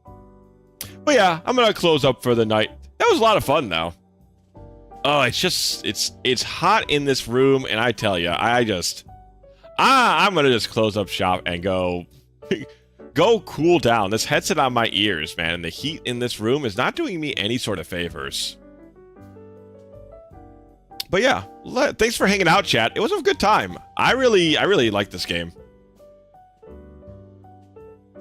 But yeah, I'm gonna close up for the night. That was a lot of fun, though. Oh, it's hot in this room, and I tell you, I'm gonna just close up shop and go cool down. This headset on my ears, man, and the heat in this room is not doing me any sort of favors. But yeah, thanks for hanging out, chat. It was a good time. I really like this game.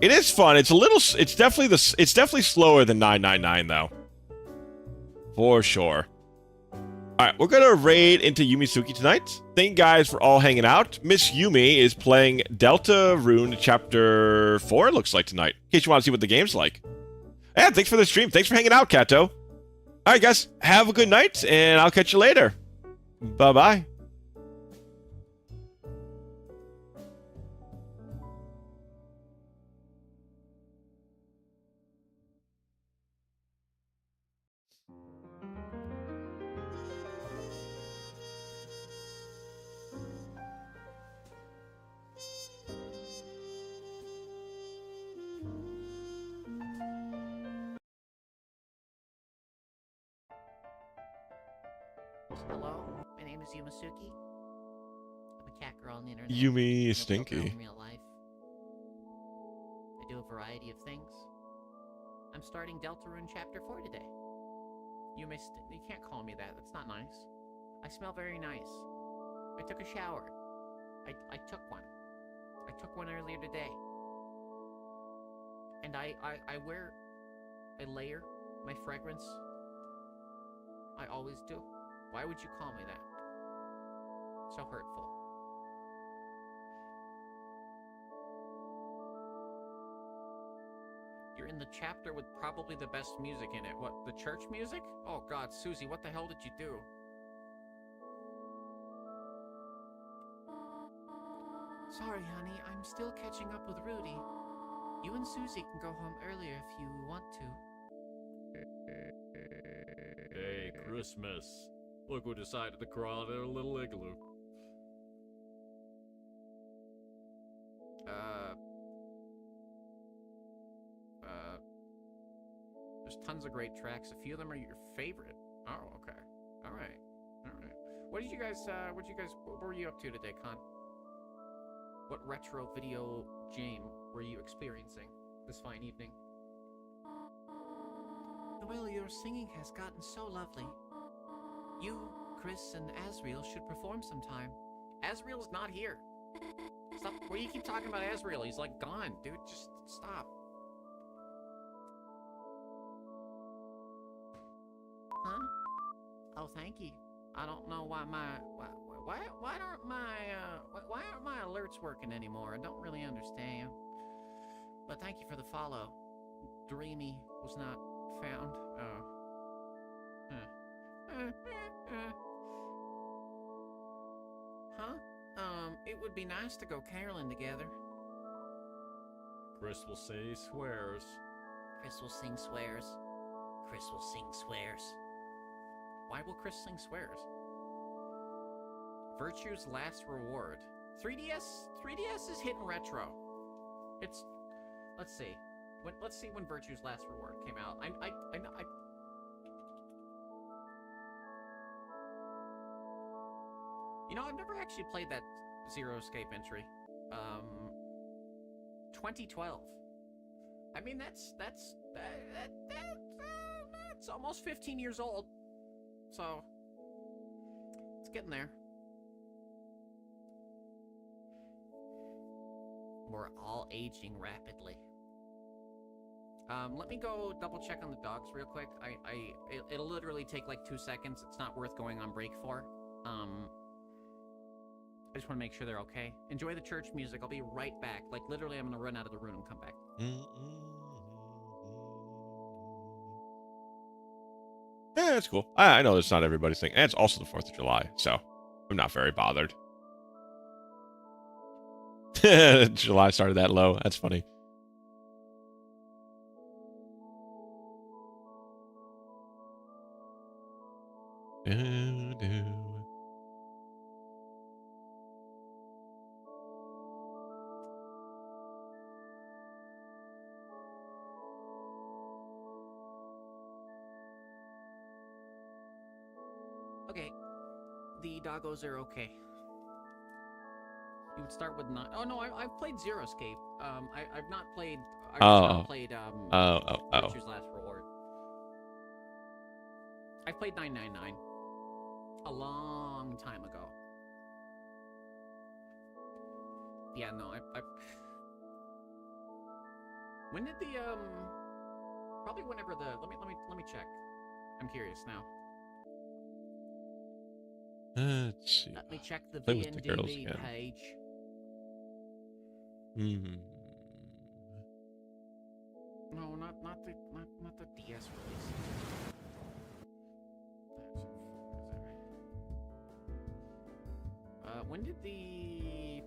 It is fun. It's definitely slower than 999 though. For sure. Alright, we're gonna raid into Yumisuki tonight. Thank you guys for all hanging out. Miss Yumi is playing Deltarune Chapter 4, it looks like, tonight. In case you want to see what the game's like. Yeah, thanks for the stream. Thanks for hanging out, Kato. Alright guys, have a good night, and I'll catch you later. Bye-bye. hello. My name is Yumasuki. I'm a cat girl on the internet. Yumi I'm a Stinky. girl in real life. I do a variety of things. I'm starting Deltarune Chapter 4 today. You can't call me that. That's not nice. I smell very nice. I took a shower. I took one. I took one earlier today. And I layer my fragrance. I always do. Why would you call me that? So hurtful. You're in the chapter with probably the best music in it. What, the church music? Oh god, Susie, what the hell did you do? Sorry, honey, I'm still catching up with Rudy. You and Susie can go home earlier if you want to. Hey, Christmas. Look who decided to crawl into a little igloo. There's tons of great tracks. A few of them are your favorite. Oh, okay. All right. What were you up to today, Con? What retro video game were you experiencing this fine evening? Well, your singing has gotten so lovely. You, Chris, and Asriel should perform sometime. Asriel's not here. Stop. Why do you keep talking about Asriel? He's like gone, dude. Just stop. Huh? Oh, thank you. I don't know why why aren't my alerts working anymore? I don't really understand. But thank you for the follow. Dreamy was not found. Huh? It would be nice to go caroling together. Chris will say swears. Chris will sing swears. Chris will sing swears. Why will Chris sing swears? Virtue's Last Reward. 3DS is hitting retro. It's, let's see. Let's see when Virtue's Last Reward came out. You know, I've never actually played that Zero Escape entry. 2012. I mean, that's almost 15 years old. So, it's getting there. We're all aging rapidly. Let me go double check on the dogs real quick. It'll literally take like 2 seconds. It's not worth going on break for. I just want to make sure they're okay. Enjoy the church music. I'll be right back. Like, literally, I'm going to run out of the room and come back. Yeah, that's cool. I know that's not everybody's thing. And it's also the 4th of July, so I'm not very bothered. July started that low. That's funny. Okay, the doggos are okay. You would start with 9. Oh no, I've played Zero Escape. I've not played. Virtue's Last Reward. I played 999 a long time ago. Yeah, no, I when did the probably whenever the let me check. I'm curious now. Let's see. Let me check the Play with the girls VNDB again. page. No, not the DS release. When did the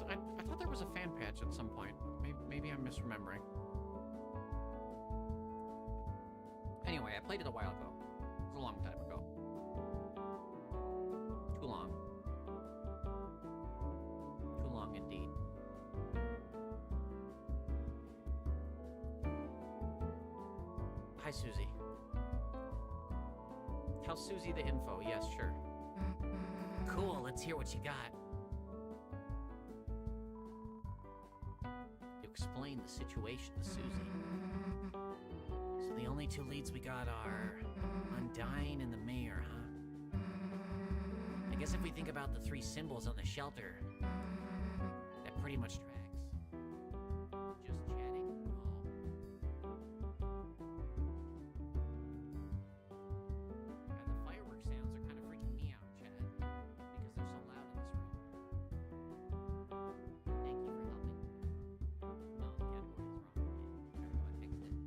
I thought there was a fan patch at some point. Maybe I'm misremembering. Anyway, I played it a while ago. It was a long time ago. Too long. Too long indeed. Hi, Susie. Tell Susie the info. Yes, sure. Cool, let's hear what you got. You explain the situation to Susie. So the only two leads we got are Undyne and the mayor, huh? I guess if we think about the three symbols on the shelter, that pretty much tracks. Just chatting. And the fireworks sounds are kind of freaking me out, Chad, because they're so loud in this room. Thank you for helping. Well, the category is wrong. Yeah, everyone fixed it.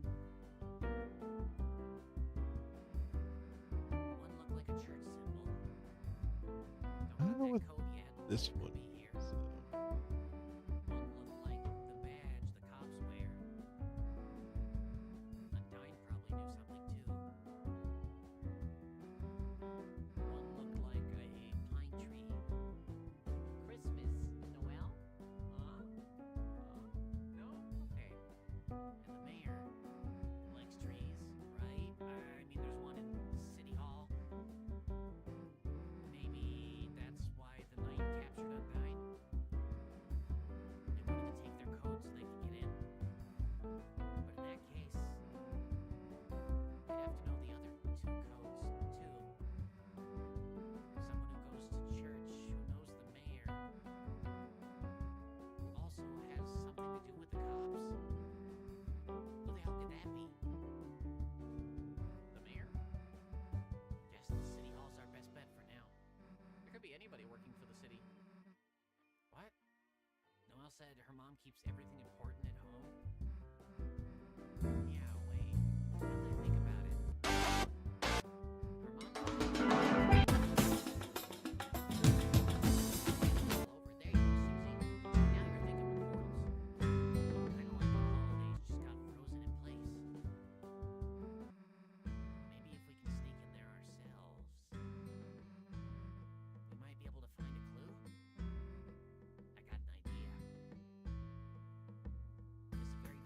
One looked like a church symbol. I don't know what this one is. One looked like the badge the cops wear. Undyne probably knew something too. One looked like a pine tree. Christmas, Noel? No? Okay. And the mayor likes trees, right? I mean, there's one in City Hall. Maybe that's why the knight captured Undyne. They wanted to take their codes so they could get in. But in that case, they'd have to know the other two codes, too. Someone who goes to church, who knows the mayor, who also has something to do with the cops. Who the hell could that be? The mayor? Guess the city hall's our best bet for now. There could be anybody working for the city. What? Noelle said her mom keeps everything important at home? Yeah, wait. Now that I think about it. Her mom told me. Over there, you Susie. Now you're thinking with portals. Kinda like the holidays just got frozen in place. Maybe if we can sneak in there ourselves, we might be able to find a clue. I got an idea. This is a very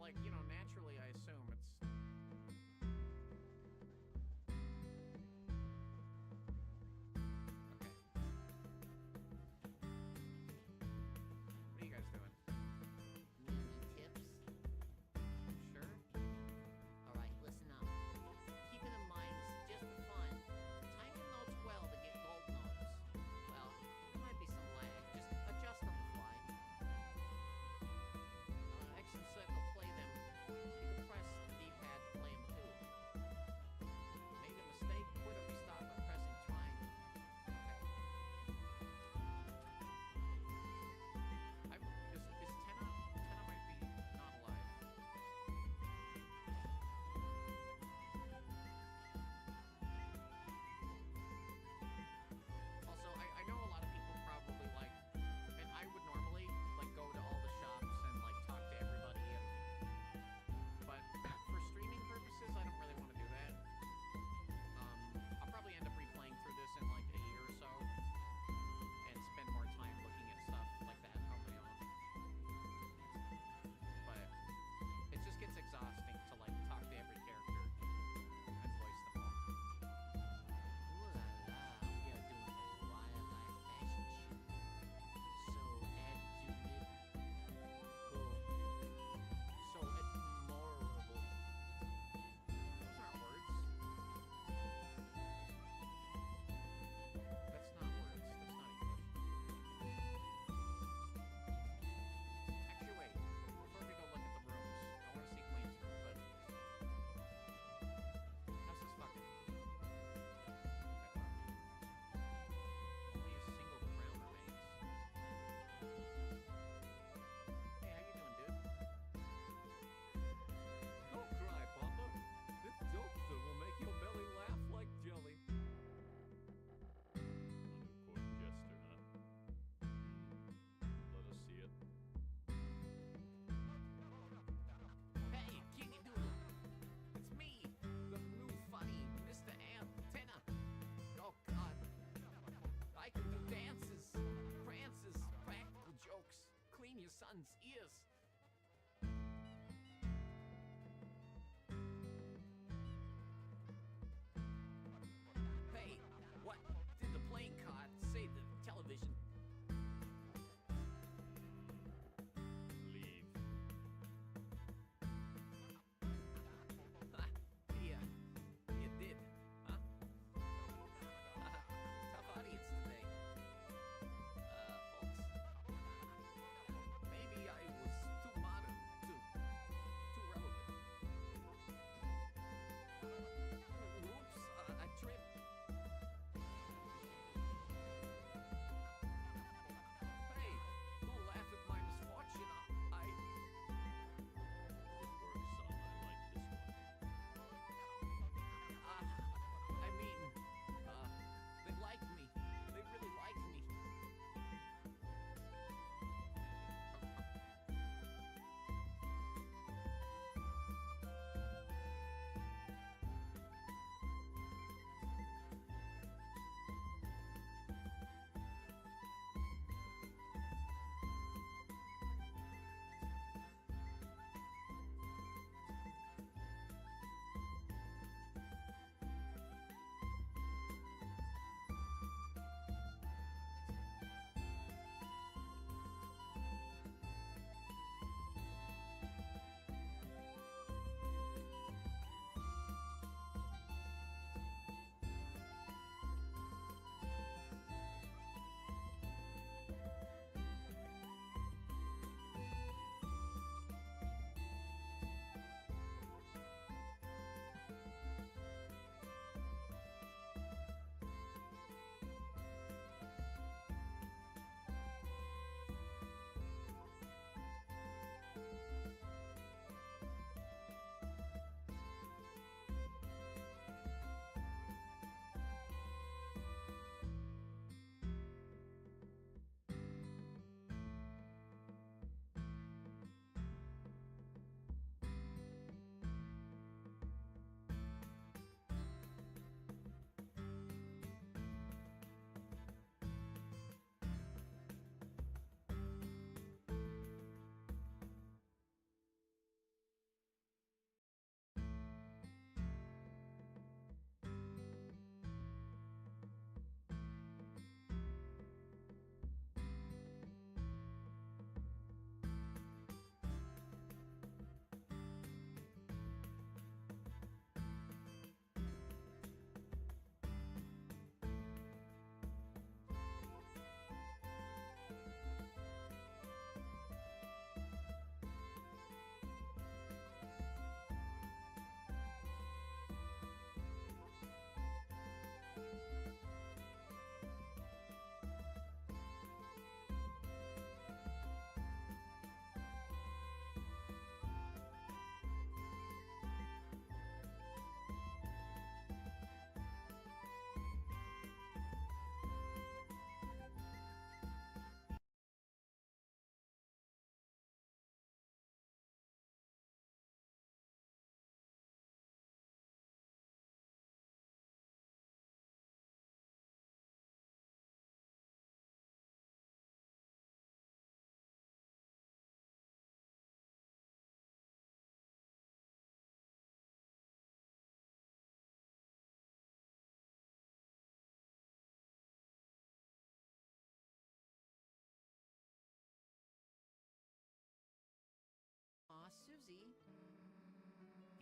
like, you know, naturally I assume it's... Okay. What are you guys doing? Need any tips? Sure. Alright, listen up. Keep it in mind, just for fun. Time your notes well to get gold notes. Well, there might be some lag. Just adjust on the fly. X and circle play them. You can press the D-pad to play them too. Made a mistake, quit or restart by pressing triangle. Is Tenna? Tenna might be not alive. Also, I know a lot of people probably like, and I would normally like go to all the shops and like talk to everybody, but for streaming purposes, I don't really want to do that. I'll probably end up replaying through this in like a year or so, and spend more time looking at stuff like that on my own. But it just gets exhausting to like talk to every character and voice them all. Ooh la la, we are doing a wildlife fashion shoot. So adjuvant. So admirable. Those aren't words. That's not words. That's not English. Actually, wait. Before we go look at the rooms, I want to see Queen's room, but... How's this fucking... Only a single crown remains. Hey, how you doing, dude? Don't cry, Papa. This jokester will make your belly laugh like jelly. Court jester, huh? Let us see it. Hey, Kingy Doodle! It's me, the new funny Mr. Tenna. Oh God, I can do dances, prances, practical jokes, clean your son's ears. Hey, what did the playing card say to the television? Leave. Yeah, you did, huh? Tough audience today. Folks. Maybe I was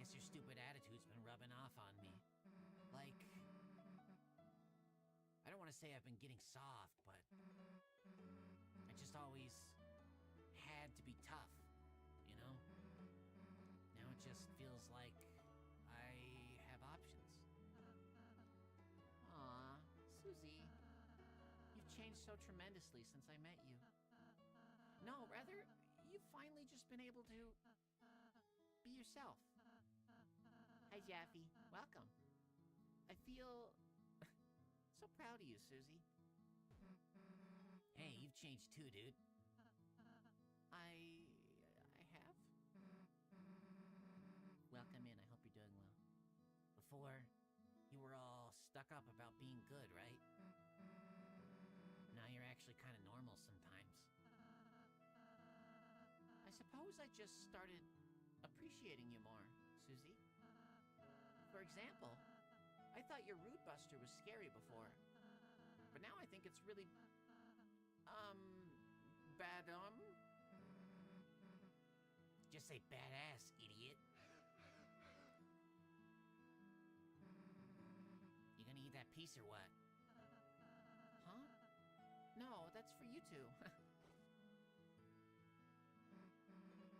Guess your stupid attitude's been rubbing off on me. Like, I don't want to say I've been getting soft, but I just always had to be tough, you know? Now it just feels like I have options. Aw, Susie, you've changed so tremendously since I met you. No, rather, you've finally just been able to be yourself. Hi, Jaffe. Welcome. I feel so proud of you, Susie. Hey, you've changed too, dude. I have? Welcome in. I hope you're doing well. Before, you were all stuck up about being good, right? Now you're actually kind of normal sometimes. I suppose I just started appreciating you more, Susie. For example, I thought your Rude Buster was scary before. But now I think it's really... bad, Just say badass, idiot. You gonna eat that piece or what? Huh? No, that's for you two.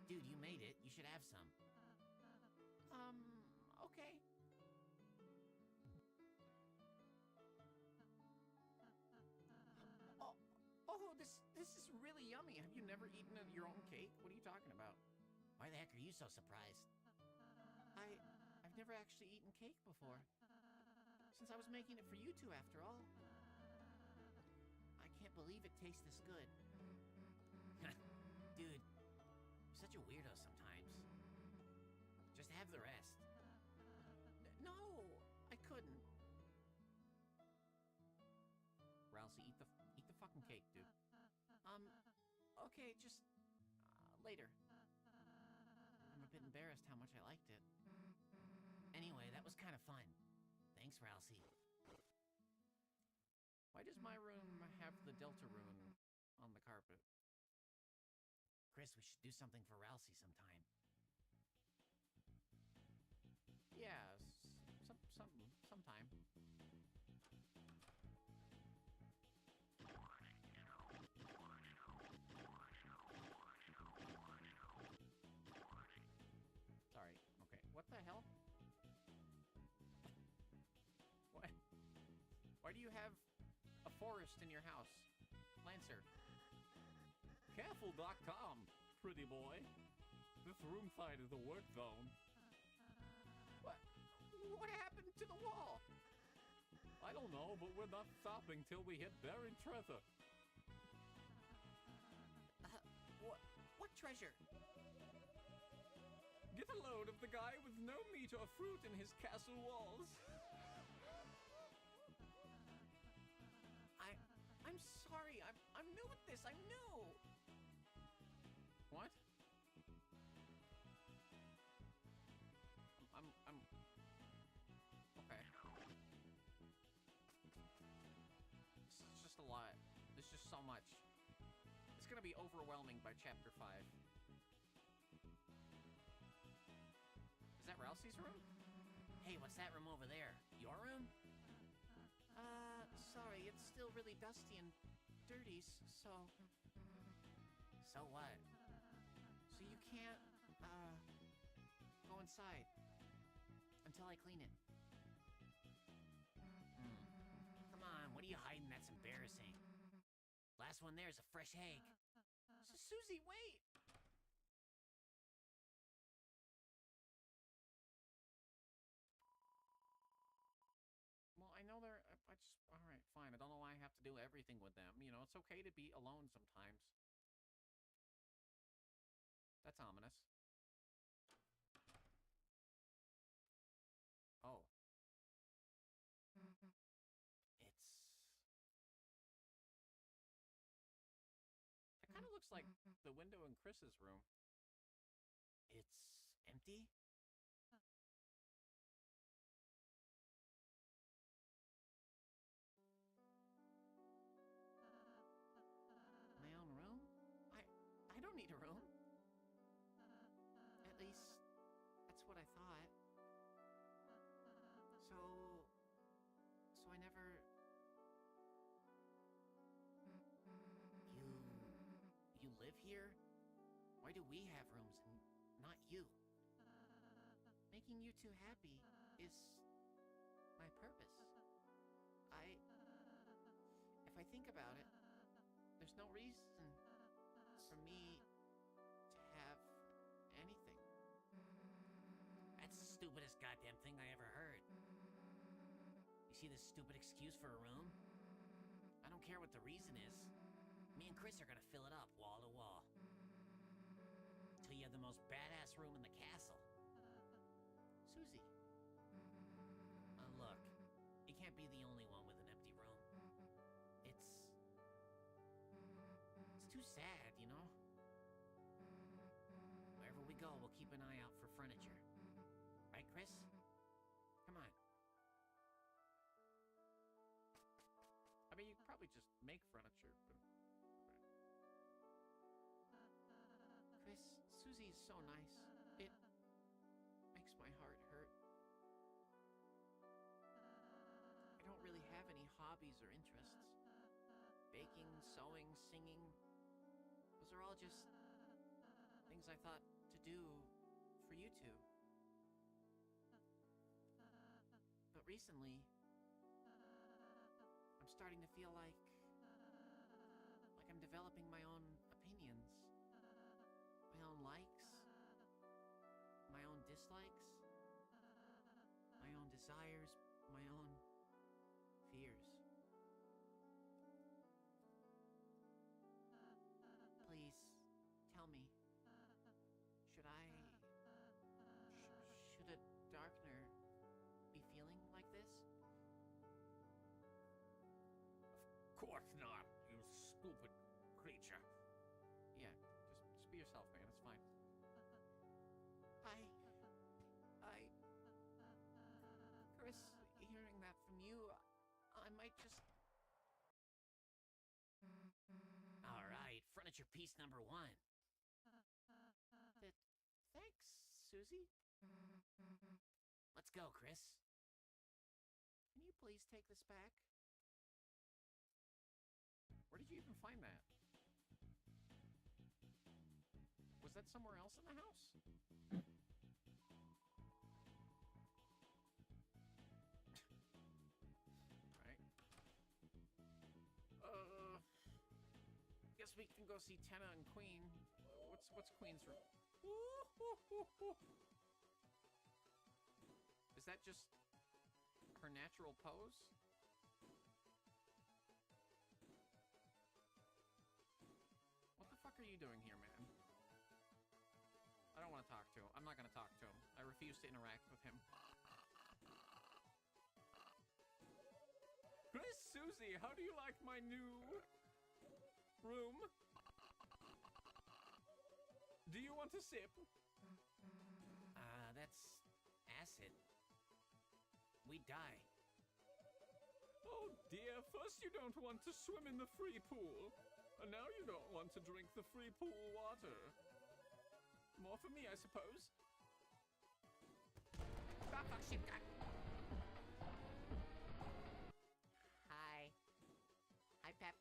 Dude, you made it. You should have some. Okay. Oh, this is really yummy. Have you never eaten your own cake? What are you talking about? Why the heck are you so surprised? I've never actually eaten cake before. Since I was making it for you two, after all. I can't believe it tastes this good. Dude, you're such a weirdo sometimes. Just have the rest. No, I couldn't. Ralsei, eat the fucking cake, dude. Okay, just later. I'm a bit embarrassed how much I liked it. Anyway, that was kind of fun. Thanks, Ralsei. Why does my room have the Delta Rune on the carpet? Chris, we should do something for Ralsei sometime. Yeah, sometime. Sorry, okay. What the hell? What? Why do you have a forest in your house? Lancer. Careful.com, pretty boy. This room side is a work zone. What happened to the wall? I don't know, but we're not stopping till we hit buried treasure. What treasure? Get a load of the guy with no meat or fruit in his castle walls. I'm sorry. I'm new at this. I'm new. What? I'm okay. It's just a lot. There's just so much. It's gonna be overwhelming by chapter 5. Is that Ralsei's room? Hey, what's that room over there? Your room? Sorry, it's still really dusty and dirty, so... So what? So you can't, go inside until I clean it. Come on, what are you hiding? That's embarrassing. Last one there is a fresh egg. Susie, wait! Well, I know they're... I just... Alright, fine. I don't know why I have to do everything with them. You know, it's okay to be alone sometimes. That's ominous. Oh. It's... That kind of looks like the window in Chris's room. It's empty? My own room? I don't need a room. At least, that's what I thought. here? Why do we have rooms and not you? Making you two happy is my purpose. If I think about it, there's no reason for me to have anything. That's the stupidest goddamn thing I ever heard. You see this stupid excuse for a room? I don't care what the reason is. Me and Chris are gonna fill it up wall to wall. Till you have the most badass room in the castle. Susie. Look, you can't be the only one with an empty room. It's too sad, you know? Wherever we go, we'll keep an eye out for furniture. Right, Chris? Come on. I mean, you could probably just make furniture, but... Chris, Susie is so nice. It makes my heart hurt. I don't really have any hobbies or interests. Baking, sewing, singing... Those are all just things I thought to do for you two. But recently, I'm starting to feel like I'm developing my own opinions, my own likes, my own dislikes, my own desires, my own fears. Please, tell me, should a Darkner be feeling like this? Of course not, you stupid creature. Yeah, just be yourself, man. It's fine. Chris, hearing that from you, I might just... Alright, furniture piece number 1. Thanks, Susie. Let's go, Chris. Can you please take this back? Where did you even find that? Was that somewhere else in the house? Right. Guess we can go see Tenna and Queen. What's Queen's room? Is that just her natural pose? What the fuck are you doing here, man? I don't want to talk to him. I'm not going to talk to him. I refuse to interact with him. Chris, Susie, how do you like my new room? Do you want a sip? That's acid. We'd die. Oh dear, first you don't want to swim in the free pool, and now you don't want to drink the free pool water. More for me, I suppose. Hi. Hi, Pep.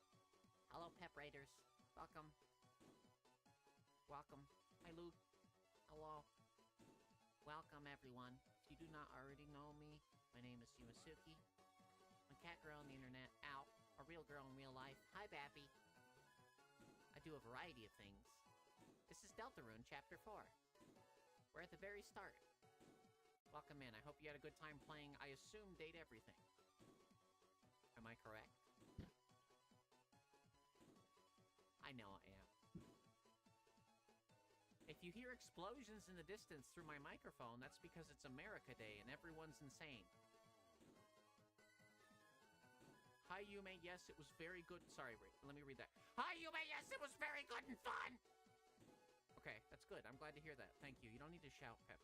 Hello, Pep Raiders. Welcome. Welcome. Hi, Luke. Hello. Welcome, everyone. If you do not already know me, my name is Shimasuki. I'm a cat girl on the internet. Ow. A real girl in real life. Hi, Bappy. I do a variety of things. This is Deltarune, Chapter 4. We're at the very start. Welcome in. I hope you had a good time playing, I assume, Date Everything. Am I correct? I know I am. If you hear explosions in the distance through my microphone, that's because it's America Day and everyone's insane. Hi, Yume. Yes, it was very good. Sorry, wait, let me read that. Hi, Yume. Yes, it was very good and fun. Okay, that's good. I'm glad to hear that. Thank you. You don't need to shout, Pep.